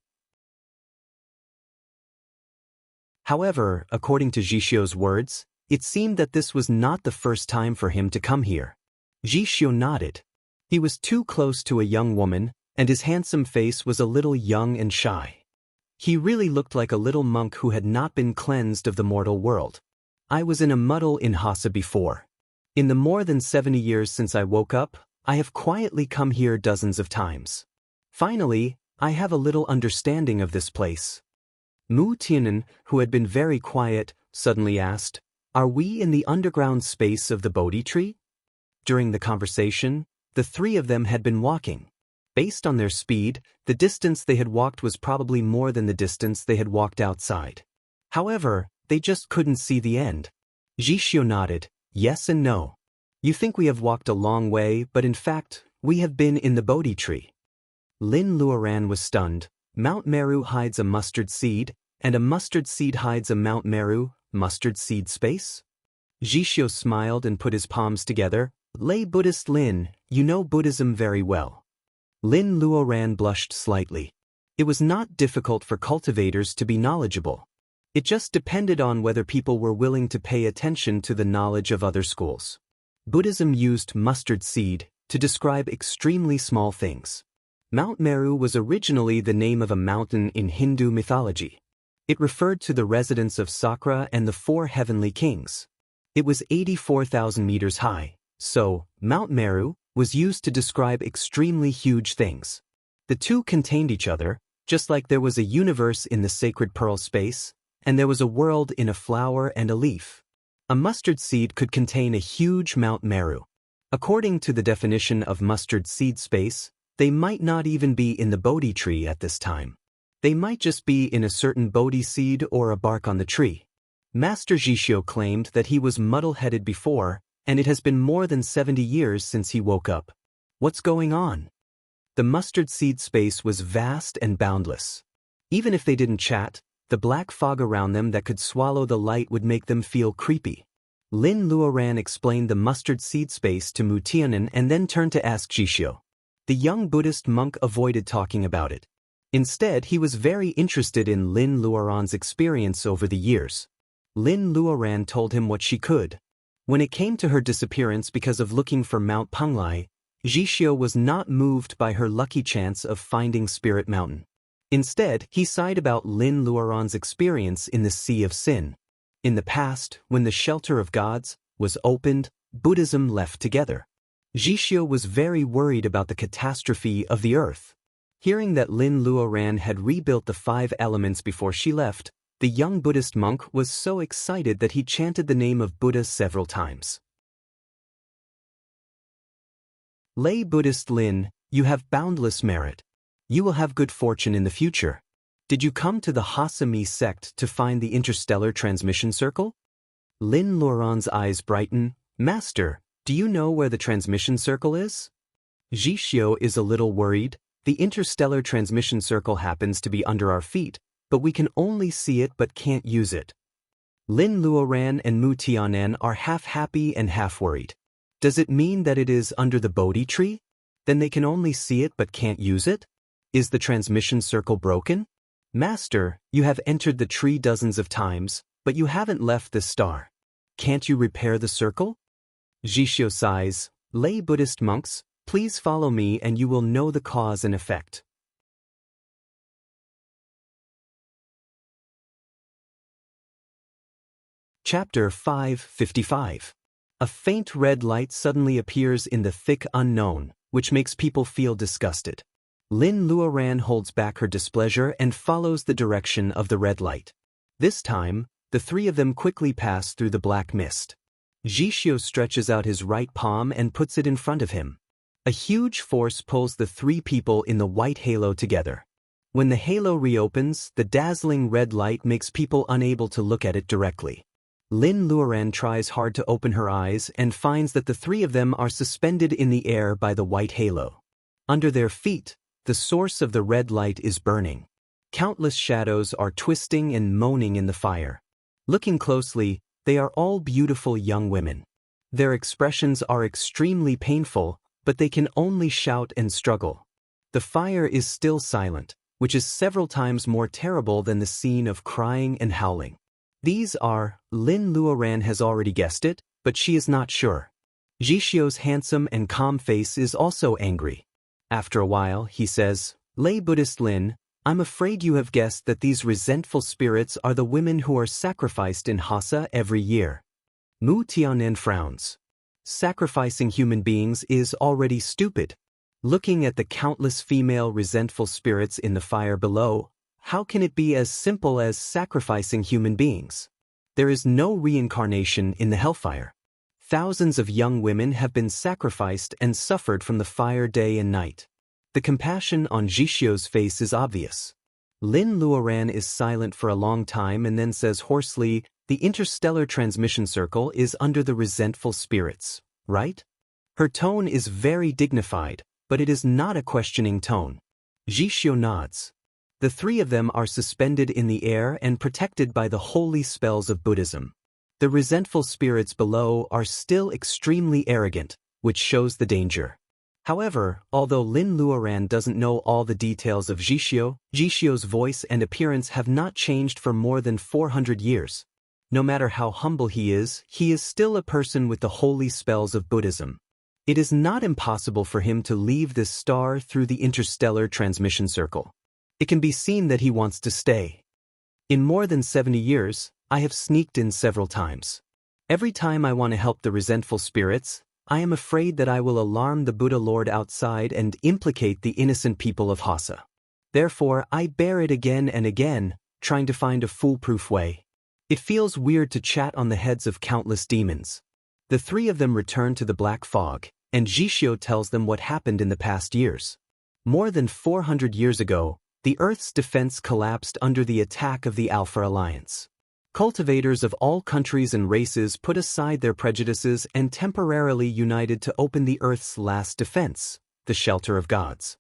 However, according to Jixio's words, it seemed that this was not the first time for him to come here. Jixio nodded. He was too close to a young woman, and his handsome face was a little young and shy. He really looked like a little monk who had not been cleansed of the mortal world. "I was in a muddle in Hasa before. In the more than 70 years since I woke up, I have quietly come here dozens of times. Finally, I have a little understanding of this place." Mu Tianan, who had been very quiet, suddenly asked, "Are we in the underground space of the Bodhi tree?" During the conversation, the three of them had been walking. Based on their speed, the distance they had walked was probably more than the distance they had walked outside. However, they just couldn't see the end. Jixio nodded, "Yes and no. You think we have walked a long way, but in fact, we have been in the Bodhi tree." Lin Luoran was stunned. Mount Meru hides a mustard seed, and a mustard seed hides a Mount Meru, mustard seed space? Jishio smiled and put his palms together. Lay Buddhist Lin, you know Buddhism very well. Lin Luoran blushed slightly. It was not difficult for cultivators to be knowledgeable. It just depended on whether people were willing to pay attention to the knowledge of other schools. Buddhism used mustard seed to describe extremely small things. Mount Meru was originally the name of a mountain in Hindu mythology. It referred to the residence of Sakra and the 4 heavenly kings. It was 84,000 meters high, so Mount Meru was used to describe extremely huge things. The two contained each other, just like there was a universe in the sacred pearl space, and there was a world in a flower and a leaf. A mustard seed could contain a huge Mount Meru. According to the definition of mustard seed space, they might not even be in the Bodhi tree at this time. They might just be in a certain Bodhi seed or a bark on the tree. Master Jishio claimed that he was muddle-headed before, and it has been more than 70 years since he woke up. What's going on? The mustard seed space was vast and boundless. Even if they didn't chat, the black fog around them that could swallow the light would make them feel creepy. Lin Luoran explained the mustard seed space to Mu Tianan and then turned to ask Jishio. The young Buddhist monk avoided talking about it. Instead, he was very interested in Lin Luoran's experience over the years. Lin Luoran told him what she could. When it came to her disappearance because of looking for Mount Panglai, Jishio was not moved by her lucky chance of finding Spirit Mountain. Instead, he sighed about Lin Luoran's experience in the Sea of Sin. In the past, when the Shelter of Gods was opened, Buddhism left together. Jishio was very worried about the catastrophe of the earth. Hearing that Lin Luoran had rebuilt the 5 elements before she left, the young Buddhist monk was so excited that he chanted the name of Buddha several times. Lay Buddhist Lin, you have boundless merit. You will have good fortune in the future. Did you come to the Hasami sect to find the interstellar transmission circle? Lin Luoran's eyes brighten. Master, do you know where the transmission circle is? Jishio is a little worried. The interstellar transmission circle happens to be under our feet, but we can only see it but can't use it. Lin Luoran and Mu Tianan are half happy and half worried. Does it mean that it is under the Bodhi tree? Then they can only see it but can't use it? Is the transmission circle broken? Master, you have entered the tree dozens of times, but you haven't left the star. Can't you repair the circle? Jishio sighs. Lay Buddhist monks, please follow me and you will know the cause and effect. Chapter 555. A faint red light suddenly appears in the thick unknown, which makes people feel disgusted. Lin Luoran holds back her displeasure and follows the direction of the red light. This time, the 3 of them quickly pass through the black mist. Jishio stretches out his right palm and puts it in front of him. A huge force pulls the 3 people in the white halo together. When the halo reopens, the dazzling red light makes people unable to look at it directly. Lin Luoran tries hard to open her eyes and finds that the 3 of them are suspended in the air by the white halo. Under their feet, the source of the red light is burning. Countless shadows are twisting and moaning in the fire. Looking closely, they are all beautiful young women. Their expressions are extremely painful, but they can only shout and struggle. The fire is still silent, which is several times more terrible than the scene of crying and howling. These are, Lin Luoran has already guessed it, but she is not sure. Jishio's handsome and calm face is also angry. After a while, he says, Lay Buddhist Lin, I'm afraid you have guessed that these resentful spirits are the women who are sacrificed in Hasa every year. Mu Tianan frowns. Sacrificing human beings is already stupid. Looking at the countless female resentful spirits in the fire below, how can it be as simple as sacrificing human beings? There is no reincarnation in the hellfire. Thousands of young women have been sacrificed and suffered from the fire day and night. The compassion on Jishio's face is obvious. Lin Luoran is silent for a long time and then says hoarsely, the interstellar transmission circle is under the resentful spirits, right? Her tone is very dignified, but it is not a questioning tone. Jishio nods. The three of them are suspended in the air and protected by the holy spells of Buddhism. The resentful spirits below are still extremely arrogant, which shows the danger. However, although Lin Luoran doesn't know all the details of Jishio, Jishio's voice and appearance have not changed for more than 400 years. No matter how humble he is still a person with the holy spells of Buddhism. It is not impossible for him to leave this star through the interstellar transmission circle. It can be seen that he wants to stay. In more than 70 years, I have sneaked in several times. Every time I want to help the resentful spirits, I am afraid that I will alarm the Buddha Lord outside and implicate the innocent people of Hassa. Therefore, I bear it again and again, trying to find a foolproof way. It feels weird to chat on the heads of countless demons. The three of them return to the black fog, and Jishio tells them what happened in the past years. More than 400 years ago, the Earth's defense collapsed under the attack of the Alpha Alliance. Cultivators of all countries and races put aside their prejudices and temporarily united to open the Earth's last defense, the shelter of gods.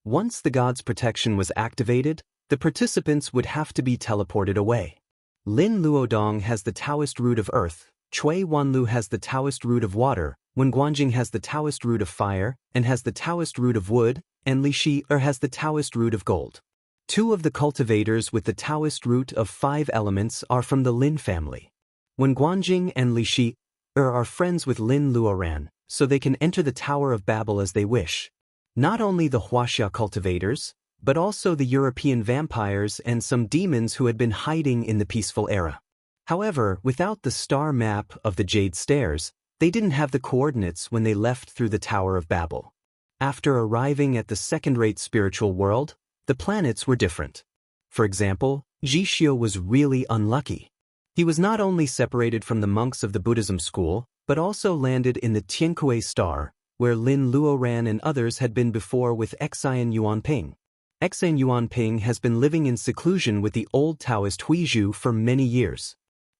Once the gods' protection was activated, the participants would have to be teleported away. Lin Luodong has the Taoist root of earth, Chui Wanlu has the Taoist root of water, Wen Guanjing has the Taoist root of fire, and has the Taoist root of wood, and Li Shi has the Taoist root of gold. Two of the cultivators with the Taoist root of 5 elements are from the Lin family. Wen Guanjing and Li Shi are friends with Lin Luoran, so they can enter the Tower of Babel as they wish. Not only the Huaxia cultivators, but also the European vampires and some demons who had been hiding in the peaceful era. However, without the star map of the Jade Stairs, they didn't have the coordinates when they left through the Tower of Babel. After arriving at the second-rate spiritual world, the planets were different. For example, Jishio was really unlucky. He was not only separated from the monks of the Buddhism school, but also landed in the Tiankui star, where Lin Luoran and others had been before with Xian Yuanping. Xian Yuanping has been living in seclusion with the old Taoist Huizhu for many years.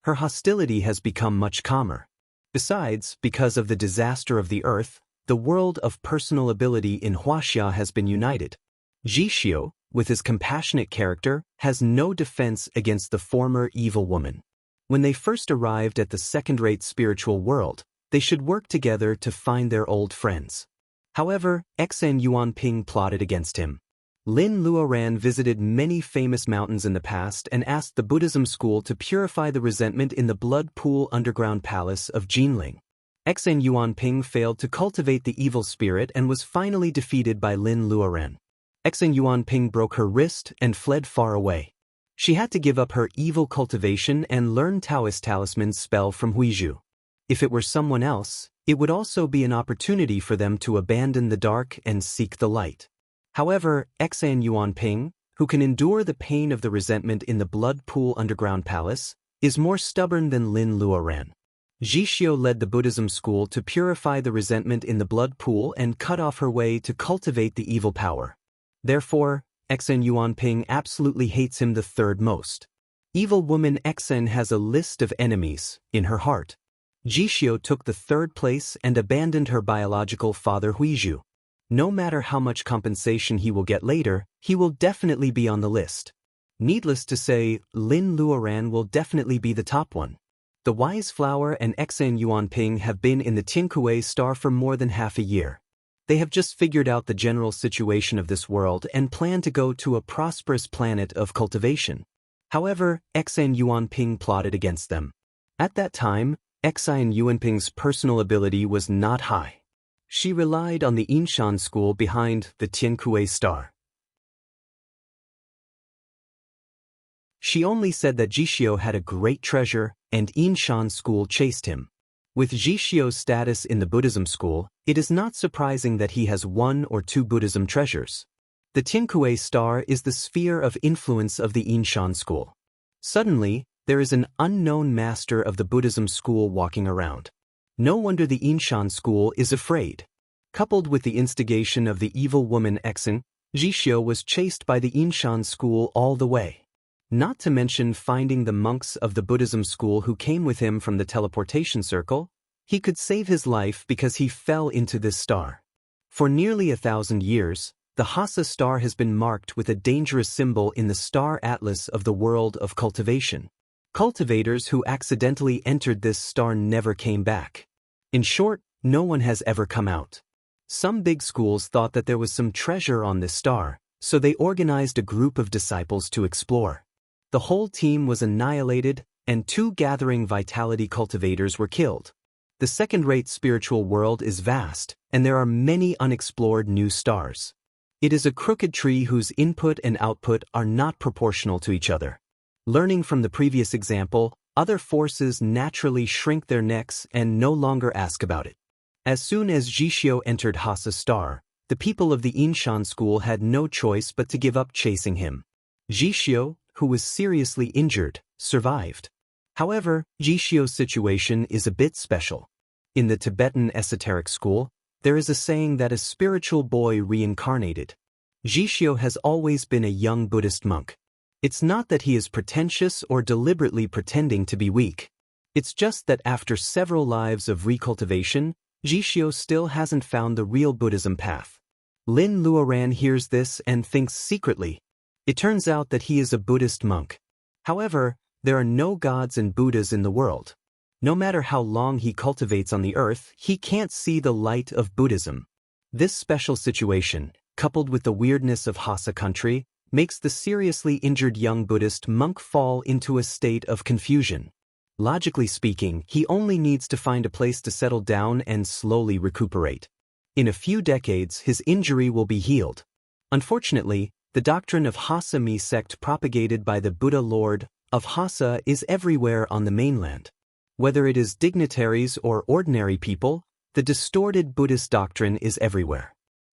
Her hostility has become much calmer. Besides, because of the disaster of the earth, the world of personal ability in Huaxia has been united. Jishio, with his compassionate character, has no defense against the former evil woman. When they first arrived at the second-rate spiritual world, they should work together to find their old friends. However, Xian Yuanping plotted against him. Lin Luoran visited many famous mountains in the past and asked the Buddhism school to purify the resentment in the blood pool underground palace of Jinling. Xian Yuanping failed to cultivate the evil spirit and was finally defeated by Lin Luoran. Xian Yuanping broke her wrist and fled far away. She had to give up her evil cultivation and learn Taoist talisman's spell from Huizhu. If it were someone else, it would also be an opportunity for them to abandon the dark and seek the light. However, Xian Yuanping, who can endure the pain of the resentment in the blood pool underground palace, is more stubborn than Lin Luoran. Jishio led the Buddhism school to purify the resentment in the blood pool and cut off her way to cultivate the evil power. Therefore, Xian Yuanping absolutely hates him the third most. Evil woman Xian has a list of enemies in her heart. Jishio took the third place and abandoned her biological father Huizhu. No matter how much compensation he will get later, he will definitely be on the list. Needless to say, Lin Luoran will definitely be the top one. The Wise Flower and Xian Yuanping have been in the Tiankui star for more than half a year. They have just figured out the general situation of this world and plan to go to a prosperous planet of cultivation. However, Xian Yuanping plotted against them. At that time, Xian Yuanping's personal ability was not high. She relied on the Yinshan school behind the Tiankui star. She only said that Jishio had a great treasure and Yinshan school chased him. With Jishio's status in the Buddhism school, it is not surprising that he has 1 or 2 Buddhism treasures. The Tiankui star is the sphere of influence of the Yinshan school. Suddenly, there is an unknown master of the Buddhism school walking around. No wonder the Yinshan school is afraid. Coupled with the instigation of the evil woman Xian, Jishio was chased by the Yinshan school all the way. Not to mention finding the monks of the Buddhism school who came with him from the teleportation circle, he could save his life because he fell into this star. For nearly 1,000 years, the Hassa star has been marked with a dangerous symbol in the star atlas of the world of cultivation. Cultivators who accidentally entered this star never came back. In short, no one has ever come out. Some big schools thought that there was some treasure on this star, so they organized a group of disciples to explore. The whole team was annihilated, and 2 gathering vitality cultivators were killed. The second-rate spiritual world is vast, and there are many unexplored new stars. It is a crooked tree whose input and output are not proportional to each other. Learning from the previous example, other forces naturally shrink their necks and no longer ask about it. As soon as Jishio entered Hassa star, the people of the Inshan school had no choice but to give up chasing him. Jishio, who was seriously injured, survived. However, Jishio's situation is a bit special. In the Tibetan esoteric school, there is a saying that a spiritual boy reincarnated. Jishio has always been a young Buddhist monk. It's not that he is pretentious or deliberately pretending to be weak. It's just that after several lives of recultivation, Jishio still hasn't found the real Buddhism path. Lin Luoran hears this and thinks secretly. It turns out that he is a Buddhist monk. However, there are no gods and Buddhas in the world. No matter how long he cultivates on the earth, he can't see the light of Buddhism. This special situation, coupled with the weirdness of Hassa country, makes the seriously injured young Buddhist monk fall into a state of confusion. Logically speaking, he only needs to find a place to settle down and slowly recuperate. In a few decades, his injury will be healed. Unfortunately, the doctrine of Hassa-me sect propagated by the Buddha Lord of Hassa is everywhere on the mainland. Whether it is dignitaries or ordinary people, the distorted Buddhist doctrine is everywhere.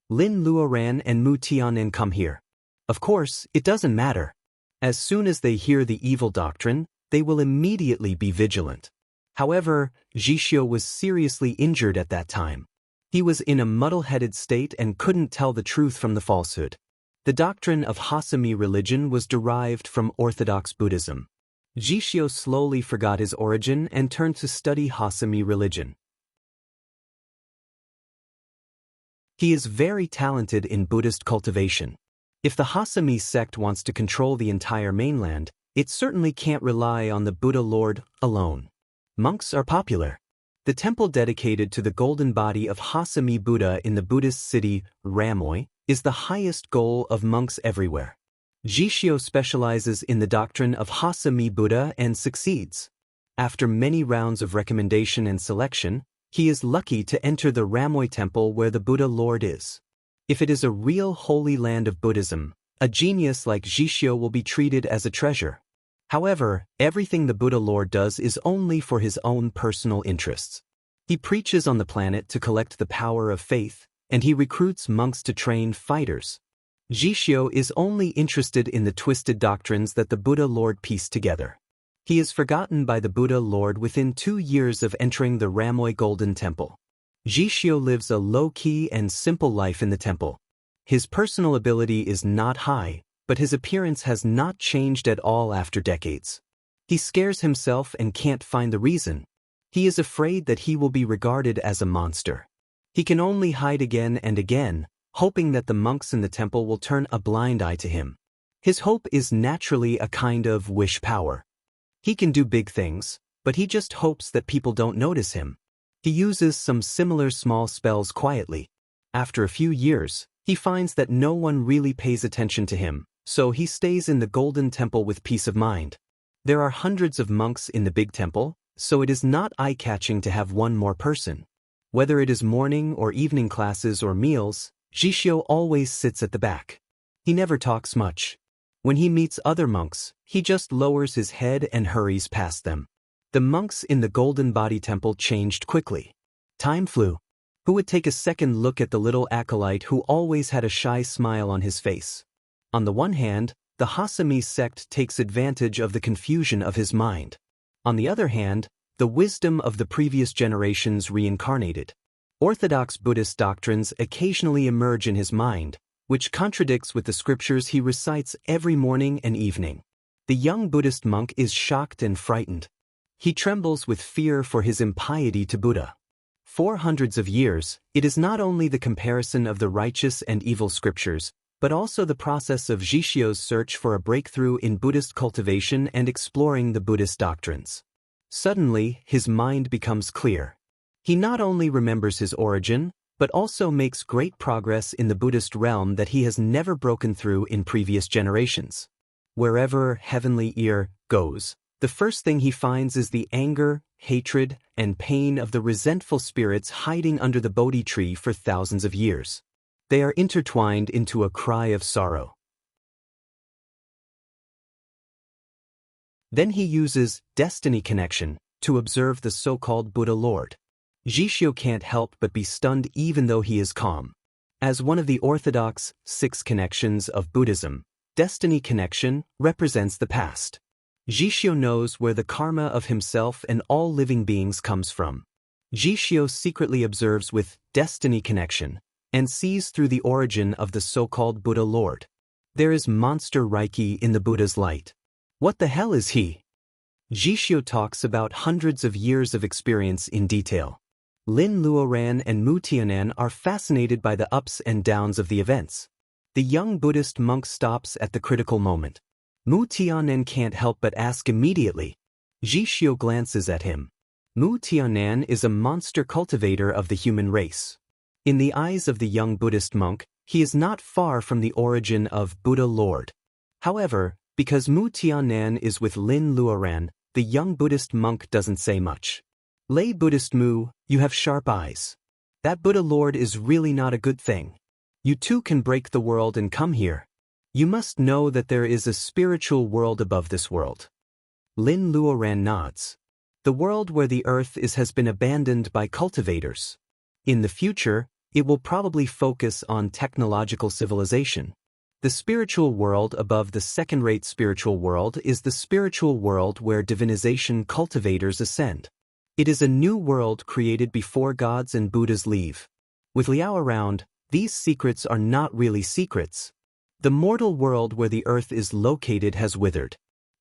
Lin Luoran and Mu Tianen come here. Of course, it doesn't matter. As soon as they hear the evil doctrine, they will immediately be vigilant. However, Jishio was seriously injured at that time. He was in a muddle-headed state and couldn't tell the truth from the falsehood. The doctrine of Hassa-me religion was derived from Orthodox Buddhism. Jishio slowly forgot his origin and turned to study Hassa-me religion. He is very talented in Buddhist cultivation. If the Hassa-me sect wants to control the entire mainland, it certainly can't rely on the Buddha Lord alone. Monks are popular. The temple dedicated to the golden body of Hassa-me Buddha in the Buddhist city, Ramoi, is the highest goal of monks everywhere. Jishio specializes in the doctrine of Hassa-me Buddha and succeeds. After many rounds of recommendation and selection, he is lucky to enter the Ramoi temple where the Buddha Lord is. If it is a real holy land of Buddhism, a genius like Jishio will be treated as a treasure. However, everything the Buddha Lord does is only for his own personal interests. He preaches on the planet to collect the power of faith, and he recruits monks to train fighters. Jishio is only interested in the twisted doctrines that the Buddha Lord pieced together. He is forgotten by the Buddha Lord within 2 years of entering the Ramoi Golden Temple. Jishio lives a low-key and simple life in the temple. His personal ability is not high, but his appearance has not changed at all after decades. He scares himself and can't find the reason. He is afraid that he will be regarded as a monster. He can only hide again and again, hoping that the monks in the temple will turn a blind eye to him. His hope is naturally a kind of wish power. He can do big things, but he just hopes that people don't notice him. He uses some similar small spells quietly. After a few years, he finds that no one really pays attention to him, so he stays in the Golden Temple with peace of mind. There are hundreds of monks in the big temple, so it is not eye-catching to have one more person. Whether it is morning or evening classes or meals, Jishio always sits at the back. He never talks much. When he meets other monks, he just lowers his head and hurries past them. The monks in the Golden Body Temple changed quickly. Time flew. Who would take a second look at the little acolyte who always had a shy smile on his face? On the one hand, the Hassa-me sect takes advantage of the confusion of his mind. On the other hand, the wisdom of the previous generations reincarnated. Orthodox Buddhist doctrines occasionally emerge in his mind, which contradicts with the scriptures he recites every morning and evening. The young Buddhist monk is shocked and frightened. He trembles with fear for his impiety to Buddha. For hundreds of years, it is not only the comparison of the righteous and evil scriptures, but also the process of Jishio's search for a breakthrough in Buddhist cultivation and exploring the Buddhist doctrines. Suddenly, his mind becomes clear. He not only remembers his origin, but also makes great progress in the Buddhist realm that he has never broken through in previous generations. Wherever Heavenly Ear goes, the first thing he finds is the anger, hatred, and pain of the resentful spirits hiding under the Bodhi tree for thousands of years. They are intertwined into a cry of sorrow. Then he uses destiny connection to observe the so-called Buddha Lord. Jishio can't help but be stunned even though he is calm. As one of the orthodox 6 connections of Buddhism, destiny connection represents the past. Jishio knows where the karma of himself and all living beings comes from. Jishio secretly observes with destiny connection and sees through the origin of the so-called Buddha Lord. There is monster Reiki in the Buddha's light. What the hell is he? Jishio talks about hundreds of years of experience in detail. Lin Luoran and Mu Tianan are fascinated by the ups and downs of the events. The young Buddhist monk stops at the critical moment. Mu Tianan can't help but ask immediately. Jishio glances at him. Mu Tianan is a monster cultivator of the human race. In the eyes of the young Buddhist monk, he is not far from the origin of Buddha Lord. However, because Mu Tianan is with Lin Luoran, the young Buddhist monk doesn't say much. Lay Buddhist Mu, you have sharp eyes. That Buddha Lord is really not a good thing. You too can break the world and come here. You must know that there is a spiritual world above this world. Lin Luoran nods. The world where the earth is has been abandoned by cultivators. In the future, it will probably focus on technological civilization. The spiritual world above the second-rate spiritual world is the spiritual world where divinization cultivators ascend. It is a new world created before gods and Buddhas leave. With Liao around, these secrets are not really secrets. The mortal world where the earth is located has withered.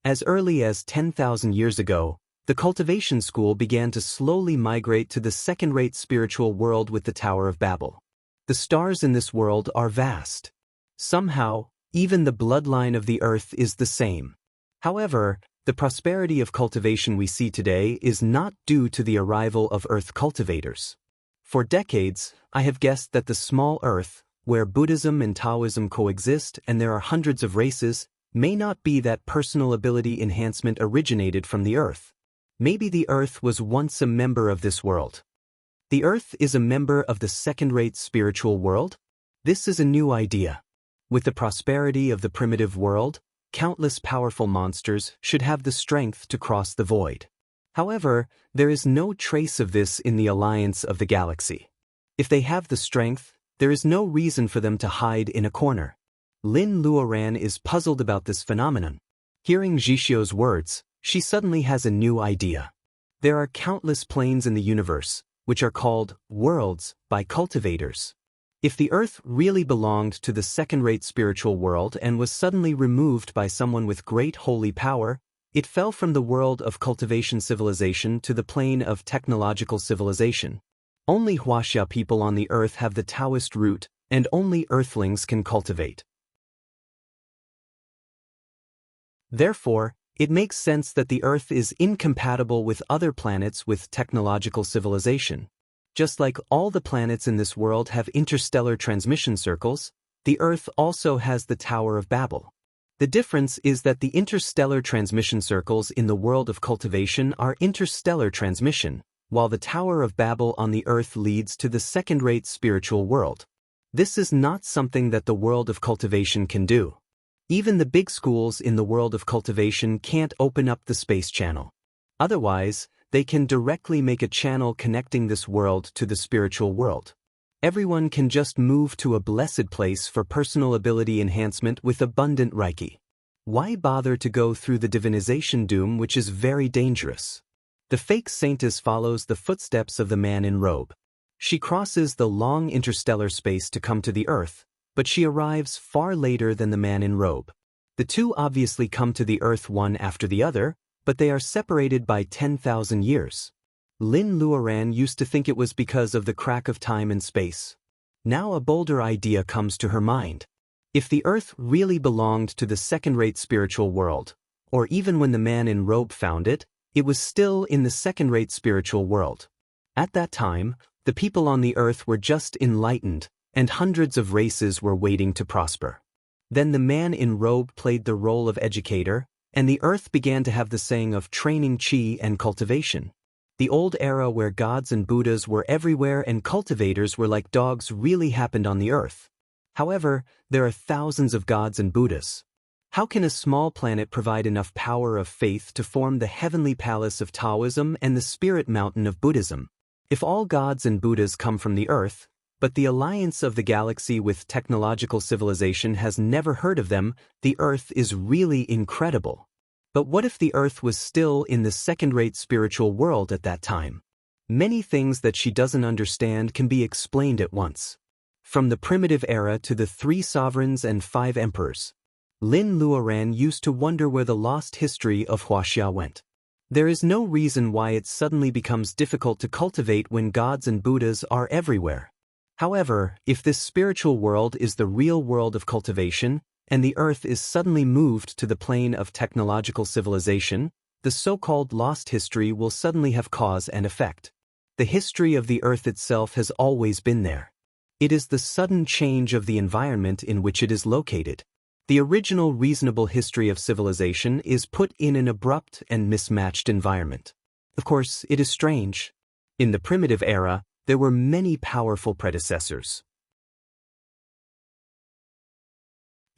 As early as 10,000 years ago, the cultivation school began to slowly migrate to the second-rate spiritual world with the Tower of Babel. The stars in this world are vast. Somehow, even the bloodline of the earth is the same. However, the prosperity of cultivation we see today is not due to the arrival of earth cultivators. For decades, I have guessed that the small earth, where Buddhism and Taoism coexist and there are hundreds of races, may not be that personal ability enhancement originated from the earth. Maybe the earth was once a member of this world. The earth is a member of the second-rate spiritual world? This is a new idea. With the prosperity of the primitive world, countless powerful monsters should have the strength to cross the void. However, there is no trace of this in the alliance of the galaxy. If they have the strength, there is no reason for them to hide in a corner. Lin Luoran is puzzled about this phenomenon. Hearing Jishio's words, she suddenly has a new idea. There are countless planes in the universe, which are called worlds by cultivators. If the earth really belonged to the second-rate spiritual world and was suddenly removed by someone with great holy power, it fell from the world of cultivation civilization to the plane of technological civilization. Only Huaxia people on the earth have the Taoist root, and only earthlings can cultivate. Therefore, it makes sense that the earth is incompatible with other planets with technological civilization. Just like all the planets in this world have interstellar transmission circles, the earth also has the Tower of Babel. The difference is that the interstellar transmission circles in the world of cultivation are interstellar transmission, while the Tower of Babel on the earth leads to the second-rate spiritual world. This is not something that the world of cultivation can do. Even the big schools in the world of cultivation can't open up the space channel. Otherwise, they can directly make a channel connecting this world to the spiritual world. Everyone can just move to a blessed place for personal ability enhancement with abundant Reiki. Why bother to go through the divinization doom, which is very dangerous? The fake saintess follows the footsteps of the man in robe. She crosses the long interstellar space to come to the earth, but she arrives far later than the man in robe. The two obviously come to the earth one after the other, but they are separated by 10,000 years. Lin Luoran used to think it was because of the crack of time and space. Now a bolder idea comes to her mind. If the earth really belonged to the second-rate spiritual world, or even when the man in robe found it, it was still in the second-rate spiritual world. At that time, the people on the earth were just enlightened, and hundreds of races were waiting to prosper. Then the man in robe played the role of educator, and the earth began to have the saying of training chi and cultivation. The old era where gods and Buddhas were everywhere and cultivators were like dogs really happened on the earth. However, there are thousands of gods and Buddhas. How can a small planet provide enough power of faith to form the heavenly palace of Taoism and the spirit mountain of Buddhism? If all gods and Buddhas come from the earth, but the alliance of the galaxy with technological civilization has never heard of them, the earth is really incredible. But what if the earth was still in the second-rate spiritual world at that time? Many things that she doesn't understand can be explained at once. From the primitive era to the 3 sovereigns and 5 emperors, Lin Luoran used to wonder where the lost history of Huaxia went. There is no reason why it suddenly becomes difficult to cultivate when gods and Buddhas are everywhere. However, if this spiritual world is the real world of cultivation, and the earth is suddenly moved to the plane of technological civilization, the so-called lost history will suddenly have cause and effect. The history of the earth itself has always been there. It is the sudden change of the environment in which it is located. The original reasonable history of civilization is put in an abrupt and mismatched environment. Of course, it is strange. In the primitive era, there were many powerful predecessors.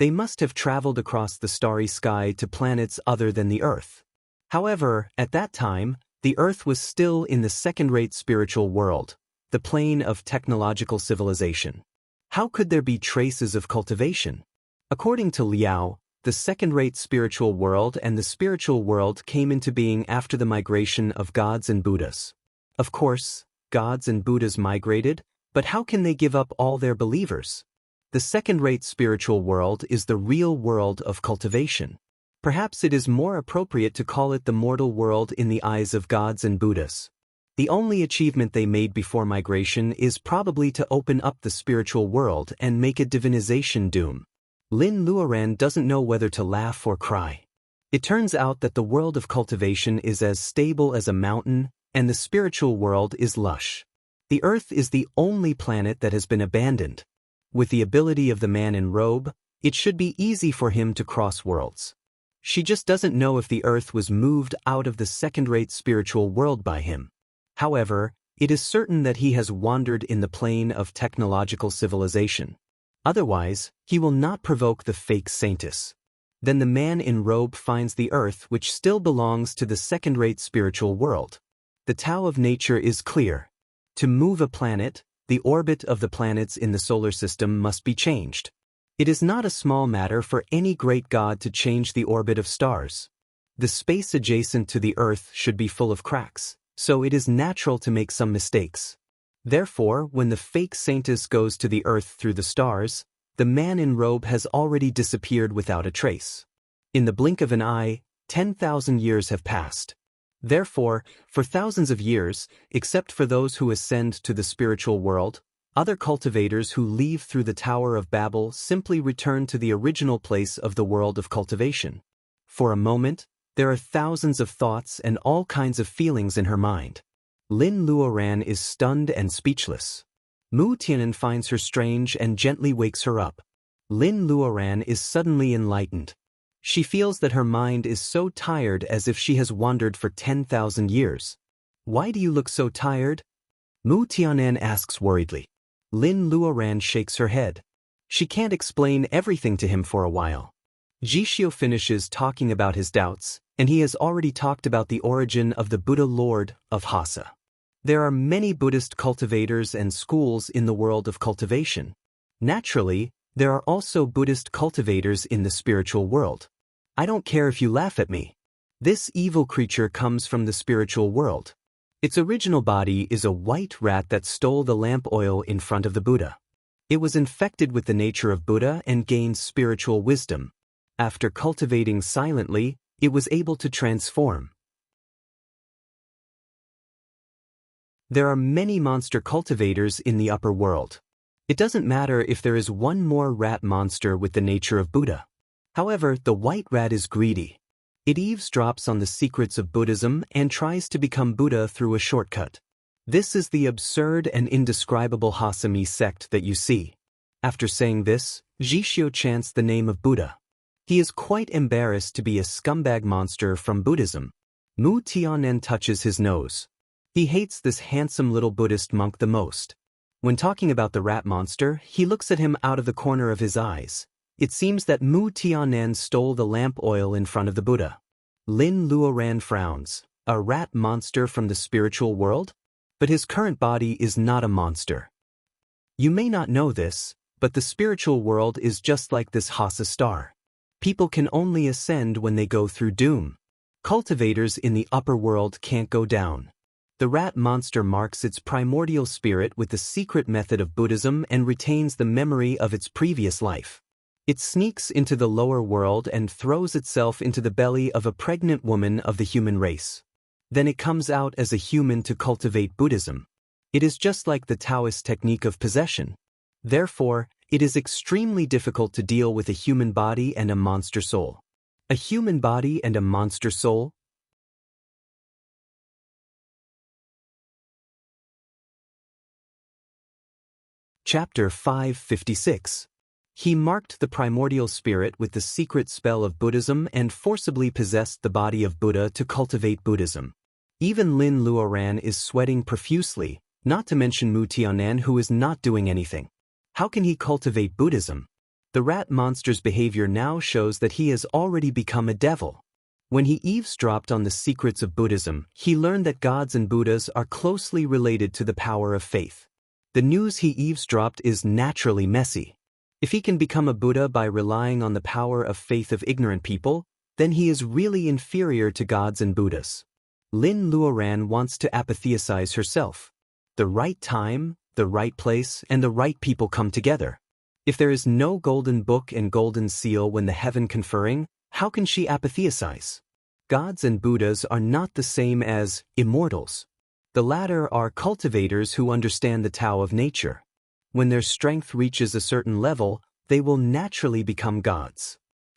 They must have traveled across the starry sky to planets other than the Earth. However, at that time, the Earth was still in the second-rate spiritual world, the plane of technological civilization. How could there be traces of cultivation? According to Liao, the second-rate spiritual world and the spiritual world came into being after the migration of gods and Buddhas. Of course, gods and Buddhas migrated, but how can they give up all their believers? The second-rate spiritual world is the real world of cultivation. Perhaps it is more appropriate to call it the mortal world in the eyes of gods and Buddhas. The only achievement they made before migration is probably to open up the spiritual world and make a divinization doom. Lin Luoran doesn't know whether to laugh or cry. It turns out that the world of cultivation is as stable as a mountain, and the spiritual world is lush. The Earth is the only planet that has been abandoned. With the ability of the man in robe, it should be easy for him to cross worlds. She just doesn't know if the Earth was moved out of the second-rate spiritual world by him. However, it is certain that he has wandered in the plane of technological civilization. Otherwise, he will not provoke the fake saintess. Then the man in robe finds the Earth, which still belongs to the second-rate spiritual world. The Tao of nature is clear. To move a planet, the orbit of the planets in the solar system must be changed. It is not a small matter for any great god to change the orbit of stars. The space adjacent to the Earth should be full of cracks, so it is natural to make some mistakes. Therefore, when the fake saintess goes to the Earth through the stars, the man in robe has already disappeared without a trace. In the blink of an eye, 10,000 years have passed. Therefore, for thousands of years, except for those who ascend to the spiritual world, other cultivators who leave through the Tower of Babel simply return to the original place of the world of cultivation. For a moment, there are thousands of thoughts and all kinds of feelings in her mind. Lin Luoran is stunned and speechless. Mu Tianan finds her strange and gently wakes her up. Lin Luoran is suddenly enlightened. She feels that her mind is so tired as if she has wandered for 10,000 years. Why do you look so tired? Mu Tianan asks worriedly. Lin Luoran shakes her head. She can't explain everything to him for a while. Jishio finishes talking about his doubts, and he has already talked about the origin of the Buddha Lord of Hasa. There are many Buddhist cultivators and schools in the world of cultivation. Naturally, there are also Buddhist cultivators in the spiritual world. I don't care if you laugh at me. This evil creature comes from the spiritual world. Its original body is a white rat that stole the lamp oil in front of the Buddha. It was infected with the nature of Buddha and gained spiritual wisdom. After cultivating silently, it was able to transform. There are many monster cultivators in the upper world. It doesn't matter if there is one more rat monster with the nature of Buddha. However, the white rat is greedy. It eavesdrops on the secrets of Buddhism and tries to become Buddha through a shortcut. This is the absurd and indescribable Hasami sect that you see. After saying this, Jishio chants the name of Buddha. He is quite embarrassed to be a scumbag monster from Buddhism. Mu Tianen touches his nose. He hates this handsome little Buddhist monk the most. When talking about the rat monster, he looks at him out of the corner of his eyes. It seems that Mu Tianen stole the lamp oil in front of the Buddha. Lin Luoran frowns. A rat monster from the spiritual world? But his current body is not a monster. You may not know this, but the spiritual world is just like this Hasa star. People can only ascend when they go through doom. Cultivators in the upper world can't go down. The rat monster marks its primordial spirit with the secret method of Buddhism and retains the memory of its previous life. It sneaks into the lower world and throws itself into the belly of a pregnant woman of the human race. Then it comes out as a human to cultivate Buddhism. It is just like the Taoist technique of possession. Therefore, it is extremely difficult to deal with a human body and a monster soul. A human body and a monster soul? Chapter 556. He marked the primordial spirit with the secret spell of Buddhism and forcibly possessed the body of Buddha to cultivate Buddhism. Even Lin Luoran is sweating profusely, not to mention Mu Tianen, who is not doing anything. How can he cultivate Buddhism? The rat monster's behavior now shows that he has already become a devil. When he eavesdropped on the secrets of Buddhism, he learned that gods and Buddhas are closely related to the power of faith. The news he eavesdropped is naturally messy. If he can become a Buddha by relying on the power of faith of ignorant people, then he is really inferior to gods and Buddhas. Lin Luoran wants to apatheicize herself. The right time, the right place, and the right people come together. If there is no golden book and golden seal when the heaven conferring, how can she apatheicize? Gods and Buddhas are not the same as immortals. The latter are cultivators who understand the Tao of nature. When their strength reaches a certain level, they will naturally become gods.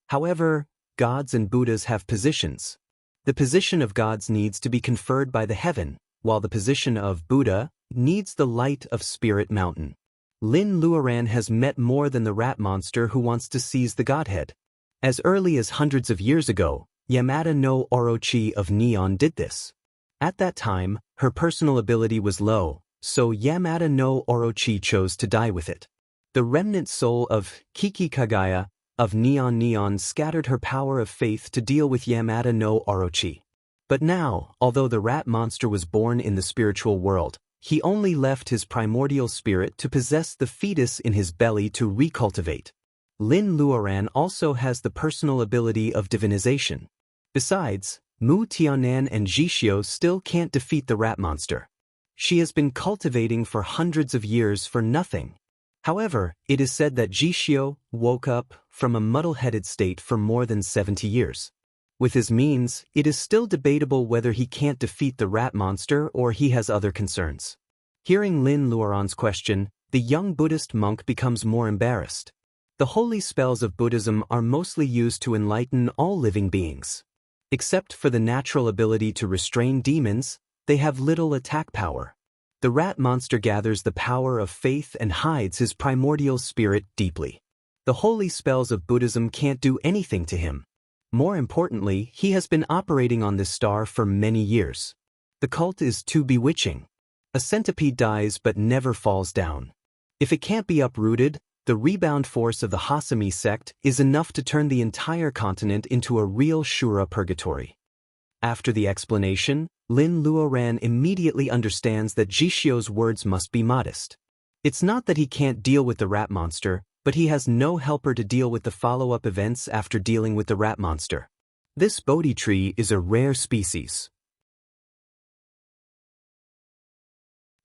However, gods and Buddhas have positions. The position of gods needs to be conferred by the heaven, while the position of Buddha needs the light of Spirit Mountain. Lin Luoran has met more than the rat monster who wants to seize the godhead. As early as hundreds of years ago, Yamada no Orochi of Neon did this. At that time, her personal ability was low, so Yamada no Orochi chose to die with it. The remnant soul of Kiki Kagaya of Neon scattered her power of faith to deal with Yamada no Orochi. But now, although the rat monster was born in the spiritual world, he only left his primordial spirit to possess the fetus in his belly to recultivate. Lin Luoran also has the personal ability of divinization. Besides, Mu Tianen and Jishio still can't defeat the rat monster. She has been cultivating for hundreds of years for nothing. However, it is said that Jishio woke up from a muddle-headed state for more than 70 years. With his means, it is still debatable whether he can't defeat the rat monster or he has other concerns. Hearing Lin Luoran's question, the young Buddhist monk becomes more embarrassed. The holy spells of Buddhism are mostly used to enlighten all living beings. Except for the natural ability to restrain demons, they have little attack power. The rat monster gathers the power of faith and hides his primordial spirit deeply. The holy spells of Buddhism can't do anything to him. More importantly, he has been operating on this star for many years. The cult is too bewitching. A centipede dies but never falls down. If it can't be uprooted, the rebound force of the Hasami sect is enough to turn the entire continent into a real Shura purgatory. After the explanation, Lin Luoran immediately understands that Jishio's words must be modest. It's not that he can't deal with the rat monster, but he has no helper to deal with the follow-up events after dealing with the rat monster. This Bodhi tree is a rare species.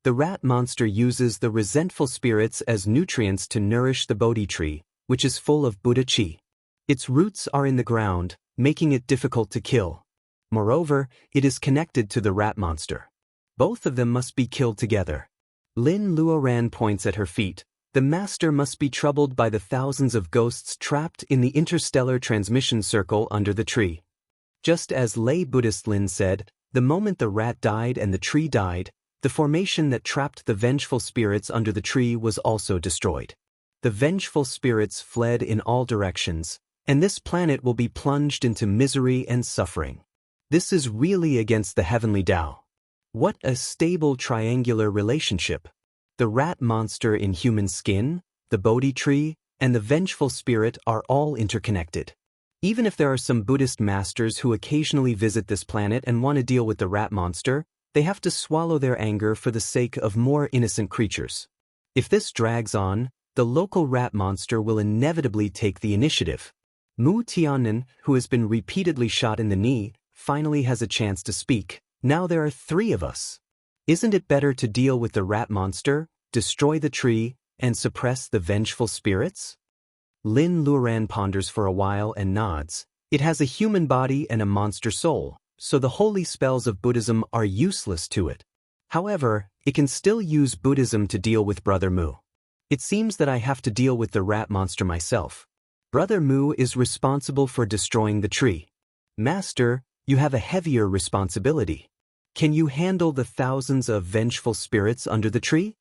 The rat monster uses the resentful spirits as nutrients to nourish the Bodhi tree, which is full of Buddha chi. Its roots are in the ground, making it difficult to kill. Moreover, it is connected to the rat monster. Both of them must be killed together. Lin Luoran points at her feet. The master must be troubled by the thousands of ghosts trapped in the interstellar transmission circle under the tree. Just as lay Buddhist Lin said, the moment the rat died and the tree died, the formation that trapped the vengeful spirits under the tree was also destroyed. The vengeful spirits fled in all directions, and this planet will be plunged into misery and suffering. This is really against the heavenly Tao. What a stable triangular relationship. The rat monster in human skin, the Bodhi tree, and the vengeful spirit are all interconnected. Even if there are some Buddhist masters who occasionally visit this planet and want to deal with the rat monster, they have to swallow their anger for the sake of more innocent creatures. If this drags on, the local rat monster will inevitably take the initiative. Mu Tianen, who has been repeatedly shot in the knee, finally has a chance to speak. Now there are 3 of us. Isn't it better to deal with the rat monster, destroy the tree, and suppress the vengeful spirits? Lin Luoran ponders for a while and nods. It has a human body and a monster soul, so the holy spells of Buddhism are useless to it. However, it can still use Buddhism to deal with Brother Mu. It seems that I have to deal with the rat monster myself. Brother Mu is responsible for destroying the tree. Master, you have a heavier responsibility. Can you handle the thousands of vengeful spirits under the tree?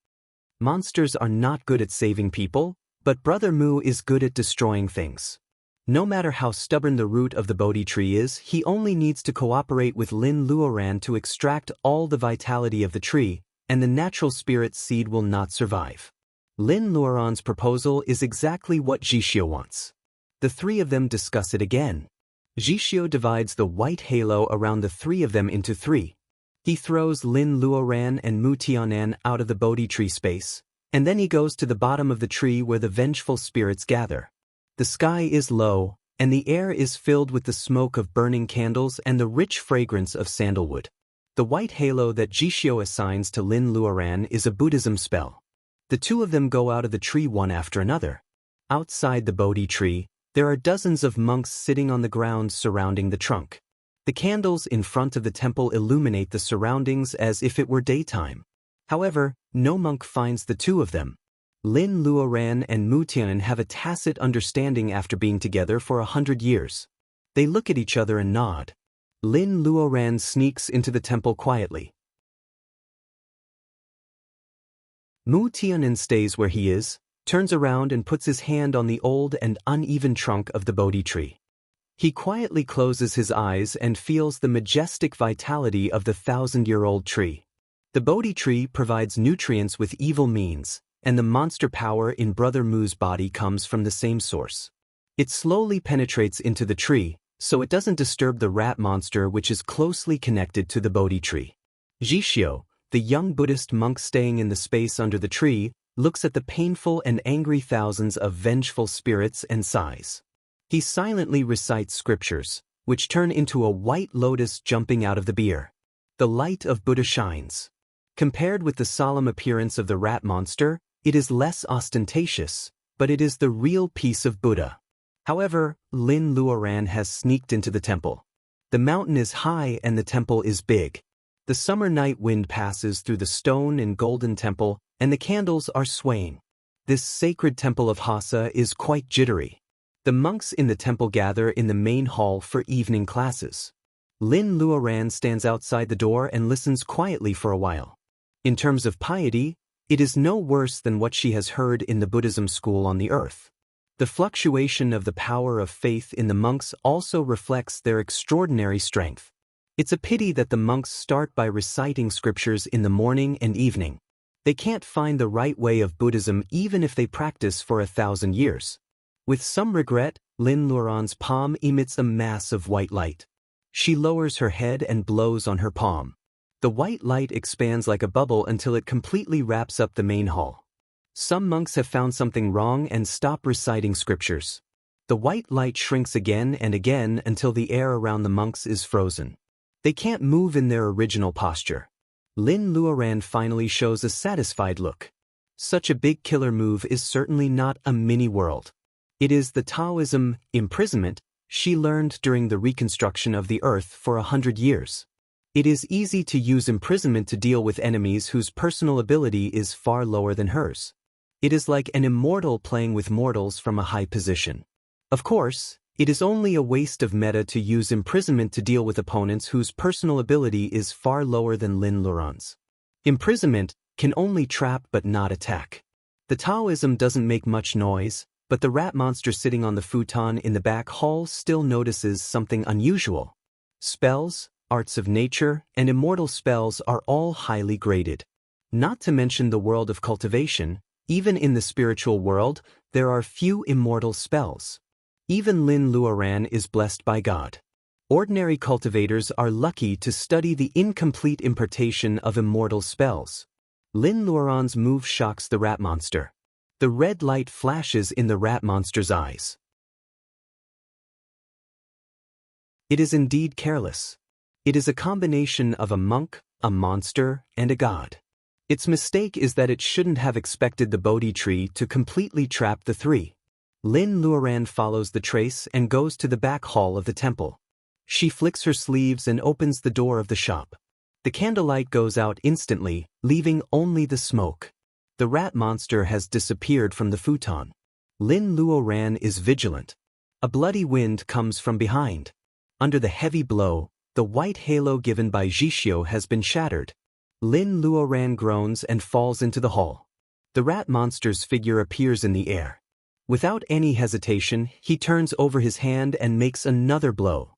Monsters are not good at saving people, but Brother Mu is good at destroying things. No matter how stubborn the root of the Bodhi tree is, he only needs to cooperate with Lin Luoran to extract all the vitality of the tree, and the natural spirit seed will not survive. Lin Luoran's proposal is exactly what Jixio wants. The 3 of them discuss it again. Jixio divides the white halo around the 3 of them into 3. He throws Lin Luoran and Mu Tianan out of the Bodhi tree space, and then he goes to the bottom of the tree where the vengeful spirits gather. The sky is low, and the air is filled with the smoke of burning candles and the rich fragrance of sandalwood. The white halo that Jixio assigns to Lin Luoran is a Buddhism spell. The 2 of them go out of the tree one after another. Outside the Bodhi tree, there are dozens of monks sitting on the ground surrounding the trunk. The candles in front of the temple illuminate the surroundings as if it were daytime. However, no monk finds the 2 of them. Lin Luoran and Mu Tianan have a tacit understanding after being together for 100 years. They look at each other and nod. Lin Luoran sneaks into the temple quietly. Mu Tianan stays where he is, turns around and puts his hand on the old and uneven trunk of the Bodhi tree. He quietly closes his eyes and feels the majestic vitality of the 1,000-year-old tree. The Bodhi tree provides nutrients with evil means, and the monster power in Brother Mu's body comes from the same source. It slowly penetrates into the tree, so it doesn't disturb the rat monster which is closely connected to the Bodhi tree. Jixio, the young Buddhist monk staying in the space under the tree, looks at the painful and angry thousands of vengeful spirits and sighs. He silently recites scriptures, which turn into a white lotus jumping out of the beer. The light of Buddha shines. Compared with the solemn appearance of the rat monster, it is less ostentatious, but it is the real peace of Buddha. However, Lin Luoran has sneaked into the temple. The mountain is high and the temple is big. The summer night wind passes through the stone and golden temple, and the candles are swaying. This sacred temple of Hasa is quite jittery. The monks in the temple gather in the main hall for evening classes. Lin Luoran stands outside the door and listens quietly for a while. In terms of piety, it is no worse than what she has heard in the Buddhism school on the earth. The fluctuation of the power of faith in the monks also reflects their extraordinary strength. It's a pity that the monks start by reciting scriptures in the morning and evening. They can't find the right way of Buddhism even if they practice for 1,000 years. With some regret, Lin Luoran's palm emits a mass of white light. She lowers her head and blows on her palm. The white light expands like a bubble until it completely wraps up the main hall. Some monks have found something wrong and stop reciting scriptures. The white light shrinks again and again until the air around the monks is frozen. They can't move in their original posture. Lin Luoran finally shows a satisfied look. Such a big killer move is certainly not a mini-world. It is the Taoism imprisonment she learned during the reconstruction of the earth for 100 years. It is easy to use imprisonment to deal with enemies whose personal ability is far lower than hers. It is like an immortal playing with mortals from a high position. Of course, it is only a waste of meta to use imprisonment to deal with opponents whose personal ability is far lower than Lin Luoran's. Imprisonment can only trap but not attack. The Taoism doesn't make much noise, but the rat monster sitting on the futon in the back hall still notices something unusual. Spells, arts of nature, and immortal spells are all highly graded. Not to mention the world of cultivation, even in the spiritual world, there are few immortal spells. Even Lin Luoran is blessed by God. Ordinary cultivators are lucky to study the incomplete impartation of immortal spells. Lin Luoran's move shocks the rat monster. The red light flashes in the rat monster's eyes. It is indeed careless. It is a combination of a monk, a monster, and a god. Its mistake is that it shouldn't have expected the Bodhi tree to completely trap the three. Lin Luoran follows the trace and goes to the back hall of the temple. She flicks her sleeves and opens the door of the shop. The candlelight goes out instantly, leaving only the smoke. The rat monster has disappeared from the futon. Lin Luoran is vigilant. A bloody wind comes from behind. Under the heavy blow, the white halo given by Jixio has been shattered. Lin Luoran groans and falls into the hall. The rat monster's figure appears in the air. Without any hesitation, he turns over his hand and makes another blow.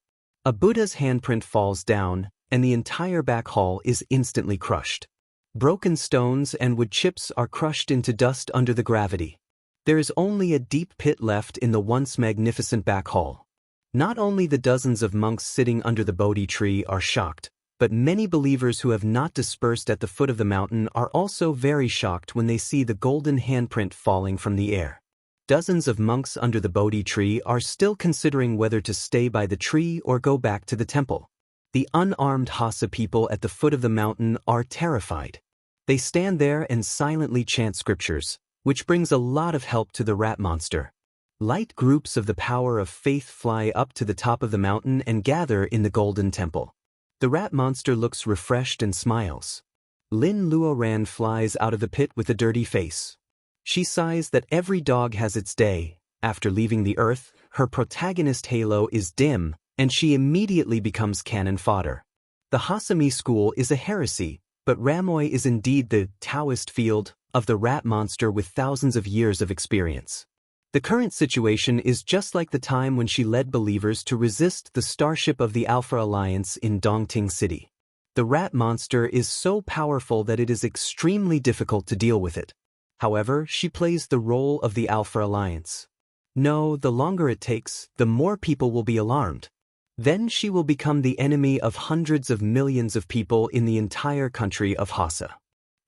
A Buddha's handprint falls down, and the entire back hall is instantly crushed. Broken stones and wood chips are crushed into dust under the gravity. There is only a deep pit left in the once magnificent back hall. Not only the dozens of monks sitting under the Bodhi tree are shocked, but many believers who have not dispersed at the foot of the mountain are also very shocked when they see the golden handprint falling from the air. Dozens of monks under the Bodhi tree are still considering whether to stay by the tree or go back to the temple. The unarmed Hassa people at the foot of the mountain are terrified. They stand there and silently chant scriptures, which brings a lot of help to the rat monster. Light groups of the power of faith fly up to the top of the mountain and gather in the golden temple. The rat monster looks refreshed and smiles. Lin Luoran flies out of the pit with a dirty face. She sighs that every dog has its day. After leaving the earth, her protagonist halo is dim, and she immediately becomes cannon fodder. The Hassami school is a heresy, but Ramoi is indeed the Taoist field of the rat monster with thousands of years of experience. The current situation is just like the time when she led believers to resist the starship of the Alpha Alliance in Dongting City. The rat monster is so powerful that it is extremely difficult to deal with it. However, she plays the role of the Alpha Alliance. No, the longer it takes, the more people will be alarmed. Then she will become the enemy of hundreds of millions of people in the entire country of Hassa.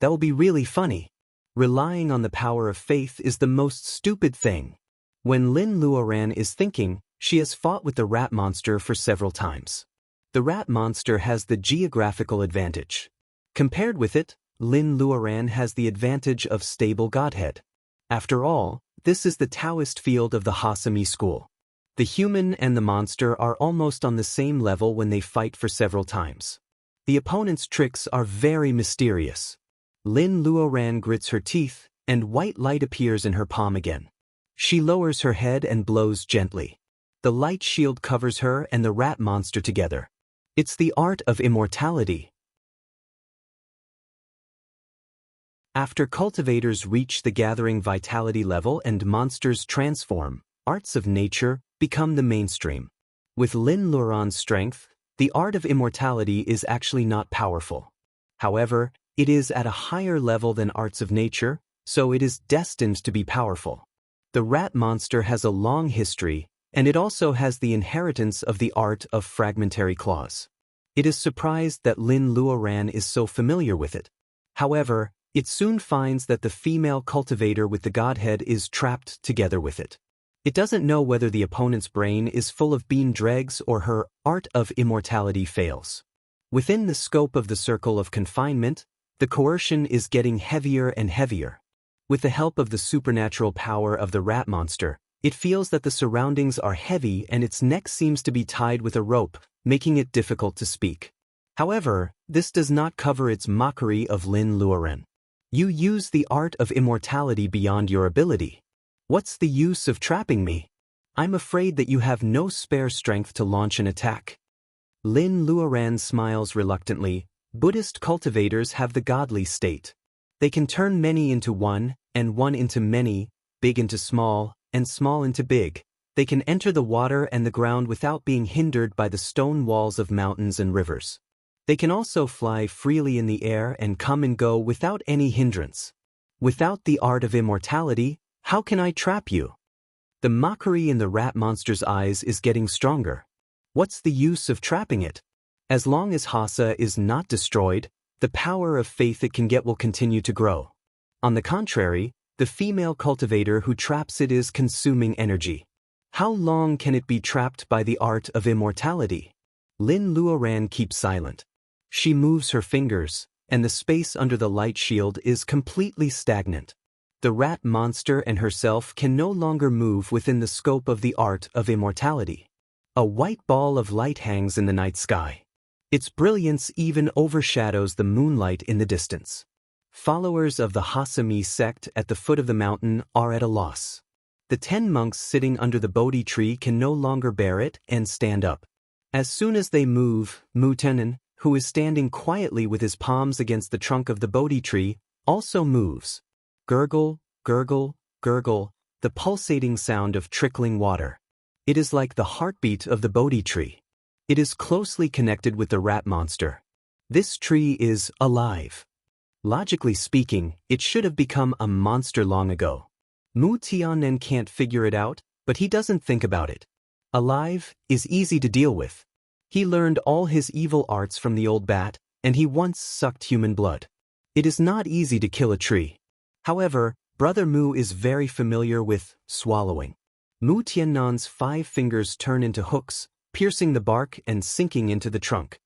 That will be really funny. Relying on the power of faith is the most stupid thing. When Lin Luoran is thinking, she has fought with the rat monster for several times. The rat monster has the geographical advantage. Compared with it, Lin Luoran has the advantage of stable godhead. After all, this is the Taoist field of the Hassami school. The human and the monster are almost on the same level when they fight for several times. The opponent's tricks are very mysterious. Lin Luoran grits her teeth, and white light appears in her palm again. She lowers her head and blows gently. The light shield covers her and the rat monster together. It's the art of immortality. After cultivators reach the gathering vitality level and monsters transform, arts of nature become the mainstream. With Lin Luoran's strength, the art of immortality is actually not powerful. However, it is at a higher level than arts of nature, so it is destined to be powerful. The rat monster has a long history, and it also has the inheritance of the art of fragmentary claws. It is surprised that Lin Luoran is so familiar with it. However, it soon finds that the female cultivator with the godhead is trapped together with it. It doesn't know whether the opponent's brain is full of bean dregs or her art of immortality fails. Within the scope of the circle of confinement, the coercion is getting heavier and heavier. With the help of the supernatural power of the rat monster, it feels that the surroundings are heavy and its neck seems to be tied with a rope, making it difficult to speak. However, this does not cover its mockery of Lin Luoren. You use the art of immortality beyond your ability. What's the use of trapping me? I'm afraid that you have no spare strength to launch an attack. Lin Luoren smiles reluctantly. Buddhist cultivators have the godly state. They can turn many into one, and one into many, big into small, and small into big. They can enter the water and the ground without being hindered by the stone walls of mountains and rivers. They can also fly freely in the air and come and go without any hindrance. Without the art of immortality, how can I trap you? The mockery in the rat monster's eyes is getting stronger. What's the use of trapping it? As long as Hasa is not destroyed, the power of faith it can get will continue to grow. On the contrary, the female cultivator who traps it is consuming energy. How long can it be trapped by the art of immortality? Lin Luoren keeps silent. She moves her fingers, and the space under the light shield is completely stagnant. The rat monster and herself can no longer move within the scope of the art of immortality. A white ball of light hangs in the night sky. Its brilliance even overshadows the moonlight in the distance. Followers of the Hasami sect at the foot of the mountain are at a loss. The 10 monks sitting under the Bodhi tree can no longer bear it and stand up. As soon as they move, Mutanen, who is standing quietly with his palms against the trunk of the Bodhi tree, also moves. Gurgle, gurgle, gurgle, the pulsating sound of trickling water. It is like the heartbeat of the Bodhi tree. It is closely connected with the rat monster. This tree is alive. Logically speaking, it should have become a monster long ago. Mu Tianen can't figure it out, but he doesn't think about it. Alive is easy to deal with. He learned all his evil arts from the old bat, and he once sucked human blood. It is not easy to kill a tree. However, Brother Mu is very familiar with swallowing. Mu Tiannan's 5 fingers turn into hooks, piercing the bark and sinking into the trunk.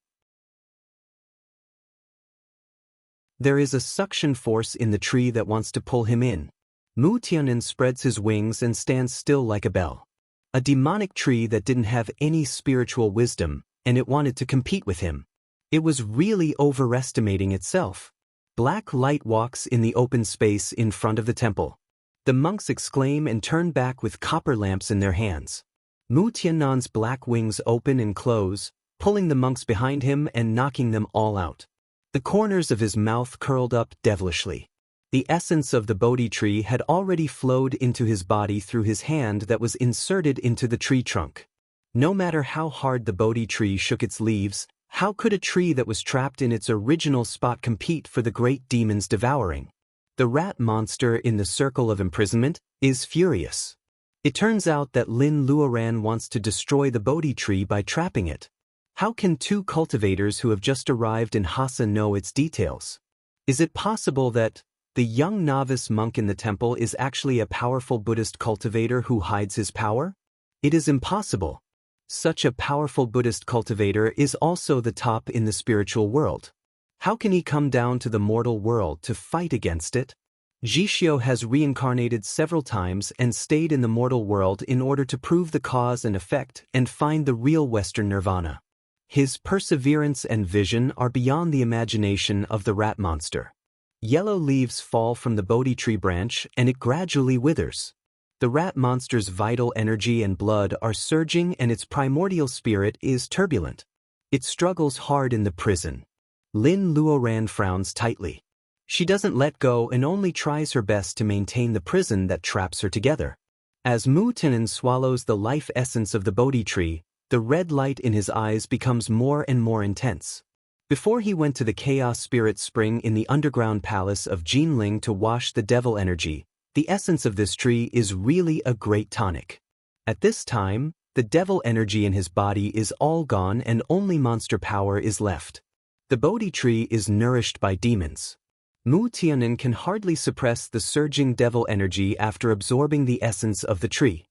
There is a suction force in the tree that wants to pull him in. Mu Tianan spreads his wings and stands still like a bell. A demonic tree that didn't have any spiritual wisdom, and it wanted to compete with him. It was really overestimating itself. Black light walks in the open space in front of the temple. The monks exclaim and turn back with copper lamps in their hands. Mu Tiannan's black wings open and close, pulling the monks behind him and knocking them all out. The corners of his mouth curled up devilishly. The essence of the Bodhi tree had already flowed into his body through his hand that was inserted into the tree trunk. No matter how hard the Bodhi tree shook its leaves, how could a tree that was trapped in its original spot compete for the great demon's devouring? The rat monster in the circle of imprisonment is furious. It turns out that Lin Luoren wants to destroy the Bodhi tree by trapping it. How can 2 cultivators who have just arrived in Hasa know its details? Is it possible that the young novice monk in the temple is actually a powerful Buddhist cultivator who hides his power? It is impossible. Such a powerful Buddhist cultivator is also the top in the spiritual world. How can he come down to the mortal world to fight against it? Jishio has reincarnated several times and stayed in the mortal world in order to prove the cause and effect and find the real Western nirvana. His perseverance and vision are beyond the imagination of the rat monster. Yellow leaves fall from the Bodhi tree branch and it gradually withers. The rat monster's vital energy and blood are surging and its primordial spirit is turbulent. It struggles hard in the prison. Lin Luoren frowns tightly. She doesn't let go and only tries her best to maintain the prison that traps her together. As Mu Tianan swallows the life essence of the Bodhi tree, the red light in his eyes becomes more and more intense. Before he went to the Chaos Spirit Spring in the underground palace of Jinling to wash the devil energy, the essence of this tree is really a great tonic. At this time, the devil energy in his body is all gone and only monster power is left. The Bodhi tree is nourished by demons. Mu Tianan can hardly suppress the surging devil energy after absorbing the essence of the tree.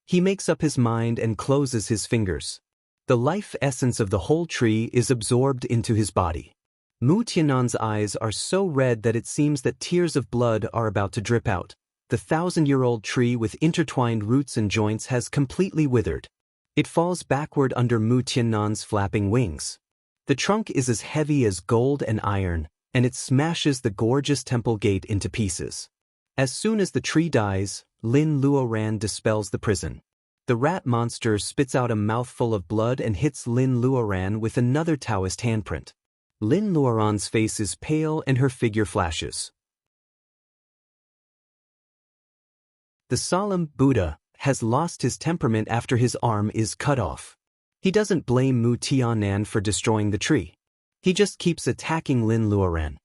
He makes up his mind and closes his fingers. The life essence of the whole tree is absorbed into his body. Mu Tianan's eyes are so red that it seems that tears of blood are about to drip out. The 1,000-year-old tree with intertwined roots and joints has completely withered. It falls backward under Mu Tianan's flapping wings. The trunk is as heavy as gold and iron, and it smashes the gorgeous temple gate into pieces. As soon as the tree dies, Lin Luoran dispels the prison. The rat monster spits out a mouthful of blood and hits Lin Luoran with another Taoist handprint. Lin Luoran's face is pale and her figure flashes. The solemn Buddha has lost his temperament after his arm is cut off. He doesn't blame Mu Tianan for destroying the tree. He just keeps attacking Lin Luoran.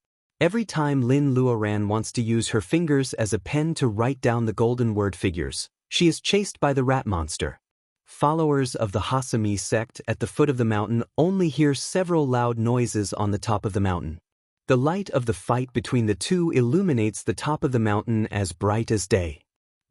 Every time Lin Luoran wants to use her fingers as a pen to write down the golden word figures, she is chased by the rat monster. Followers of the Hasami sect at the foot of the mountain only hear several loud noises on the top of the mountain. The light of the fight between the two illuminates the top of the mountain as bright as day.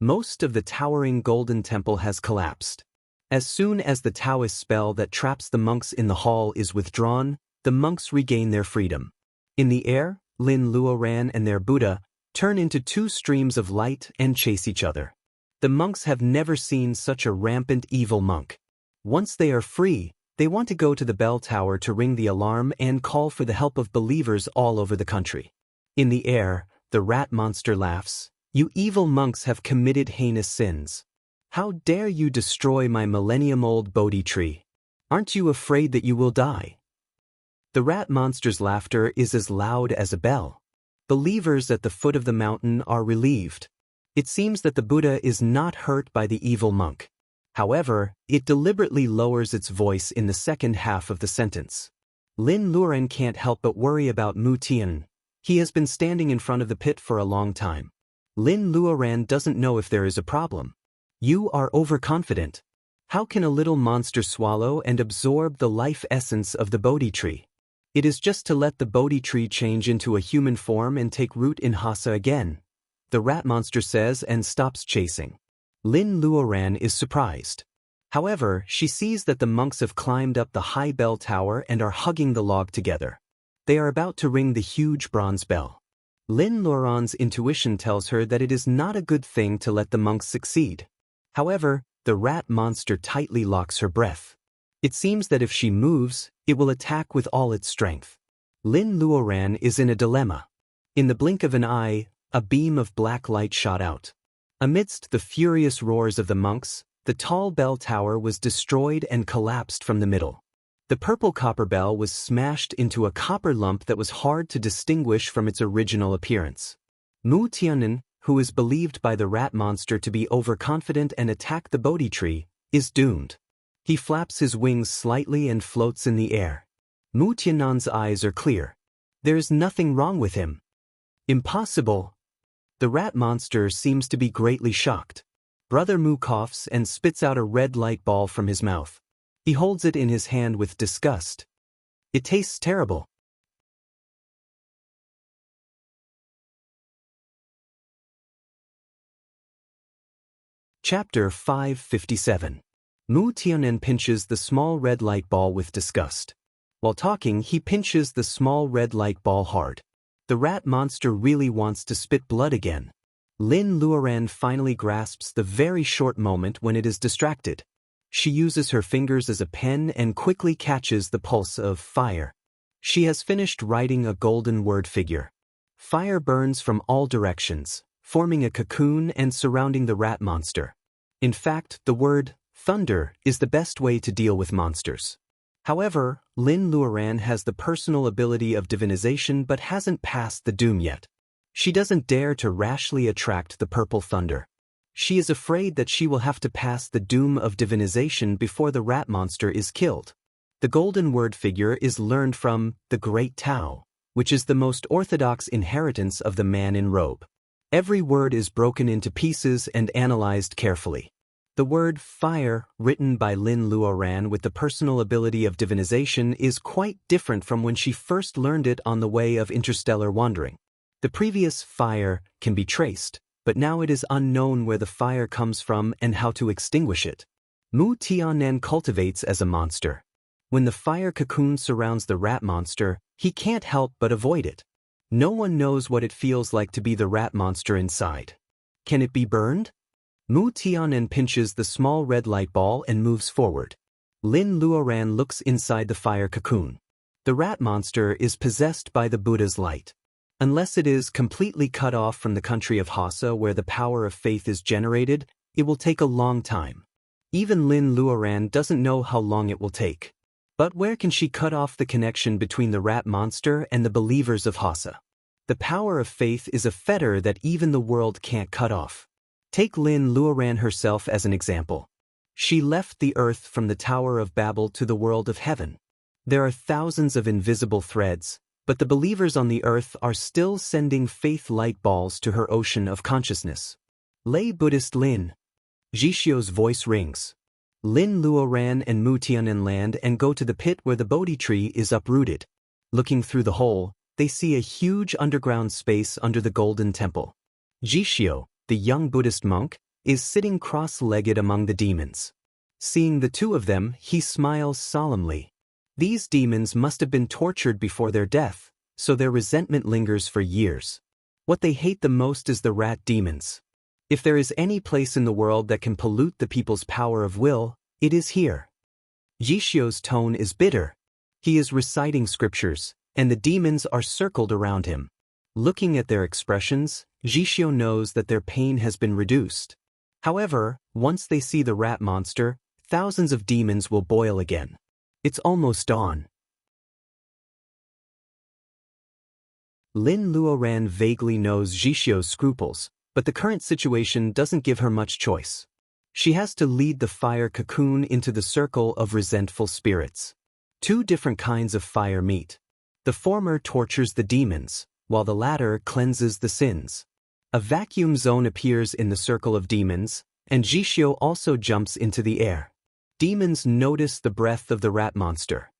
Most of the towering golden temple has collapsed. As soon as the Taoist spell that traps the monks in the hall is withdrawn, the monks regain their freedom. In the air, Lin Luoran and their Buddha turn into two streams of light and chase each other. The monks have never seen such a rampant evil monk. Once they are free, they want to go to the bell tower to ring the alarm and call for the help of believers all over the country. In the air, the rat monster laughs. "You evil monks have committed heinous sins. How dare you destroy my millennium-old Bodhi tree? Aren't you afraid that you will die?" The rat monster's laughter is as loud as a bell. Believers at the foot of the mountain are relieved. It seems that the Buddha is not hurt by the evil monk. However, it deliberately lowers its voice in the second half of the sentence. Lin Luoran can't help but worry about Mu Tian. He has been standing in front of the pit for a long time. Lin Luoran doesn't know if there is a problem. "You are overconfident. How can a little monster swallow and absorb the life essence of the Bodhi tree? It is just to let the Bodhi tree change into a human form and take root in Hasa again," the rat monster says and stops chasing. Lin Luoran is surprised. However, she sees that the monks have climbed up the high bell tower and are hugging the log together. They are about to ring the huge bronze bell. Lin Luoran's intuition tells her that it is not a good thing to let the monks succeed. However, the rat monster tightly locks her breath. It seems that if she moves, it will attack with all its strength. Lin Luoran is in a dilemma. In the blink of an eye, a beam of black light shot out. Amidst the furious roars of the monks, the tall bell tower was destroyed and collapsed from the middle. The purple copper bell was smashed into a copper lump that was hard to distinguish from its original appearance. Mu Tianan, who is believed by the rat monster to be overconfident and attack the Bodhi tree, is doomed. He flaps his wings slightly and floats in the air. Mu Tianan's eyes are clear. There is nothing wrong with him. "Impossible." The rat monster seems to be greatly shocked. Brother Mu coughs and spits out a red light ball from his mouth. He holds it in his hand with disgust. "It tastes terrible." Chapter 557. Mu Tianan pinches the small red light ball with disgust. While talking, he pinches the small red light ball hard. The rat monster really wants to spit blood again. Lin Luoran finally grasps the very short moment when it is distracted. She uses her fingers as a pen and quickly catches the pulse of fire. She has finished writing a golden word figure. Fire burns from all directions, forming a cocoon and surrounding the rat monster. In fact, the word thunder is the best way to deal with monsters. However, Lin Luoran has the personal ability of divinization but hasn't passed the doom yet. She doesn't dare to rashly attract the purple thunder. She is afraid that she will have to pass the doom of divinization before the rat monster is killed. The golden word figure is learned from the Great Tao, which is the most orthodox inheritance of the man in robe. Every word is broken into pieces and analyzed carefully. The word fire, written by Lin Luoran with the personal ability of divinization, is quite different from when she first learned it on the way of interstellar wandering. The previous fire can be traced, but now it is unknown where the fire comes from and how to extinguish it. Mu Tianan cultivates as a monster. When the fire cocoon surrounds the rat monster, he can't help but avoid it. No one knows what it feels like to be the rat monster inside. Can it be burned? Mu Tianan pinches the small red light ball and moves forward. Lin Luoran looks inside the fire cocoon. The rat monster is possessed by the Buddha's light. Unless it is completely cut off from the country of Hasa where the power of faith is generated, it will take a long time. Even Lin Luoran doesn't know how long it will take. But where can she cut off the connection between the rat monster and the believers of Hasa? The power of faith is a fetter that even the world can't cut off. Take Lin Luoran herself as an example. She left the earth from the Tower of Babel to the world of heaven. There are thousands of invisible threads, but the believers on the earth are still sending faith light balls to her ocean of consciousness. Lay Buddhist Lin. Jishio's voice rings. Lin Luoran and Mu Tianen land and go to the pit where the Bodhi tree is uprooted. Looking through the hole, they see a huge underground space under the Golden Temple. Jishio, the young Buddhist monk, is sitting cross-legged among the demons. Seeing the two of them, he smiles solemnly. These demons must have been tortured before their death, so their resentment lingers for years. What they hate the most is the rat demons. If there is any place in the world that can pollute the people's power of will, it is here. Jishio's tone is bitter. He is reciting scriptures, and the demons are circled around him. Looking at their expressions, Jishio knows that their pain has been reduced. However, once they see the rat monster, thousands of demons will boil again. It's almost dawn. Lin Luoran vaguely knows Jishio's scruples, but the current situation doesn't give her much choice. She has to lead the fire cocoon into the circle of resentful spirits. Two different kinds of fire meet. The former tortures the demons, while the latter cleanses the sins. A vacuum zone appears in the circle of demons, and Jishio also jumps into the air. Demons notice the breath of the rat monster.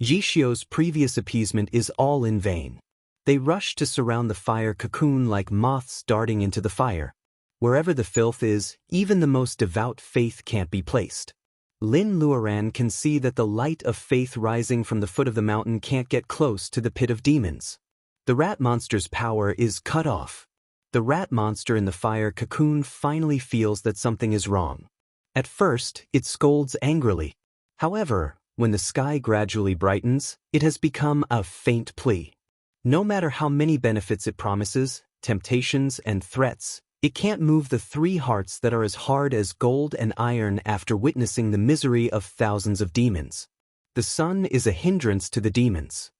Jishio's previous appeasement is all in vain. They rush to surround the fire cocoon like moths darting into the fire. Wherever the filth is, even the most devout faith can't be placed. Lin Luoran can see that the light of faith rising from the foot of the mountain can't get close to the pit of demons. The rat monster's power is cut off. The rat monster in the fire cocoon finally feels that something is wrong. At first, it scolds angrily. However, when the sky gradually brightens, it has become a faint plea. No matter how many benefits it promises, temptations and threats, it can't move the three hearts that are as hard as gold and iron after witnessing the misery of thousands of demons. The sun is a hindrance to the demons.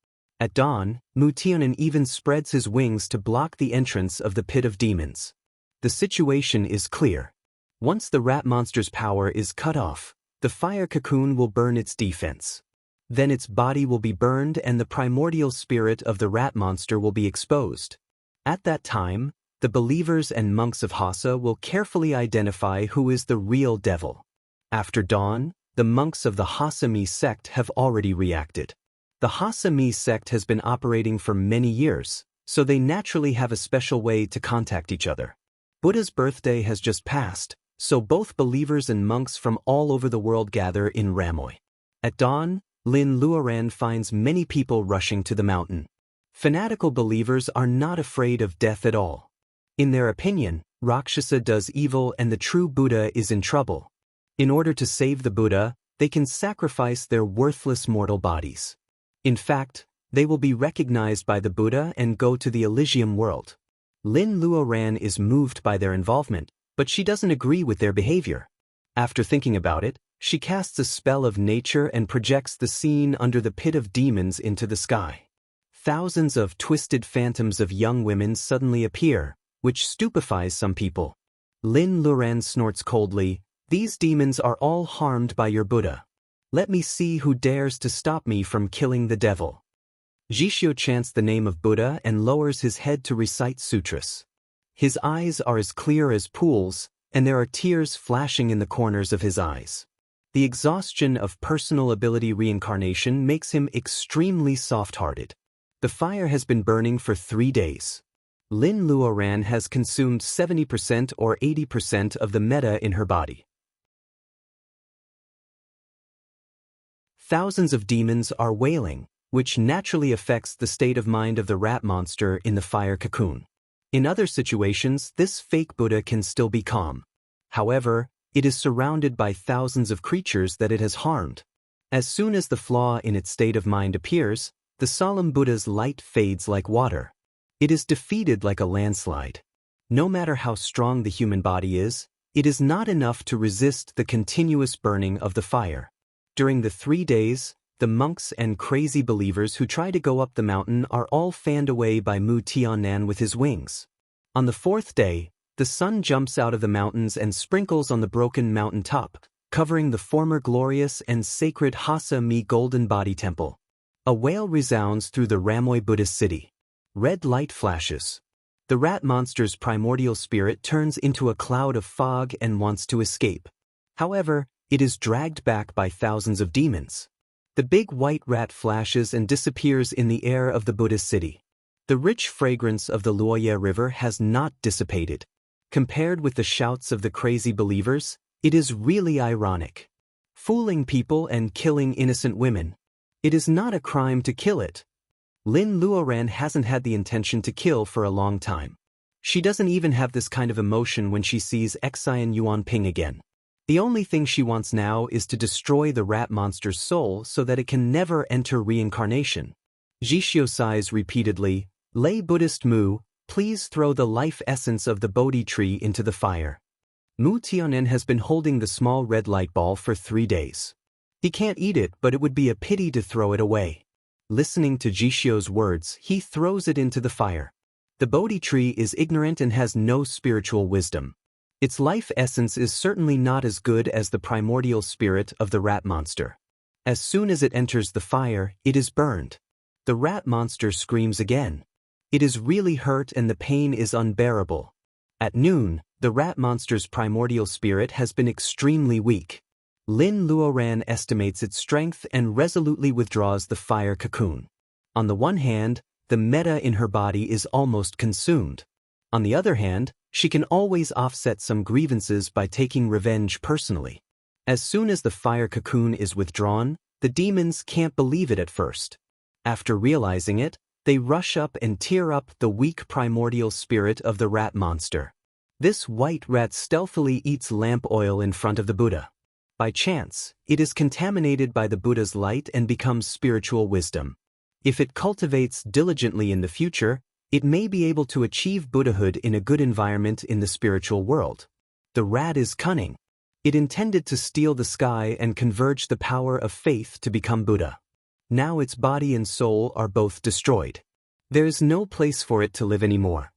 At dawn, Mu Tianen even spreads his wings to block the entrance of the pit of demons. The situation is clear. Once the rat monster's power is cut off, the fire cocoon will burn its defense. Then its body will be burned and the primordial spirit of the rat monster will be exposed. At that time, the believers and monks of Hasa will carefully identify who is the real devil. After dawn, the monks of the Hasami sect have already reacted. The Hasami sect has been operating for many years, so they naturally have a special way to contact each other. Buddha's birthday has just passed, so both believers and monks from all over the world gather in Ramoi. At dawn, Lin Luoran finds many people rushing to the mountain. Fanatical believers are not afraid of death at all. In their opinion, Rakshasa does evil and the true Buddha is in trouble. In order to save the Buddha, they can sacrifice their worthless mortal bodies. In fact, they will be recognized by the Buddha and go to the Elysium world. Lin Luoran is moved by their involvement, but she doesn't agree with their behavior. After thinking about it, she casts a spell of nature and projects the scene under the pit of demons into the sky. Thousands of twisted phantoms of young women suddenly appear, which stupefies some people. Lin Luoran snorts coldly, "These demons are all harmed by your Buddha. Let me see who dares to stop me from killing the devil." Jishio chants the name of Buddha and lowers his head to recite sutras. His eyes are as clear as pools, and there are tears flashing in the corners of his eyes. The exhaustion of personal ability reincarnation makes him extremely soft-hearted. The fire has been burning for 3 days. Lin Luoran has consumed 70% or 80% of the meta in her body. Thousands of demons are wailing, which naturally affects the state of mind of the rat monster in the fire cocoon. In other situations, this fake Buddha can still be calm. However, it is surrounded by thousands of creatures that it has harmed. As soon as the flaw in its state of mind appears, The solemn Buddha's light fades like water. It is defeated like a landslide. No matter how strong the human body is, it is not enough to resist the continuous burning of the fire. During the 3 days, the monks and crazy believers who try to go up the mountain are all fanned away by Mu Tianan with his wings. On the 4th day, the sun jumps out of the mountains and sprinkles on the broken mountain top, covering the former glorious and sacred Hasa Mi Golden Body Temple. A wail resounds through the Ramoi Buddhist city. Red light flashes. The rat monster's primordial spirit turns into a cloud of fog and wants to escape. However, it is dragged back by thousands of demons. The big white rat flashes and disappears in the air of the Buddhist city. The rich fragrance of the Luoye River has not dissipated. Compared with the shouts of the crazy believers, it is really ironic. Fooling people and killing innocent women. It is not a crime to kill it. Lin Luoran hasn't had the intention to kill for a long time. She doesn't even have this kind of emotion when she sees Xian Yuanping again. The only thing she wants now is to destroy the rat monster's soul so that it can never enter reincarnation. Jishio sighs repeatedly, "Lay Buddhist Mu, please throw the life essence of the Bodhi tree into the fire." Mu Tianen has been holding the small red light ball for 3 days. He can't eat it, but it would be a pity to throw it away. Listening to Jishio's words, he throws it into the fire. The Bodhi tree is ignorant and has no spiritual wisdom. Its life essence is certainly not as good as the primordial spirit of the rat monster. As soon as it enters the fire, it is burned. The rat monster screams again. It is really hurt and the pain is unbearable. At noon, the rat monster's primordial spirit has been extremely weak. Lin Luoran estimates its strength and resolutely withdraws the fire cocoon. On the one hand, the meta in her body is almost consumed. On the other hand, she can always offset some grievances by taking revenge personally. As soon as the fire cocoon is withdrawn, the demons can't believe it at first. After realizing it, they rush up and tear up the weak primordial spirit of the rat monster. This white rat stealthily eats lamp oil in front of the Buddha. By chance, it is contaminated by the Buddha's light and becomes spiritual wisdom. If it cultivates diligently in the future, it may be able to achieve Buddhahood in a good environment in the spiritual world. The rat is cunning. It intended to steal the sky and converge the power of faith to become Buddha. Now its body and soul are both destroyed. There is no place for it to live anymore.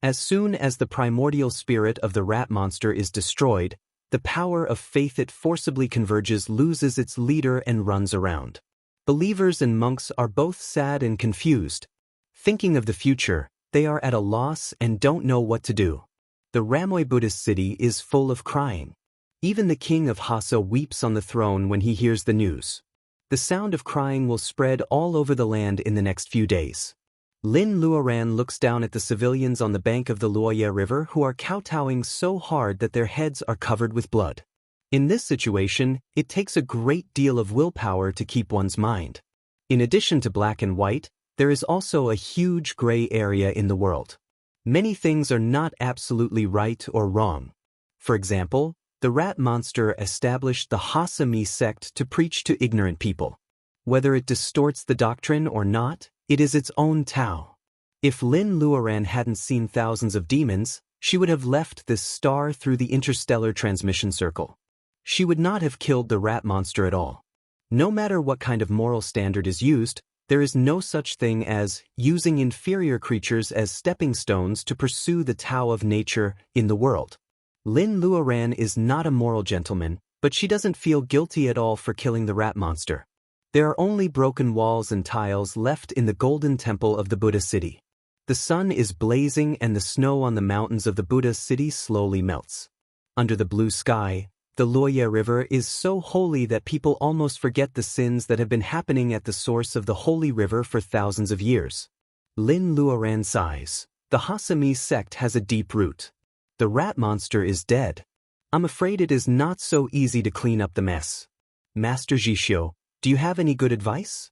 As soon as the primordial spirit of the rat monster is destroyed, the power of faith it forcibly converges loses its leader and runs around. Believers and monks are both sad and confused. Thinking of the future, they are at a loss and don't know what to do. The Ramoi Buddhist city is full of crying. Even the king of Hasa weeps on the throne when he hears the news. The sound of crying will spread all over the land in the next few days. Lin Luoran looks down at the civilians on the bank of the Luoye River who are kowtowing so hard that their heads are covered with blood. In this situation, it takes a great deal of willpower to keep one's mind. In addition to black and white, there is also a huge gray area in the world. Many things are not absolutely right or wrong. For example, the rat monster established the Hasami sect to preach to ignorant people. Whether it distorts the doctrine or not, it is its own Tao. If Lin Luoran hadn't seen thousands of demons, she would have left this star through the interstellar transmission circle. She would not have killed the rat monster at all. No matter what kind of moral standard is used, there is no such thing as using inferior creatures as stepping stones to pursue the Tao of nature in the world. Lin Luoran is not a moral gentleman, but she doesn't feel guilty at all for killing the rat monster. There are only broken walls and tiles left in the golden temple of the Buddha city. The sun is blazing and the snow on the mountains of the Buddha city slowly melts. Under the blue sky, the Luoye River is so holy that people almost forget the sins that have been happening at the source of the holy river for thousands of years. Lin Luoran sighs. The Hasami sect has a deep root. The rat monster is dead. I'm afraid it is not so easy to clean up the mess. Master Jishio, do you have any good advice?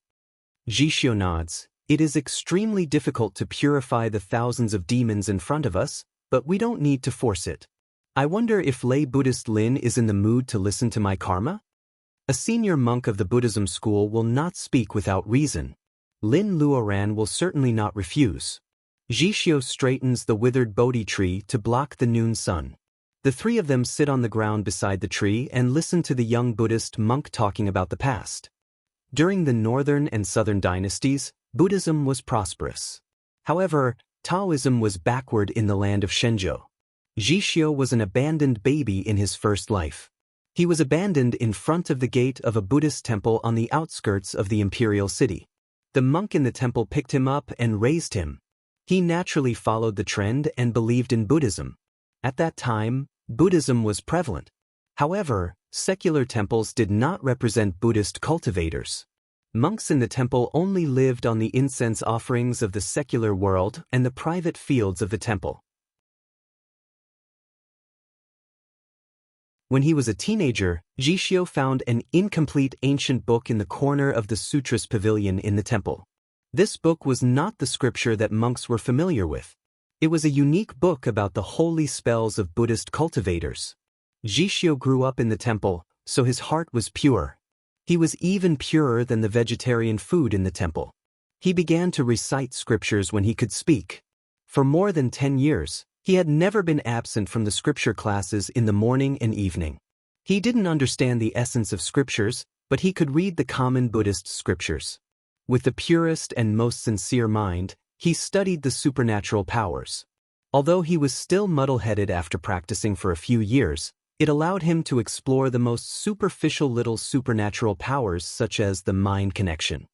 Jishio nods. It is extremely difficult to purify the thousands of demons in front of us, but we don't need to force it. I wonder if lay Buddhist Lin is in the mood to listen to my karma? A senior monk of the Buddhism school will not speak without reason. Lin Luoran will certainly not refuse. Jishio straightens the withered Bodhi tree to block the noon sun. The three of them sit on the ground beside the tree and listen to the young Buddhist monk talking about the past. During the northern and southern dynasties, Buddhism was prosperous. However, Taoism was backward in the land of Shenzhou. Jishio was an abandoned baby in his first life. He was abandoned in front of the gate of a Buddhist temple on the outskirts of the imperial city. The monk in the temple picked him up and raised him. He naturally followed the trend and believed in Buddhism. At that time, Buddhism was prevalent. However, secular temples did not represent Buddhist cultivators. Monks in the temple only lived on the incense offerings of the secular world and the private fields of the temple. When he was a teenager, Jishio found an incomplete ancient book in the corner of the Sutras pavilion in the temple. This book was not the scripture that monks were familiar with. It was a unique book about the holy spells of Buddhist cultivators. Jishio grew up in the temple, so his heart was pure. He was even purer than the vegetarian food in the temple. He began to recite scriptures when he could speak. For more than 10 years, he had never been absent from the scripture classes in the morning and evening. He didn't understand the essence of scriptures, but he could read the common Buddhist scriptures. With the purest and most sincere mind, he studied the supernatural powers. Although he was still muddle-headed after practicing for a few years, it allowed him to explore the most superficial little supernatural powers such as the mind connection.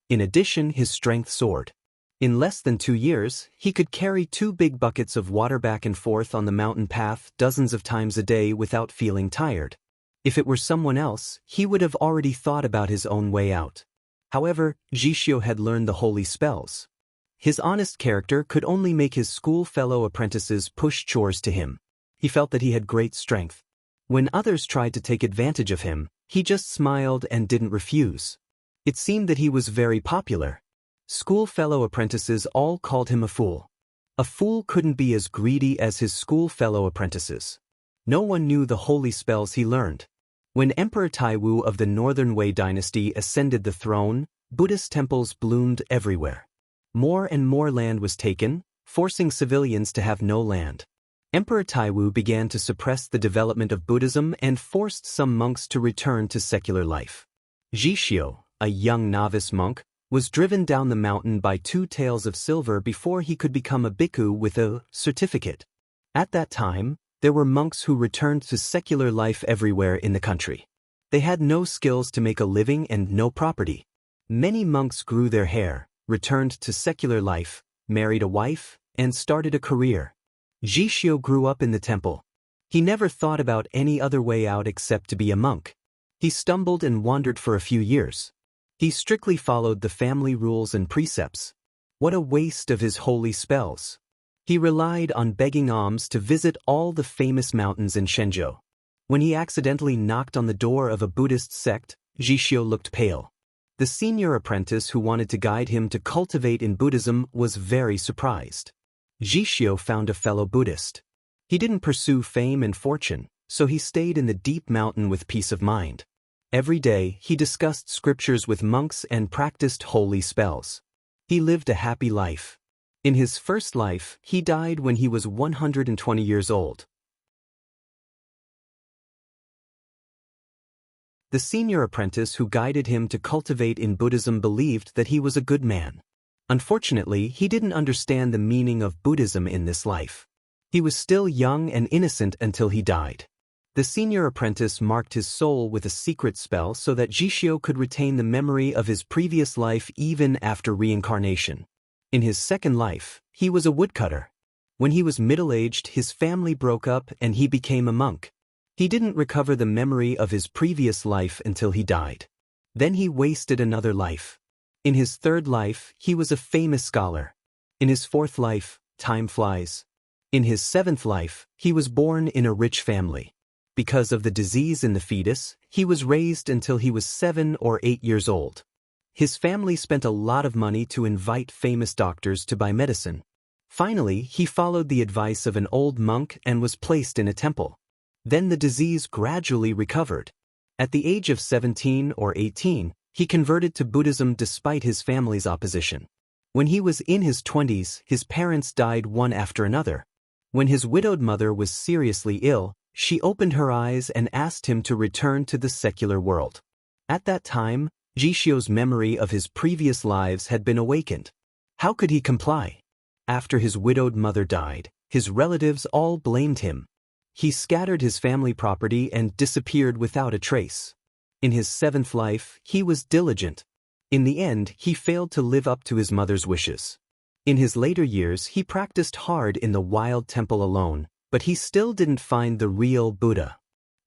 In addition, his strength soared. In less than 2 years, he could carry 2 big buckets of water back and forth on the mountain path dozens of times a day without feeling tired. If it were someone else, he would have already thought about his own way out. However, Jishio had learned the holy spells. His honest character could only make his school fellow apprentices push chores to him. He felt that he had great strength. When others tried to take advantage of him, he just smiled and didn't refuse. It seemed that he was very popular. School fellow apprentices all called him a fool. A fool couldn't be as greedy as his school fellow apprentices. No one knew the holy spells he learned. When Emperor Taiwu of the Northern Wei dynasty ascended the throne, Buddhist temples bloomed everywhere. More and more land was taken, forcing civilians to have no land. Emperor Taiwu began to suppress the development of Buddhism and forced some monks to return to secular life. Jishio, a young novice monk, was driven down the mountain by 2 taels of silver before he could become a bhikkhu with a certificate. At that time, there were monks who returned to secular life everywhere in the country. They had no skills to make a living and no property. Many monks grew their hair, returned to secular life, married a wife, and started a career. Jishio grew up in the temple. He never thought about any other way out except to be a monk. He stumbled and wandered for a few years. He strictly followed the family rules and precepts. What a waste of his holy spells. He relied on begging alms to visit all the famous mountains in Shenzhou. When he accidentally knocked on the door of a Buddhist sect, Jishio looked pale. The senior apprentice who wanted to guide him to cultivate in Buddhism was very surprised. Jishio found a fellow Buddhist. He didn't pursue fame and fortune, so he stayed in the deep mountain with peace of mind. Every day, he discussed scriptures with monks and practiced holy spells. He lived a happy life. In his first life, he died when he was 120 years old. The senior apprentice who guided him to cultivate in Buddhism believed that he was a good man. Unfortunately, he didn't understand the meaning of Buddhism in this life. He was still young and innocent until he died. The senior apprentice marked his soul with a secret spell so that Jishio could retain the memory of his previous life even after reincarnation. In his second life, he was a woodcutter. When he was middle-aged, his family broke up and he became a monk. He didn't recover the memory of his previous life until he died. Then he wasted another life. In his third life, he was a famous scholar. In his fourth life, time flies. In his seventh life, he was born in a rich family. Because of the disease in the fetus, he was raised until he was 7 or 8 years old. His family spent a lot of money to invite famous doctors to buy medicine. Finally, he followed the advice of an old monk and was placed in a temple. Then the disease gradually recovered. At the age of 17 or 18, he converted to Buddhism despite his family's opposition. When he was in his 20s, his parents died one after another. When his widowed mother was seriously ill, she opened her eyes and asked him to return to the secular world. At that time, Jishio's memory of his previous lives had been awakened. How could he comply? After his widowed mother died, his relatives all blamed him. He scattered his family property and disappeared without a trace. In his 7th life, he was diligent. In the end, he failed to live up to his mother's wishes. In his later years, he practiced hard in the wild temple alone, but he still didn't find the real Buddha.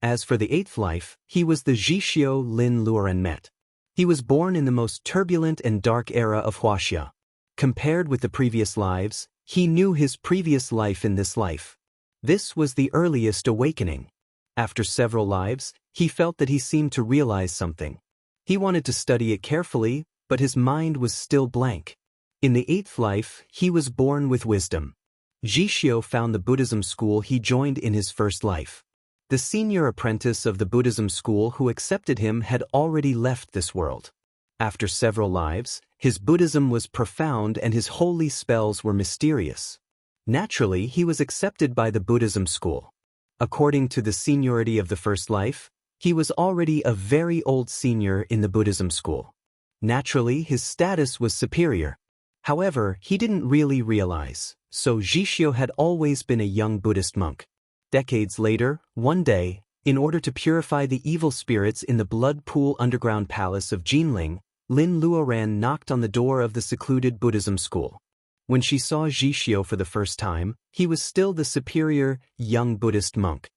As for the 8th life, he was the Jishio Lin Luoren met. He was born in the most turbulent and dark era of Huaxia. Compared with the previous lives, he knew his previous life in this life. This was the earliest awakening. After several lives, he felt that he seemed to realize something. He wanted to study it carefully, but his mind was still blank. In the 8th life, he was born with wisdom. Jishio found the Buddhism school he joined in his 1st life. The senior apprentice of the Buddhism school who accepted him had already left this world. After several lives, his Buddhism was profound and his holy spells were mysterious. Naturally, he was accepted by the Buddhism school. According to the seniority of the 1st life, he was already a very old senior in the Buddhism school. Naturally, his status was superior. However, he didn't really realize, so Jishio had always been a young Buddhist monk. Decades later, one day, in order to purify the evil spirits in the blood pool underground palace of Jinling, Lin Luoren knocked on the door of the secluded Buddhism school. When she saw Jishio for the first time, he was still the superior, young Buddhist monk.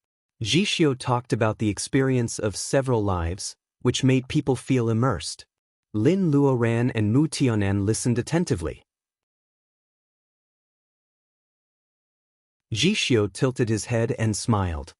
Jishio talked about the experience of several lives, which made people feel immersed. Lin Luoren and Mu Tianan listened attentively. Jishio tilted his head and smiled.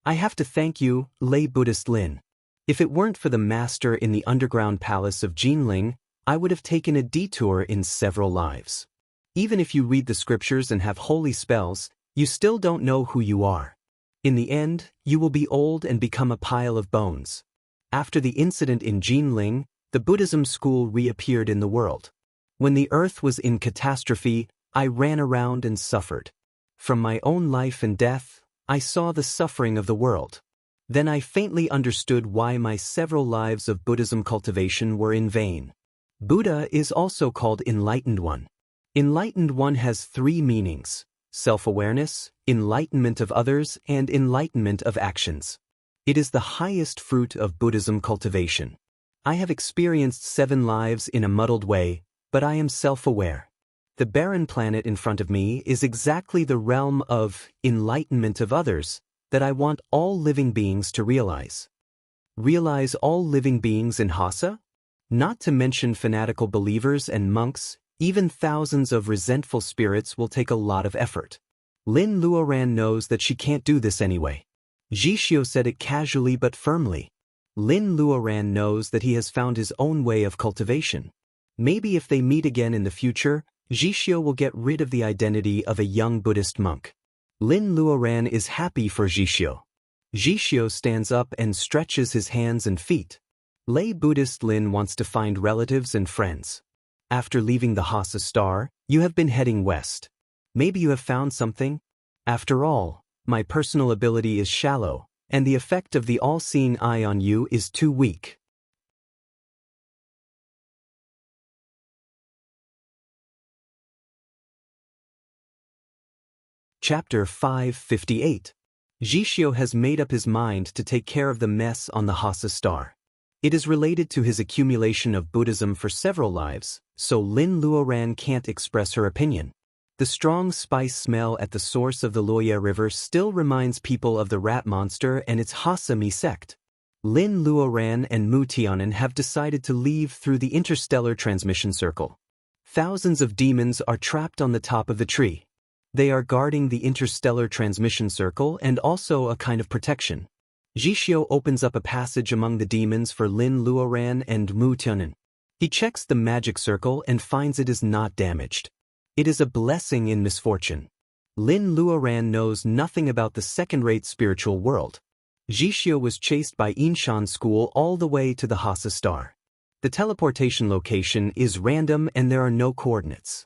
I have to thank you, lay Buddhist Lin. If it weren't for the master in the underground palace of Jinling, I would have taken a detour in several lives. Even if you read the scriptures and have holy spells, you still don't know who you are. In the end, you will be old and become a pile of bones. After the incident in Jinling, the Buddhism school reappeared in the world. When the earth was in catastrophe, I ran around and suffered. From my own life and death, I saw the suffering of the world. Then I faintly understood why my several lives of Buddhism cultivation were in vain. Buddha is also called Enlightened One. Enlightened One has 3 meanings: self-awareness, enlightenment of others, and enlightenment of actions. It is the highest fruit of Buddhism cultivation. I have experienced 7 lives in a muddled way, but I am self-aware. The barren planet in front of me is exactly the realm of enlightenment of others that I want all living beings to realize. Realize all living beings in Hasa? Not to mention fanatical believers and monks, even thousands of resentful spirits will take a lot of effort. Lin Luoren knows that she can't do this anyway. Jishio said it casually but firmly. Lin Luoren knows that he has found his own way of cultivation. Maybe if they meet again in the future, Jishio will get rid of the identity of a young Buddhist monk. Lin Luoren is happy for Jishio. Jishio stands up and stretches his hands and feet. Lay Buddhist Lin wants to find relatives and friends. After leaving the Hasa star, you have been heading west. Maybe you have found something? After all, my personal ability is shallow, and the effect of the all-seeing eye on you is too weak. Chapter 558. Jishio has made up his mind to take care of the mess on the Hasa star. It is related to his accumulation of Buddhism for several lives, so Lin Luoren can't express her opinion. The strong spice smell at the source of the Luoye River still reminds people of the rat monster and its Hasa-mi sect. Lin Luoren and Mu Tianan have decided to leave through the interstellar transmission circle. Thousands of demons are trapped on the top of the tree. They are guarding the interstellar transmission circle and also a kind of protection. Jishio opens up a passage among the demons for Lin Luoren and Mu Tianan. He checks the magic circle and finds it is not damaged. It is a blessing in misfortune. Lin Luoren knows nothing about the second-rate spiritual world. Jishio was chased by Inshan school all the way to the Hasa star. The teleportation location is random and there are no coordinates.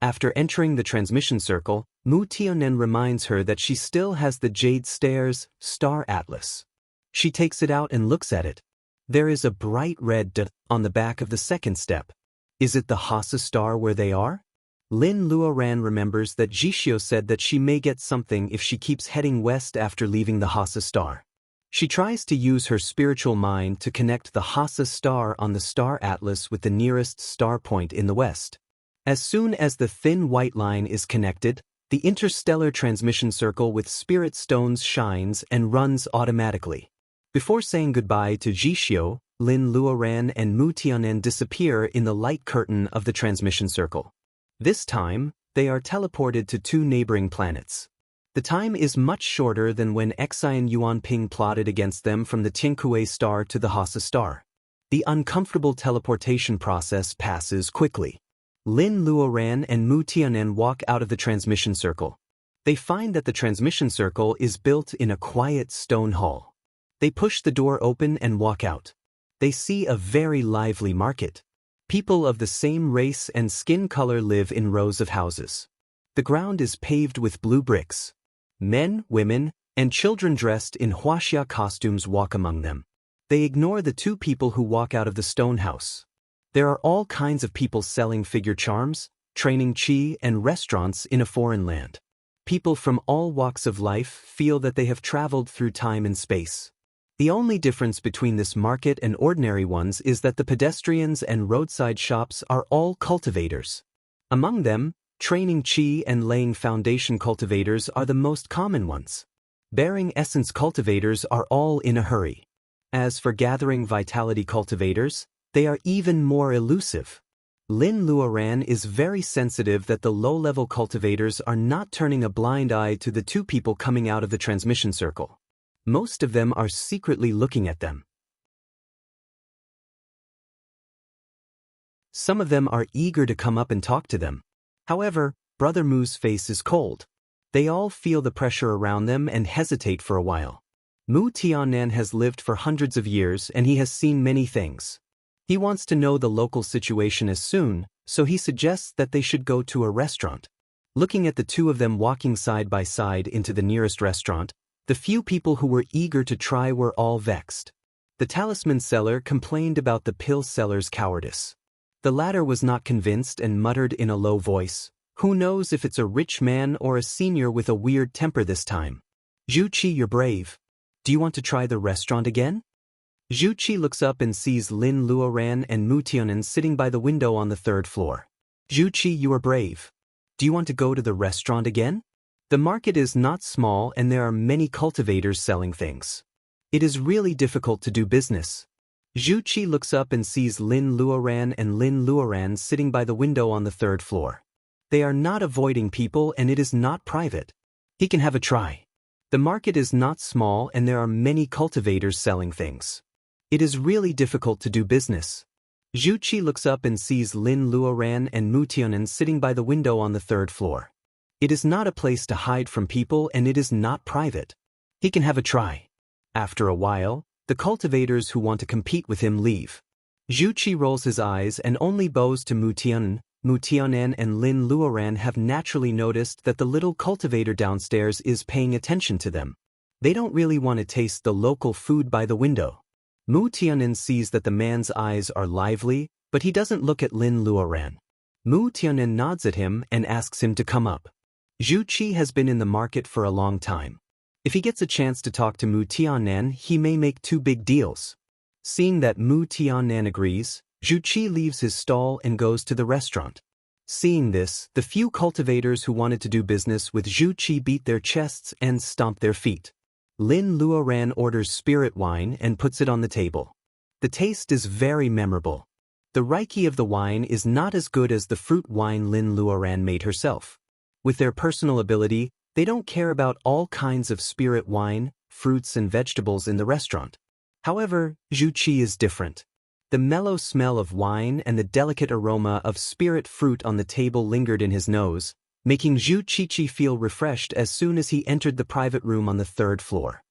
After entering the transmission circle, Mu Tianen reminds her that she still has the Jade Stairs star atlas. She takes it out and looks at it. There is a bright red dot on the back of the second step. Is it the Hasa star where they are? Lin Luoran remembers that Jishio said that she may get something if she keeps heading west after leaving the Hasa star. She tries to use her spiritual mind to connect the Hasa star on the star atlas with the nearest star point in the west. As soon as the thin white line is connected, the interstellar transmission circle with spirit stones shines and runs automatically. Before saying goodbye to Jishio, Lin Luoran and Mu Tianen disappear in the light curtain of the transmission circle. This time, they are teleported to two neighboring planets. The time is much shorter than when Xian Yuanping plotted against them from the Tiankue star to the Hasa star. The uncomfortable teleportation process passes quickly. Lin Luoran and Mu Tianen walk out of the transmission circle. They find that the transmission circle is built in a quiet stone hall. They push the door open and walk out. They see a very lively market. People of the same race and skin color live in rows of houses. The ground is paved with blue bricks. Men, women, and children dressed in huaxia costumes walk among them. They ignore the two people who walk out of the stone house. There are all kinds of people selling figure charms, training qi, and restaurants in a foreign land. People from all walks of life feel that they have traveled through time and space. The only difference between this market and ordinary ones is that the pedestrians and roadside shops are all cultivators. Among them, training qi and laying foundation cultivators are the most common ones. Bearing essence cultivators are all in a hurry. As for gathering vitality cultivators, they are even more elusive. Lin Luoran is very sensitive that the low-level cultivators are not turning a blind eye to the two people coming out of the transmission circle. Most of them are secretly looking at them. Some of them are eager to come up and talk to them. However, Brother Mu's face is cold. They all feel the pressure around them and hesitate for a while. Mu Tianen has lived for hundreds of years and he has seen many things. He wants to know the local situation as soon, so he suggests that they should go to a restaurant. Looking at the two of them walking side by side into the nearest restaurant, the few people who were eager to try were all vexed. The talisman seller complained about the pill seller's cowardice. The latter was not convinced and muttered in a low voice, "Who knows if it's a rich man or a senior with a weird temper this time? Zhu Qi, you're brave. Do you want to try the restaurant again?" Zhu Qi looks up and sees Lin Luoran and Mu Tianen sitting by the window on the third floor. "Zhu Qi, you are brave. Do you want to go to the restaurant again?" The market is not small and there are many cultivators selling things. It is really difficult to do business. Zhu Qi looks up and sees Lin Luoran and Lin Luoran sitting by the window on the third floor. They are not avoiding people and it is not private. He can have a try. The market is not small and there are many cultivators selling things. It is really difficult to do business. Zhu Qi looks up and sees Lin Luoran and Mu Tianen sitting by the window on the third floor. It is not a place to hide from people and it is not private. He can have a try. After a while, the cultivators who want to compete with him leave. Zhu Qi rolls his eyes and only bows to Mu Tianen. Mu Tianen and Lin Luoran have naturally noticed that the little cultivator downstairs is paying attention to them. They don't really want to taste the local food by the window. Mu Tianen sees that the man's eyes are lively, but he doesn't look at Lin Luoran. Mu Tianen nods at him and asks him to come up. Zhu Qi has been in the market for a long time. If he gets a chance to talk to Mu Tianen, he may make two big deals. Seeing that Mu Tianen agrees, Zhu Qi leaves his stall and goes to the restaurant. Seeing this, the few cultivators who wanted to do business with Zhu Qi beat their chests and stomp their feet. Lin Luoran orders spirit wine and puts it on the table. The taste is very memorable. The Reiki of the wine is not as good as the fruit wine Lin Luoran made herself. With their personal ability, they don't care about all kinds of spirit wine, fruits and vegetables in the restaurant. However, Zhu Qi is different. The mellow smell of wine and the delicate aroma of spirit fruit on the table lingered in his nose, making Zhu Qi feel refreshed as soon as he entered the private room on the third floor.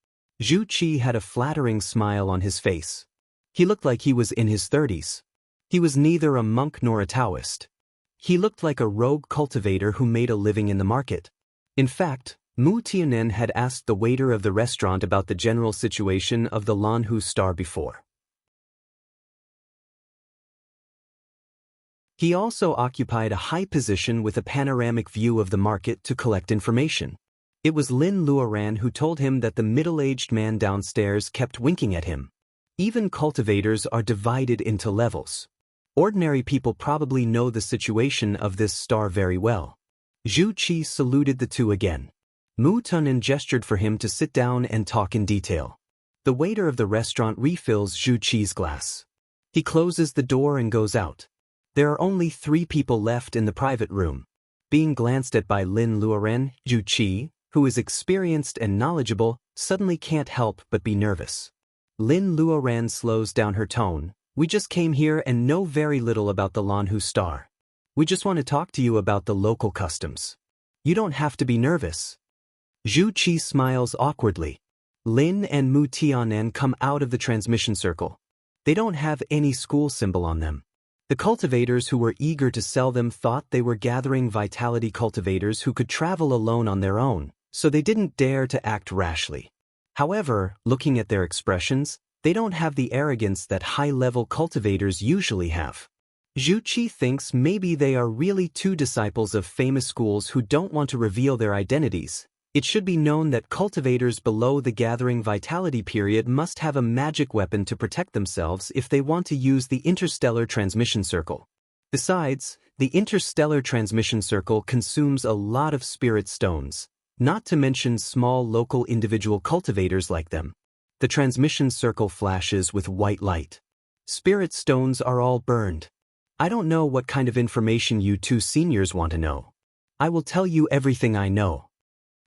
Zhu Qi had a flattering smile on his face. He looked like he was in his 30s. He was neither a monk nor a Taoist. He looked like a rogue cultivator who made a living in the market. In fact, Mu Tianen had asked the waiter of the restaurant about the general situation of the Lanhu Star before. He also occupied a high position with a panoramic view of the market to collect information. It was Lin Luoran who told him that the middle-aged man downstairs kept winking at him. Even cultivators are divided into levels. Ordinary people probably know the situation of this star very well. Zhu Qi saluted the two again. Mu Tunen gestured for him to sit down and talk in detail. The waiter of the restaurant refills Zhu Qi's glass. He closes the door and goes out. There are only 3 people left in the private room. Being glanced at by Lin Luoran, Zhu Qi, who is experienced and knowledgeable, suddenly can't help but be nervous. Lin Luoran slows down her tone. We just came here and know very little about the Lanhu Star. We just want to talk to you about the local customs. You don't have to be nervous. Zhu Qi smiles awkwardly. Lin and Mu Tianen come out of the transmission circle. They don't have any school symbol on them. The cultivators who were eager to sell them thought they were gathering vitality cultivators who could travel alone on their own, so they didn't dare to act rashly. However, looking at their expressions, they don't have the arrogance that high-level cultivators usually have. Zhu Qi thinks maybe they are really 2 disciples of famous schools who don't want to reveal their identities. It should be known that cultivators below the gathering vitality period must have a magic weapon to protect themselves if they want to use the interstellar transmission circle. Besides, the interstellar transmission circle consumes a lot of spirit stones, not to mention small local individual cultivators like them. The transmission circle flashes with white light. Spirit stones are all burned. I don't know what kind of information you 2 seniors want to know. I will tell you everything I know.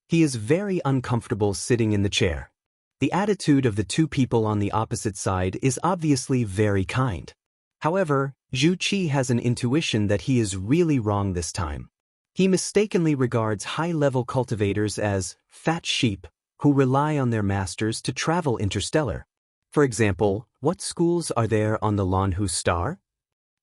He is very uncomfortable sitting in the chair. The attitude of the 2 people on the opposite side is obviously very kind. However, Zhu Qi has an intuition that he is really wrong this time. He mistakenly regards high-level cultivators as fat sheep who rely on their masters to travel interstellar. For example, what schools are there on the Lanhu Star?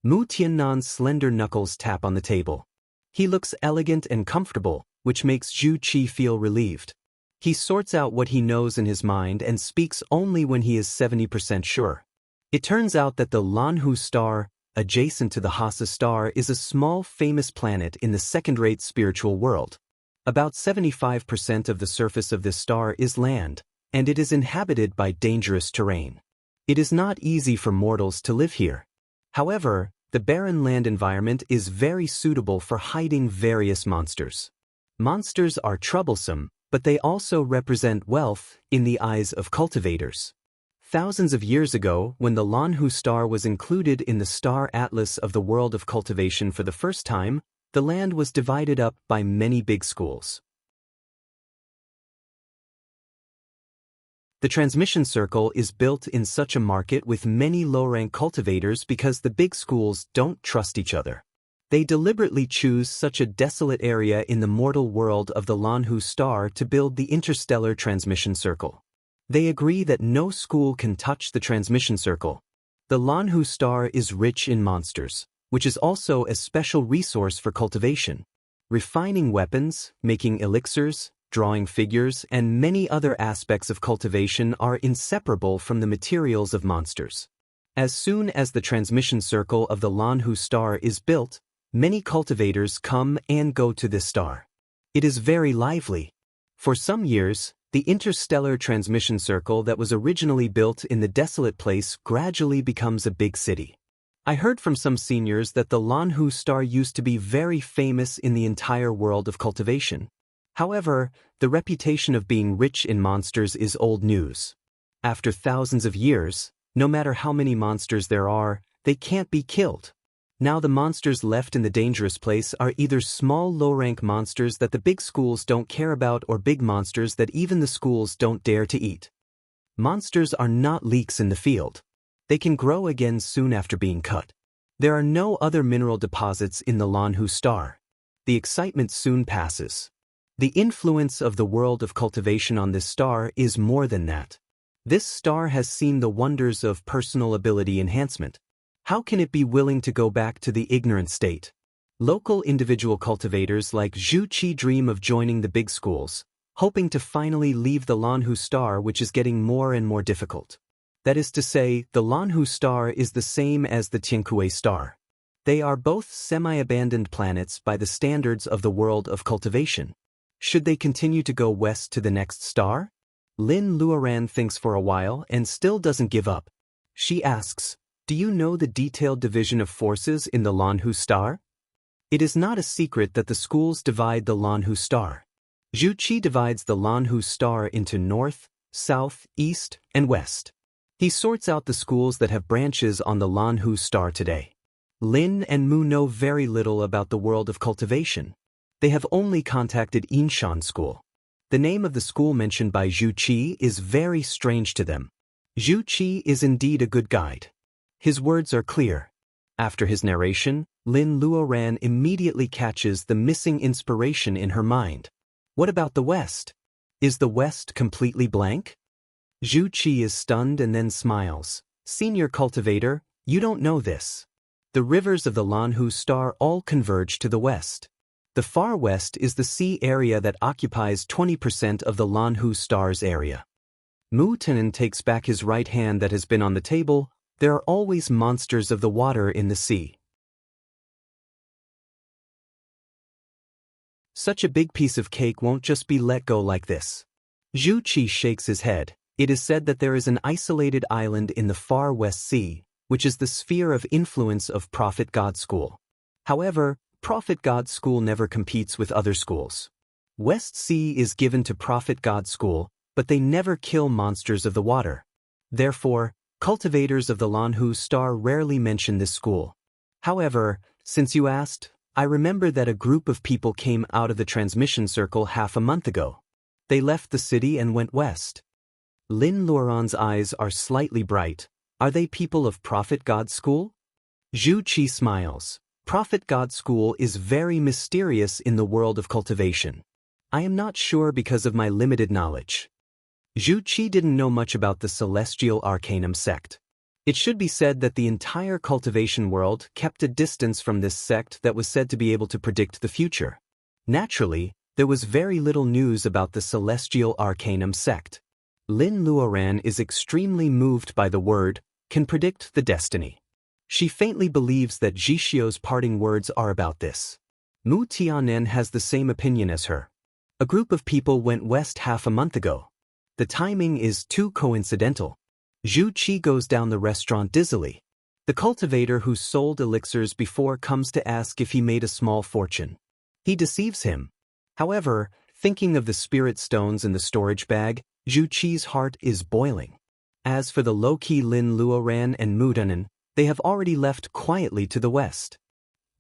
Mu Tiannan's slender knuckles tap on the table. He looks elegant and comfortable, which makes Zhu Qi feel relieved. He sorts out what he knows in his mind and speaks only when he is 70% sure. It turns out that the Lanhu Star, adjacent to the Hasa Star, is a small famous planet in the second-rate spiritual world. About 75% of the surface of this star is land, and it is inhabited by dangerous terrain. It is not easy for mortals to live here. However, the barren land environment is very suitable for hiding various monsters. Monsters are troublesome, but they also represent wealth in the eyes of cultivators. Thousands of years ago, when the Lanhu Star was included in the star atlas of the world of cultivation for the first time, the land was divided up by many big schools. The transmission circle is built in such a market with many low-rank cultivators because the big schools don't trust each other. They deliberately choose such a desolate area in the mortal world of the Lanhu Star to build the interstellar transmission circle. They agree that no school can touch the transmission circle. The Lanhu Star is rich in monsters, which is also a special resource for cultivation. Refining weapons, making elixirs, drawing figures, and many other aspects of cultivation are inseparable from the materials of monsters. As soon as the transmission circle of the Lanhu Star is built, many cultivators come and go to this star. It is very lively. For some years, the interstellar transmission circle that was originally built in the desolate place gradually becomes a big city. I heard from some seniors that the Lanhu Star used to be very famous in the entire world of cultivation. However, the reputation of being rich in monsters is old news. After thousands of years, no matter how many monsters there are, they can't be killed. Now the monsters left in the dangerous place are either small low-rank monsters that the big schools don't care about or big monsters that even the schools don't dare to eat. Monsters are not leeks in the field. They can grow again soon after being cut. There are no other mineral deposits in the Lanhu Star. The excitement soon passes. The influence of the world of cultivation on this star is more than that. This star has seen the wonders of personal ability enhancement. How can it be willing to go back to the ignorant state? Local individual cultivators like Zhu Qi dream of joining the big schools, hoping to finally leave the Lanhu star, which is getting more and more difficult. That is to say, the Lanhu star is the same as the Tiankue star. They are both semi-abandoned planets by the standards of the world of cultivation. Should they continue to go west to the next star? Lin Luoran thinks for a while and still doesn't give up. She asks, "Do you know the detailed division of forces in the Lanhu star?" It is not a secret that the schools divide the Lanhu star. Zhu Qi divides the Lanhu star into north, south, east, and west. He sorts out the schools that have branches on the Lanhu star today. Lin and Mu know very little about the world of cultivation. They have only contacted Yinshan School. The name of the school mentioned by Zhu Qi is very strange to them. Zhu Qi is indeed a good guide. His words are clear. After his narration, Lin Luoran immediately catches the missing inspiration in her mind. What about the West? Is the West completely blank? Zhu Qi is stunned and then smiles. Senior cultivator, you don't know this. The rivers of the Lanhu star all converge to the west. The far west is the sea area that occupies 20% of the Lanhu star's area. Mu Tianen takes back his right hand that has been on the table. There are always monsters of the water in the sea. Such a big piece of cake won't just be let go like this. Zhu Qi shakes his head. It is said that there is an isolated island in the far West Sea, which is the sphere of influence of Prophet God School. However, Prophet God School never competes with other schools. West Sea is given to Prophet God School, but they never kill monsters of the water. Therefore, cultivators of the Lanhu star rarely mention this school. However, since you asked, I remember that a group of people came out of the transmission circle half a month ago. They left the city and went west. Lin Luoran's eyes are slightly bright. Are they people of Prophet God School? Zhu Qi smiles. Prophet God School is very mysterious in the world of cultivation. I am not sure because of my limited knowledge. Zhu Qi didn't know much about the Celestial Arcanum sect. It should be said that the entire cultivation world kept a distance from this sect that was said to be able to predict the future. Naturally, there was very little news about the Celestial Arcanum sect. Lin Luoran is extremely moved by the word, can predict the destiny. She faintly believes that Zhixio's parting words are about this. Mu Tianen has the same opinion as her. A group of people went west half a month ago. The timing is too coincidental. Zhu Qi goes down the restaurant dizzily. The cultivator who sold elixirs before comes to ask if he made a small fortune. He deceives him. However, thinking of the spirit stones in the storage bag, Zhu Qi's heart is boiling. As for the low-key Lin Luoran and Mu Tianen, they have already left quietly to the west.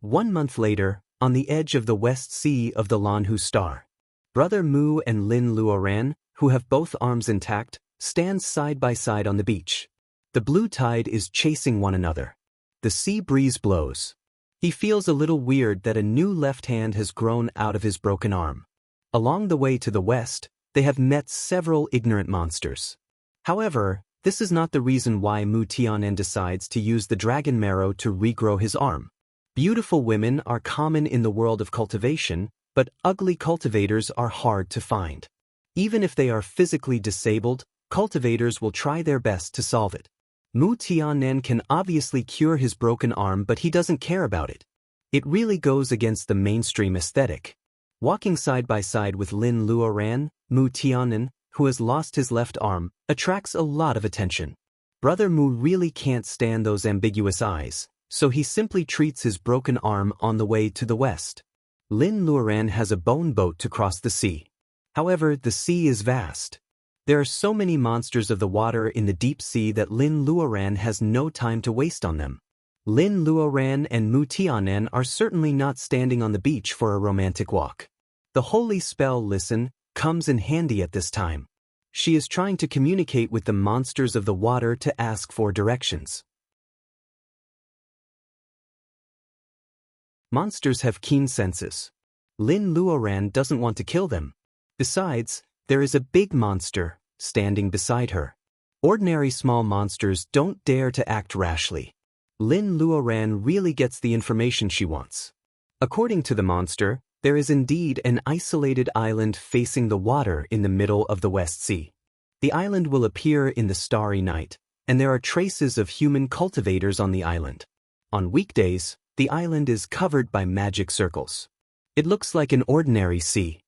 1 month later, on the edge of the West Sea of the Lanhu star, Brother Mu and Lin Luoran, who have both arms intact, stand side by side on the beach. The blue tide is chasing one another. The sea breeze blows. He feels a little weird that a new left hand has grown out of his broken arm. Along the way to the west, they have met several ignorant monsters. However, this is not the reason why Mu Tianen decides to use the dragon marrow to regrow his arm. Beautiful women are common in the world of cultivation, but ugly cultivators are hard to find. Even if they are physically disabled, cultivators will try their best to solve it. Mu Tianen can obviously cure his broken arm, but he doesn't care about it. It really goes against the mainstream aesthetic. Walking side by side with Lin Luoran, Mu Tianen, who has lost his left arm, attracts a lot of attention. Brother Mu really can't stand those ambiguous eyes, so he simply treats his broken arm on the way to the west. Lin Luoran has a bone boat to cross the sea. However, the sea is vast. There are so many monsters of the water in the deep sea that Lin Luoran has no time to waste on them. Lin Luoran and Mu Tianen are certainly not standing on the beach for a romantic walk. The holy spell listen comes in handy at this time. She is trying to communicate with the monsters of the water to ask for directions. Monsters have keen senses. Lin Luoran doesn't want to kill them. Besides, there is a big monster standing beside her. Ordinary small monsters don't dare to act rashly. Lin Luoran really gets the information she wants. According to the monster, there is indeed an isolated island facing the water in the middle of the West Sea. The island will appear in the starry night, and there are traces of human cultivators on the island. On weekdays, the island is covered by magic circles. It looks like an ordinary sea.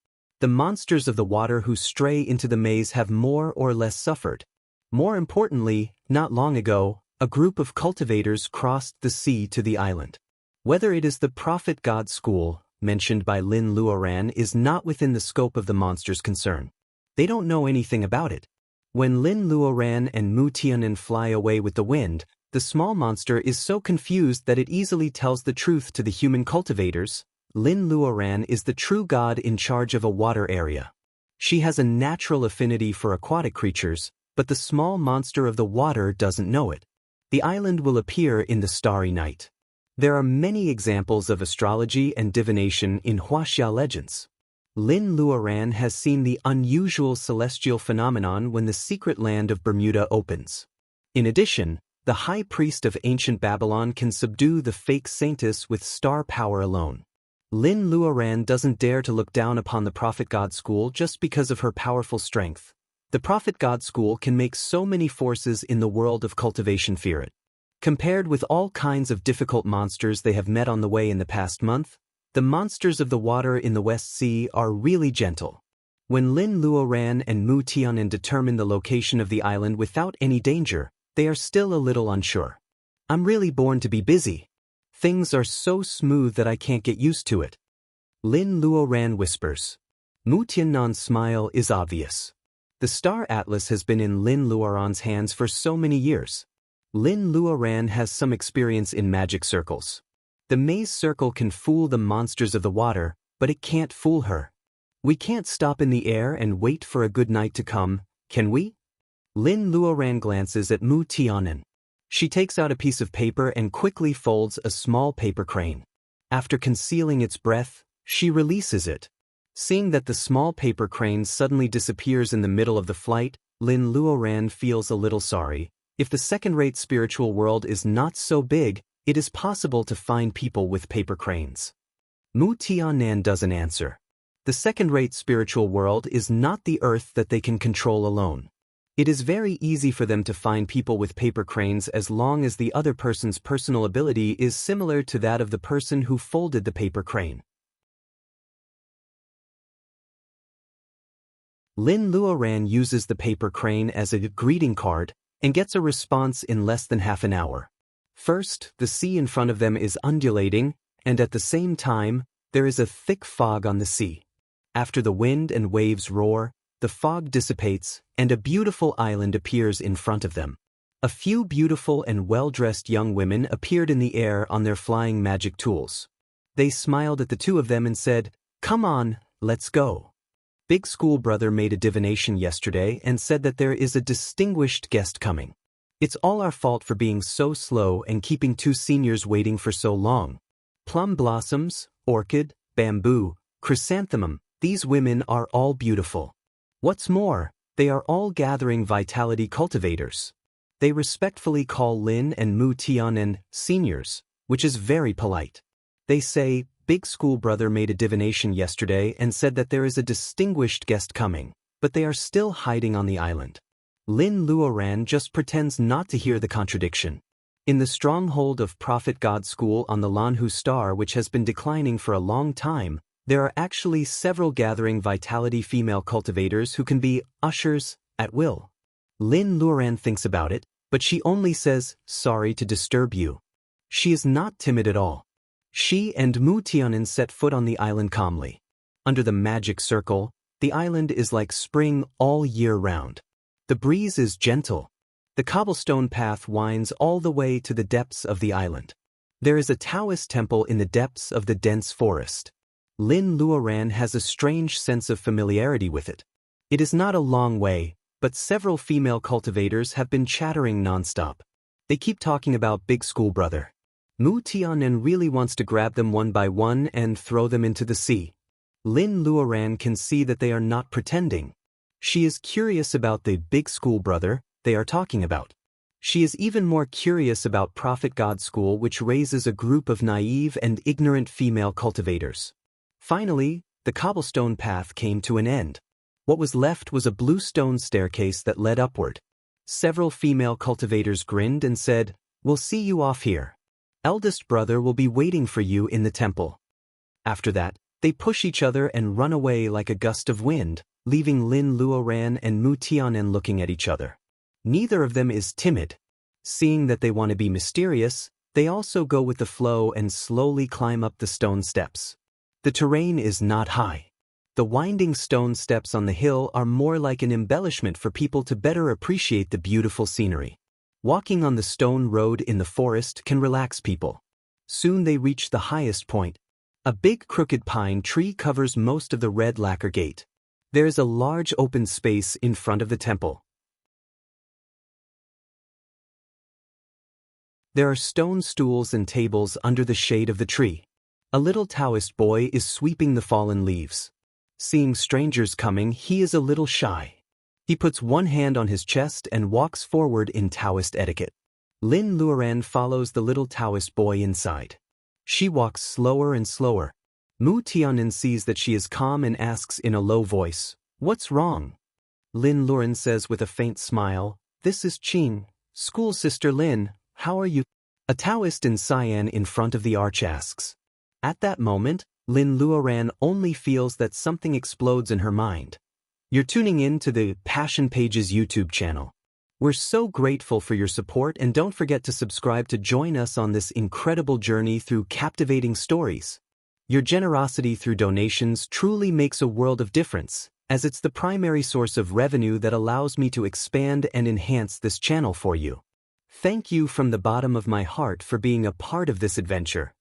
The monsters of the water who stray into the maze have more or less suffered. More importantly, not long ago, a group of cultivators crossed the sea to the island. Whether it is the Prophet God School, mentioned by Lin Luoran, is not within the scope of the monster's concern. They don't know anything about it. When Lin Luoran and Mu Tianen fly away with the wind, the small monster is so confused that it easily tells the truth to the human cultivators. Lin Luoran is the true god in charge of a water area. She has a natural affinity for aquatic creatures, but the small monster of the water doesn't know it. The island will appear in the starry night. There are many examples of astrology and divination in Huaxia legends. Lin Luoran has seen the unusual celestial phenomenon when the secret land of Bermuda opens. In addition, the high priest of ancient Babylon can subdue the fake saintess with star power alone. Lin Luoran doesn't dare to look down upon the Prophet God School just because of her powerful strength. The Prophet God School can make so many forces in the world of cultivation fear it. Compared with all kinds of difficult monsters they have met on the way in the past month, the monsters of the water in the West Sea are really gentle. When Lin Luoran and Mu Tianen determine the location of the island without any danger, they are still a little unsure. I'm really born to be busy. Things are so smooth that I can't get used to it. Lin Luoran whispers. Mu Tianen's smile is obvious. The Star Atlas has been in Lin Luoran's hands for so many years. Lin Luoran has some experience in magic circles. The maze circle can fool the monsters of the water, but it can't fool her. We can't stop in the air and wait for a good night to come, can we? Lin Luoran glances at Mu Tianen. She takes out a piece of paper and quickly folds a small paper crane. After concealing its breath, she releases it. Seeing that the small paper crane suddenly disappears in the middle of the flight, Lin Luoran feels a little sorry. If the second-rate spiritual world is not so big, it is possible to find people with paper cranes. Mu Tianen doesn't answer. The second-rate spiritual world is not the earth that they can control alone. It is very easy for them to find people with paper cranes as long as the other person's personal ability is similar to that of the person who folded the paper crane. Lin Luoran uses the paper crane as a greeting card and gets a response in less than half an hour. First, the sea in front of them is undulating, and at the same time, there is a thick fog on the sea. After the wind and waves roar, the fog dissipates, and a beautiful island appears in front of them. A few beautiful and well-dressed young women appeared in the air on their flying magic tools. They smiled at the two of them and said, "Come on, let's go." Big School Brother made a divination yesterday and said that there is a distinguished guest coming. It's all our fault for being so slow and keeping two seniors waiting for so long. Plum blossoms, orchid, bamboo, chrysanthemum, these women are all beautiful. What's more, they are all gathering vitality cultivators. They respectfully call Lin and Mu Tianen seniors, which is very polite. They say, Big School Brother made a divination yesterday and said that there is a distinguished guest coming, but they are still hiding on the island. Lin Luoran just pretends not to hear the contradiction. In the stronghold of Prophet God School on the Lanhu Star, which has been declining for a long time, there are actually several gathering vitality female cultivators who can be ushers at will. Lin Luoran thinks about it, but she only says, "Sorry to disturb you." She is not timid at all. She and Mu Tianen set foot on the island calmly. Under the magic circle, the island is like spring all year round. The breeze is gentle. The cobblestone path winds all the way to the depths of the island. There is a Taoist temple in the depths of the dense forest. Lin Luoran has a strange sense of familiarity with it. It is not a long way, but several female cultivators have been chattering nonstop. They keep talking about Big School Brother. Mu Tianen really wants to grab them one by one and throw them into the sea. Lin Luoran can see that they are not pretending. She is curious about the big school brother they are talking about. She is even more curious about Prophet God School, which raises a group of naive and ignorant female cultivators. Finally, the cobblestone path came to an end. What was left was a blue stone staircase that led upward. Several female cultivators grinned and said, "We'll see you off here. Eldest brother will be waiting for you in the temple." After that, they push each other and run away like a gust of wind, leaving Lin Luoran and Mu Tianen looking at each other. Neither of them is timid. Seeing that they want to be mysterious, they also go with the flow and slowly climb up the stone steps. The terrain is not high. The winding stone steps on the hill are more like an embellishment for people to better appreciate the beautiful scenery. Walking on the stone road in the forest can relax people. Soon they reach the highest point. A big crooked pine tree covers most of the red lacquer gate. There is a large open space in front of the temple. There are stone stools and tables under the shade of the tree. A little Taoist boy is sweeping the fallen leaves. Seeing strangers coming, he is a little shy. He puts one hand on his chest and walks forward in Taoist etiquette. Lin Luoran follows the little Taoist boy inside. She walks slower and slower. Mu Tianen sees that she is calm and asks in a low voice, "What's wrong?" Lin Luoran says with a faint smile, "This is Qing, school sister Lin, how are you?" A Taoist in cyan in front of the arch asks. At that moment, Lin Luoran only feels that something explodes in her mind. You're tuning in to the Passion Pages YouTube channel. We're so grateful for your support, and don't forget to subscribe to join us on this incredible journey through captivating stories. Your generosity through donations truly makes a world of difference, as it's the primary source of revenue that allows me to expand and enhance this channel for you. Thank you from the bottom of my heart for being a part of this adventure.